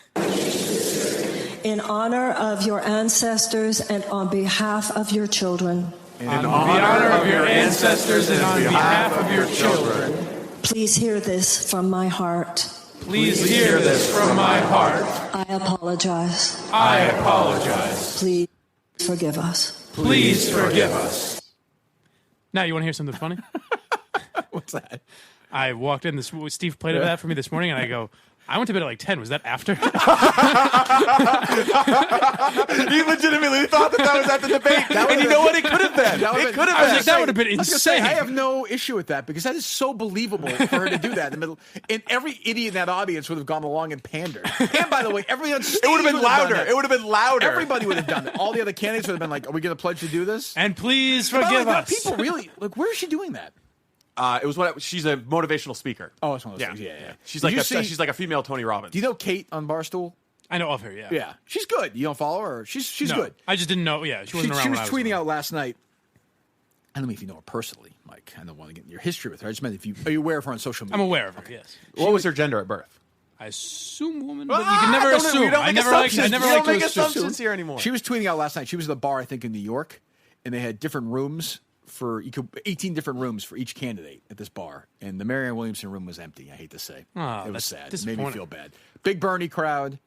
In honor of your ancestors and on behalf of your children. In honor of your ancestors and on behalf of your children. Please hear this from my heart. Please hear this from my heart. I apologize. I apologize. Please forgive us. Please forgive us. Now, you want to hear something funny? What's that? I walked in. Steve played that for me this morning, and I go, I went to bed at like 10. Was that after? He legitimately thought that was at the debate. And you know what? It could have been. It could have been. Like, that would have been insane. I have no issue with that because that is so believable for her to do that in the middle. And every idiot in that audience would have gone along and pandered. And by the way, everybody on stage it would have been louder. It would have been louder. Everybody would have done it. All the other candidates would have been like, are we going to pledge to do this? And please forgive us. People really, like, where is she doing that? It was she's a motivational speaker. Oh, it's one of those things. Yeah. She's like a female Tony Robbins. Do you know Kate on Barstool? I know of her. Yeah. Yeah, she's good. You don't follow her? She's good. I just didn't know. Yeah, she wasn't around. She was tweeting out last night. I don't know if you know her personally, Mike. I don't want to get into your history with her. I just meant are you aware of her on social media? I'm aware of her. Yes. What was her gender at birth? I assume woman, but you can never assume. I never like to make assumptions here anymore. She was tweeting out last night. She was at the bar, I think, in New York, and they had different rooms. 18 different rooms for each candidate at this bar, and the Marianne Williamson room was empty. I hate to say, it was sad. It made me feel bad. Big Bernie crowd,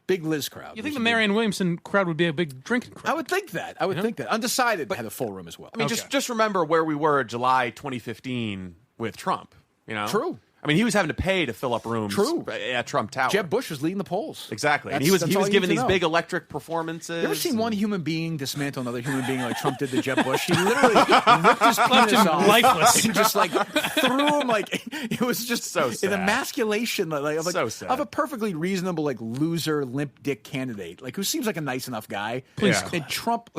big Liz crowd. You think the Marianne Williamson crowd would be a big drinking crowd? I would think that. Undecided, but had a full room as well. I mean, just remember where we were July 2015 with Trump. You know, true. I mean, he was having to pay to fill up rooms at Trump Tower. Jeb Bush was leading the polls. Exactly. And he was giving these big electric performances. You ever seen one human being dismantle another human being like Trump did to Jeb Bush? He literally ripped his penis off lifeless and just like threw him like it was just so sad. An emasculation so sad. of a perfectly reasonable like loser limp dick candidate like who seems like a nice enough guy. Please and Trump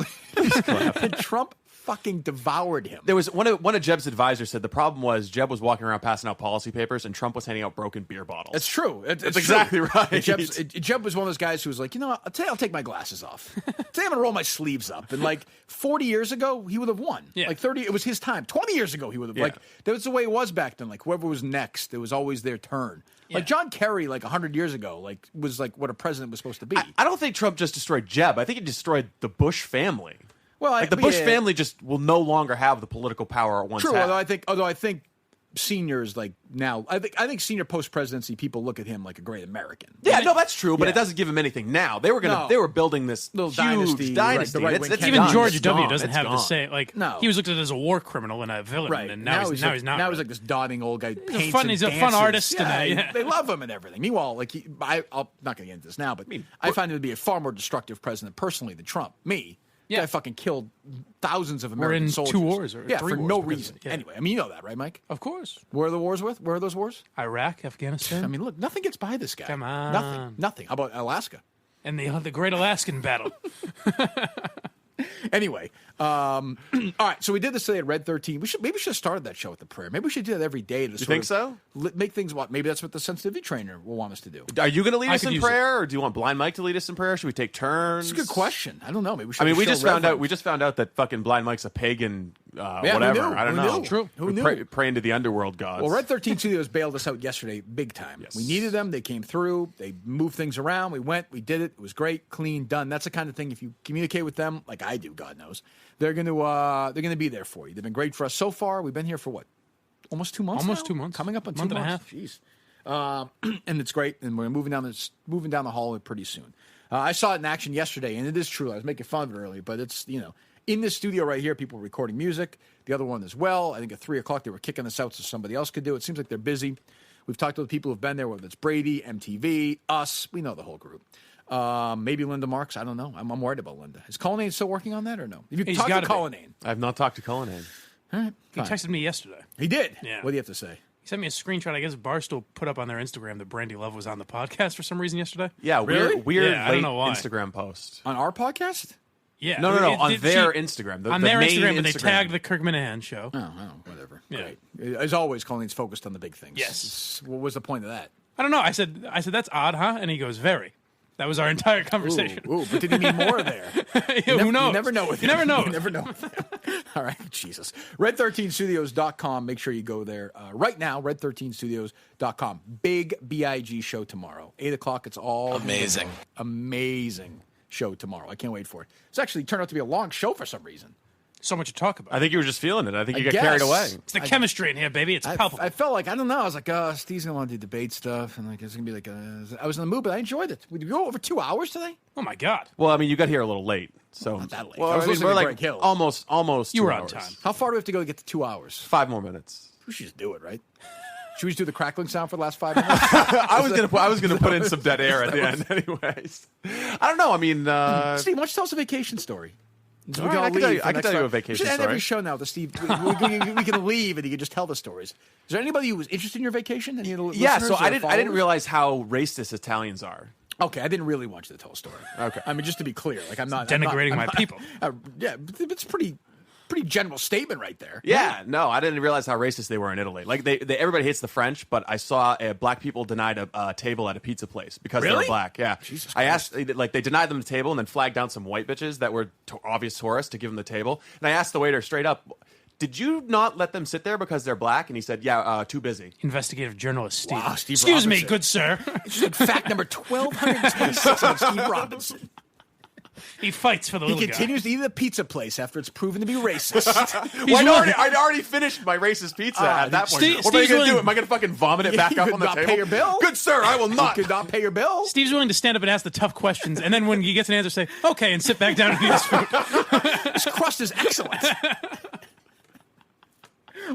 fucking devoured him. There was one of Jeb's advisors said the problem was Jeb was walking around passing out policy papers and Trump was handing out broken beer bottles. It's true. It's exactly right. Jeb was one of those guys who was like, you know what? Today I'll take my glasses off. Today I'm gonna roll my sleeves up. And like 40 years ago, he would have won. Yeah. Like 30, it was his time. 20 years ago, he would have. Like that was the way it was back then. Like whoever was next, it was always their turn. Yeah. Like John Kerry, like 100 years ago, like was like what a president was supposed to be. I don't think Trump just destroyed Jeb. I think he destroyed the Bush family. Well, like the Bush family just will no longer have the political power it once True, had. although I think seniors like now, I think senior post presidency people look at him like a great American. Yeah, no, that's true, but it doesn't give him anything now. They were building this little huge dynasty. Right, even George W. doesn't have the same. Like, he was looked at as a war criminal and a villain, and now he's not. Now he's like this dotting old guy. He's a fun artist, and they love him and everything. Meanwhile, like I'm not going to get into this now, but I find him to be a far more destructive president personally than Trump. Yeah, I fucking killed thousands of American soldiers. We're in 2 wars or 3 for wars no reason. Yeah. Anyway, I mean, you know that, right, Mike? Of course. Where are the wars with? Where are those wars? Iraq, Afghanistan. I mean, look, nothing gets by this guy. Come on. Nothing. How about Alaska? And the Great Alaskan Battle. Anyway, all right. So we did this today at Red 13. Maybe we should have started that show with the prayer. Maybe we should do that every day. To think so? Make things. Maybe that's what the sensitivity trainer will want us to do. Are you going to lead us in prayer, or do you want Blind Mike to lead us in prayer? Should we take turns? It's a good question. I don't know. Maybe we should. I mean, we just found out that fucking Blind Mike's a pagan. Whatever. I don't know. True. Who knew? Praying to the underworld gods. Well, Red 13 Studios bailed us out yesterday, big time. Yes. We needed them. They came through. They moved things around. We went. We did it. It was great, clean, done. That's the kind of thing. If you communicate with them, like I do, God knows, they're going to be there for you. They've been great for us so far. We've been here for what? Almost 2 months. Almost 2 months. Coming up on 2 months. Month and a half. Jeez. And it's great. And we're moving down the hall pretty soon. I saw it in action yesterday, and it is true. I was making fun of it earlier, but it's in this studio right here, people were recording music. The other one as well. I think at 3:00 they were kicking us out so somebody else could do it. It seems like they're busy. We've talked to the people who've been there, whether it's Brady, MTV, us. We know the whole group. Maybe Linda Marks. I don't know. I'm worried about Linda. Is Cullinane still working on that or no? Have you talked to Cullinane? I have not talked to Cullinane. All right. He texted me yesterday. He did? Yeah. What do you have to say? He sent me a screenshot. I guess Barstool put up on their Instagram that Brandy Love was on the podcast for some reason yesterday. Yeah, really? weird I don't know why. Instagram post. On our podcast? Yeah. No, on their Instagram. On their Instagram, but they tagged the Kirk Minihane show. Oh, whatever. Yeah. Great. As always, Colleen's focused on the big things. Yes. What was the point of that? I don't know. I said that's odd, huh? And he goes, very. That was our entire conversation. Ooh, but did he mean more there? Who knows? You never know with him. You never know. You never know with him. All right, Jesus. Red13studios.com. Make sure you go there right now, red13studios.com. Big BIG show tomorrow. 8:00. It's all amazing show tomorrow. I can't wait for it. It's actually turned out to be a long show for some reason. So much to talk about. I think you were just feeling it. I think you got carried away. It's the chemistry in here, baby. It's palpable. I felt like, I don't know. I was like, Steve's going to want to do debate stuff. And like, it's going to be like, I was in the mood, but I enjoyed it. Did we go over 2 hours today? Oh, my God. Well, I mean, you got here a little late. So not that late. Well, I was listening to like Greg Hill. Almost. You 2 were hours. on time. How far do we have to go to get to 2 hours? 5 more minutes. We should just do it, right? Should we just do the crackling sound for the last 5 minutes? I was gonna put in some dead air at the end, anyways. I don't know. I mean, Steve, why don't you tell us a vacation story? So right, I can tell you a vacation story. We should end every show now with Steve. We can leave and he can just tell the stories. Is there anybody who was interested in your vacation? Yeah, so I didn't realize how racist Italians are. Okay, I didn't really want you to tell a story. Okay, I mean, just to be clear, like I'm not denigrating my people. Yeah, it's pretty general statement right there. Yeah, no, I didn't realize how racist they were in Italy. Like everybody hates the French, but I saw black people denied a table at a pizza place because they were black. Yeah, Jesus I Christ. asked, like they denied them the table and then flagged down some white bitches that were obvious tourists to give them the table. And I asked the waiter straight up, "Did you not let them sit there because they're black?" And he said, "Yeah, too busy." Investigative journalist Steve. Wow, Steve Excuse Robinson. me, good sir. It's just like fact number 1226 on Steve Robinson. He fights for the little guy. He continues to eat at a pizza place after it's proven to be racist. I'd already finished my racist pizza at that point. What am I going to do? Am I going to fucking vomit it back up on the table? Pay your bill? Good sir, I will not. You could not pay your bill? Steve's willing to stand up and ask the tough questions, and then when he gets an answer, say, okay, and sit back down and eat his food. This crust is excellent.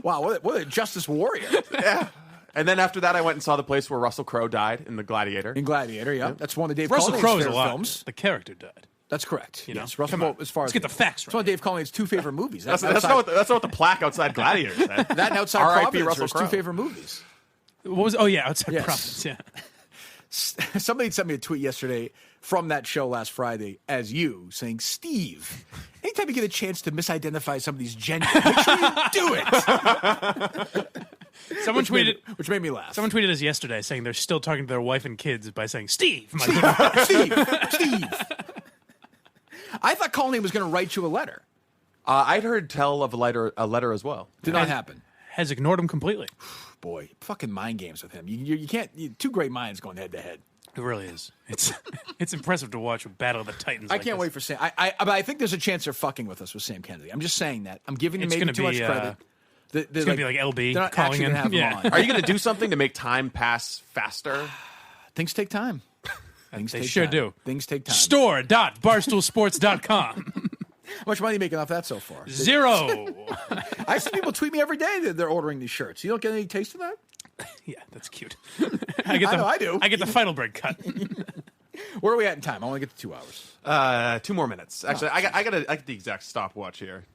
Wow, what a justice warrior. Yeah. And then after that, I went and saw the place where Russell Crowe died in the Gladiator. In Gladiator, yeah. That's one of Dave Russell Crowe's favorite films. The character died. That's correct. Yes, Russell Crowe, as far let's get the facts right. It's one of Dave Collins' 2 favorite movies. That's not what the plaque outside Gladiator said. That and Outside Providence are his 2 favorite movies. What was? Oh yeah, Outside Providence. Yeah. Somebody sent me a tweet yesterday from that show last Friday as you saying, Steve, anytime you get a chance to misidentify some of these genders, make sure you do it. Someone tweeted, which made me laugh. Someone tweeted us yesterday saying they're still talking to their wife and kids by saying, Steve, my good Steve. I thought Colleen was going to write you a letter. I'd heard tell of a letter as well. Did not happen. Has ignored him completely. Boy, fucking mind games with him. You can't. 2 great minds going head to head. It really is. It's impressive to watch a Battle of the Titans. I can't wait for Sam. But I think there's a chance they're fucking with us with Sam Kennedy. I'm just saying that. I'm giving him maybe too much credit. It's going to be like LB calling in. Have him on. Are you going to do something to make time pass faster? Things take time. They sure do. Things take time. Store.barstoolsports.com. How much money are you making off that so far? 0. I see people tweet me every day that they're ordering these shirts. You don't get any taste of that? Yeah, that's cute. I do. I get the Feidelberg cut. Where are we at in time? I want to get to 2 hours. 2 more minutes. Actually, I got the exact stopwatch here.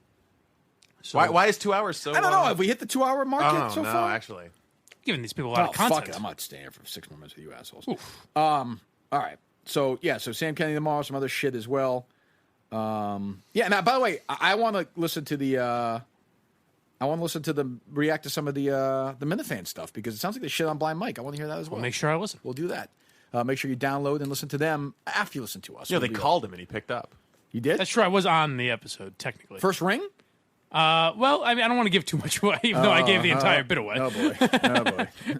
So, why is 2 hours so? I don't know. Have we hit the 2 hour mark yet so far? No, actually. Giving these people a lot of content. Fuck it. I'm not staying here for 6 more minutes with you assholes. All right. So Sam Kennedy tomorrow, some other shit as well. Now, by the way, I want to listen to the react to some of the Minihane stuff because it sounds like they shit on Blind Mike. I want to hear that as well. We'll make sure I listen. We'll do that. Make sure you download and listen to them after you listen to us. They called him and he picked up. You did? That's true. I was on the episode technically. First ring? Well, I mean, I don't want to give too much away, even though I gave the entire bit away. Oh boy.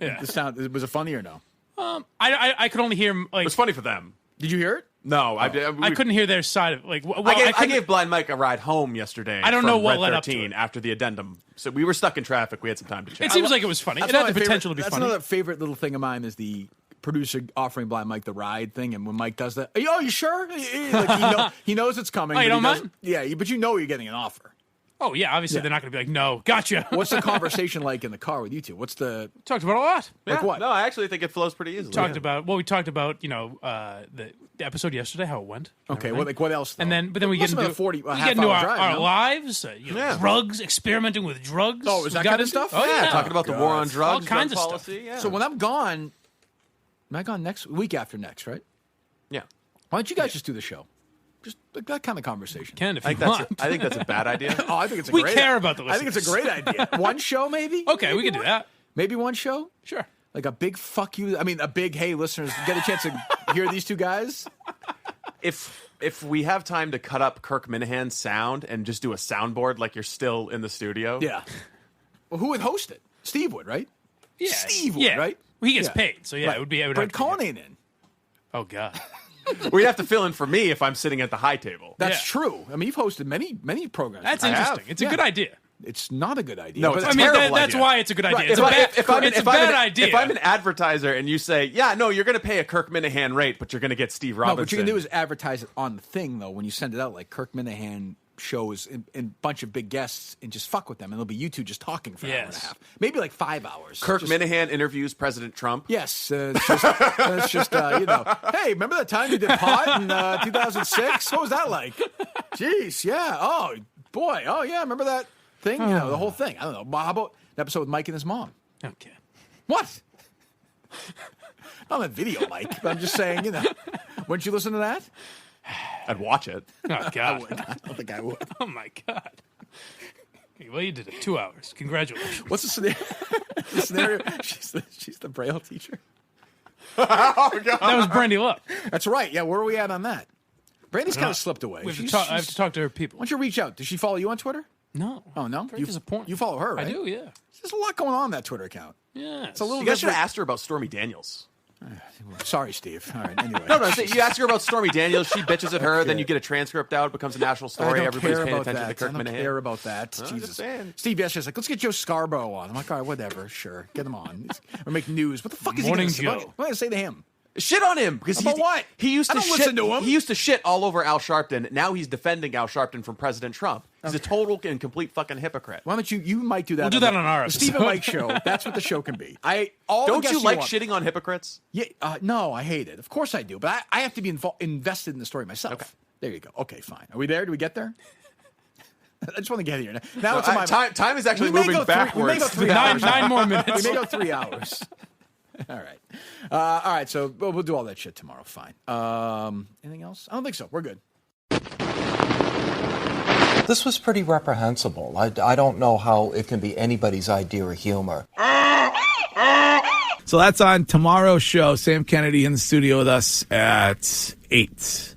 Yeah. Was it funny or no? I could only hear it was funny for them. Did you hear it? No, I couldn't hear their side of it. I gave Blind Mike a ride home yesterday. I don't know what Red led 13 up to it. After the addendum. So we were stuck in traffic. We had some time to chat. It seems like it was funny. It had the potential to be funny. That's another favorite little thing of mine is the producer offering Blind Mike the ride thing, and when Mike does that, oh, you sure? He knows it's coming. Oh, you don't mind? Yeah, but you know you're getting an offer. Oh, yeah, obviously they're not going to be like, no, gotcha. What's the conversation like in the car with you two? Talked about a lot. Like what? No, I actually think it flows pretty easily. We talked about the episode yesterday, how it went. Okay, what else? Though? But then we get into our lives, drugs, experimenting with drugs. Oh, is that kind of stuff? Oh, yeah. Talking about the war on drugs, all kinds drug of policy. stuff. Yeah. So when I'm gone, am I gone week after next, right? Yeah. Why don't you guys just do the show? Just like that kind of conversation. If you want. I think that's a bad idea. Oh, I think it's we care about the listeners. I think it's a great idea. One show, maybe? Okay, we can do that. Maybe one show? Sure. Like a big fuck you. I mean, a big, hey, listeners, get a chance to hear these two guys? If we have time to cut up Kirk Minihane's sound and just do a soundboard like you're still in the studio. Yeah. Well, who would host it? Steve would, right? Yeah. Steve would, right? Well, he gets paid, so yeah, right. it would be. Brent Cohen ain't in. Oh, God. We'd have to fill in for me if I'm sitting at the high table. That's true. I mean, you've hosted many programs. That's interesting. It's a good idea. It's not a good idea. No, it's a terrible idea. That's why it's a good idea. Right. It's a bad idea. If I'm an advertiser and you say, yeah, no, you're going to pay a Kirk Minihane rate, but you're going to get Steve Robinson. No, what you can do is advertise it on the thing, though, when you send it out, like Kirk Minihane shows and a bunch of big guests and just fuck with them. And it'll be you two just talking for an hour and a half. Maybe like 5 hours. Kirk Minihane interviews President Trump. Yes. It's just hey, remember that time you did pot in 2006? What was that like? Jeez, yeah. Oh, boy. Oh, yeah, remember that thing? The whole thing. I don't know. How about an episode with Mike and his mom? Okay. What? Not that video, Mike. But I'm just saying, wouldn't you listen to that? I'd watch it. Oh, God. I would. I don't think I would. Oh, my God. Well, you did it. 2 hours. Congratulations. What's the scenario? She's the Braille teacher. Oh, God. That was Brandy Love. That's right. Yeah, where are we at on that? Brandy's kind of slipped away. I have to talk to her people. Why don't you reach out? Does she follow you on Twitter? No. Oh, no? Very disappointing. You follow her, right? I do, yeah. There's a lot going on that Twitter account. Yeah. It's a little. You guys should have asked her about Stormy Daniels. Sorry, Steve. All right, anyway. No, you ask her about Stormy Daniels, she bitches at her, then you get a transcript out, it becomes a national story, everybody's paying attention to Kirk Minihane. I don't care about that. Jesus. Steve yesterday's like, let's get Joe Scarborough on. I'm like, all right, whatever, sure. Get him on. Or make news. What the fuck is he going to say? What am I going to say to him? Shit on him because he used to listen to him. He used to shit all over Al Sharpton. Now he's defending Al Sharpton from President Trump. He's a total and complete fucking hypocrite. Why don't you might do that? We'll do that on our episode. Steve and Mike show. That's what the show can be. Don't you like shitting on hypocrites? Yeah, no, I hate it. Of course I do, but I have to be invested in the story myself. Okay. There you go. Okay, fine. Are we there? Do we get there? I just want to get here. Now it's my time is actually moving backwards. We may go 3 hours. Nine more minutes. We may go 3 hours. All right. So we'll do all that shit tomorrow. Fine. Anything else? I don't think so. We're good. This was pretty reprehensible. I don't know how it can be anybody's idea of humor. So that's on tomorrow's show. Sam Kennedy in the studio with us at 8.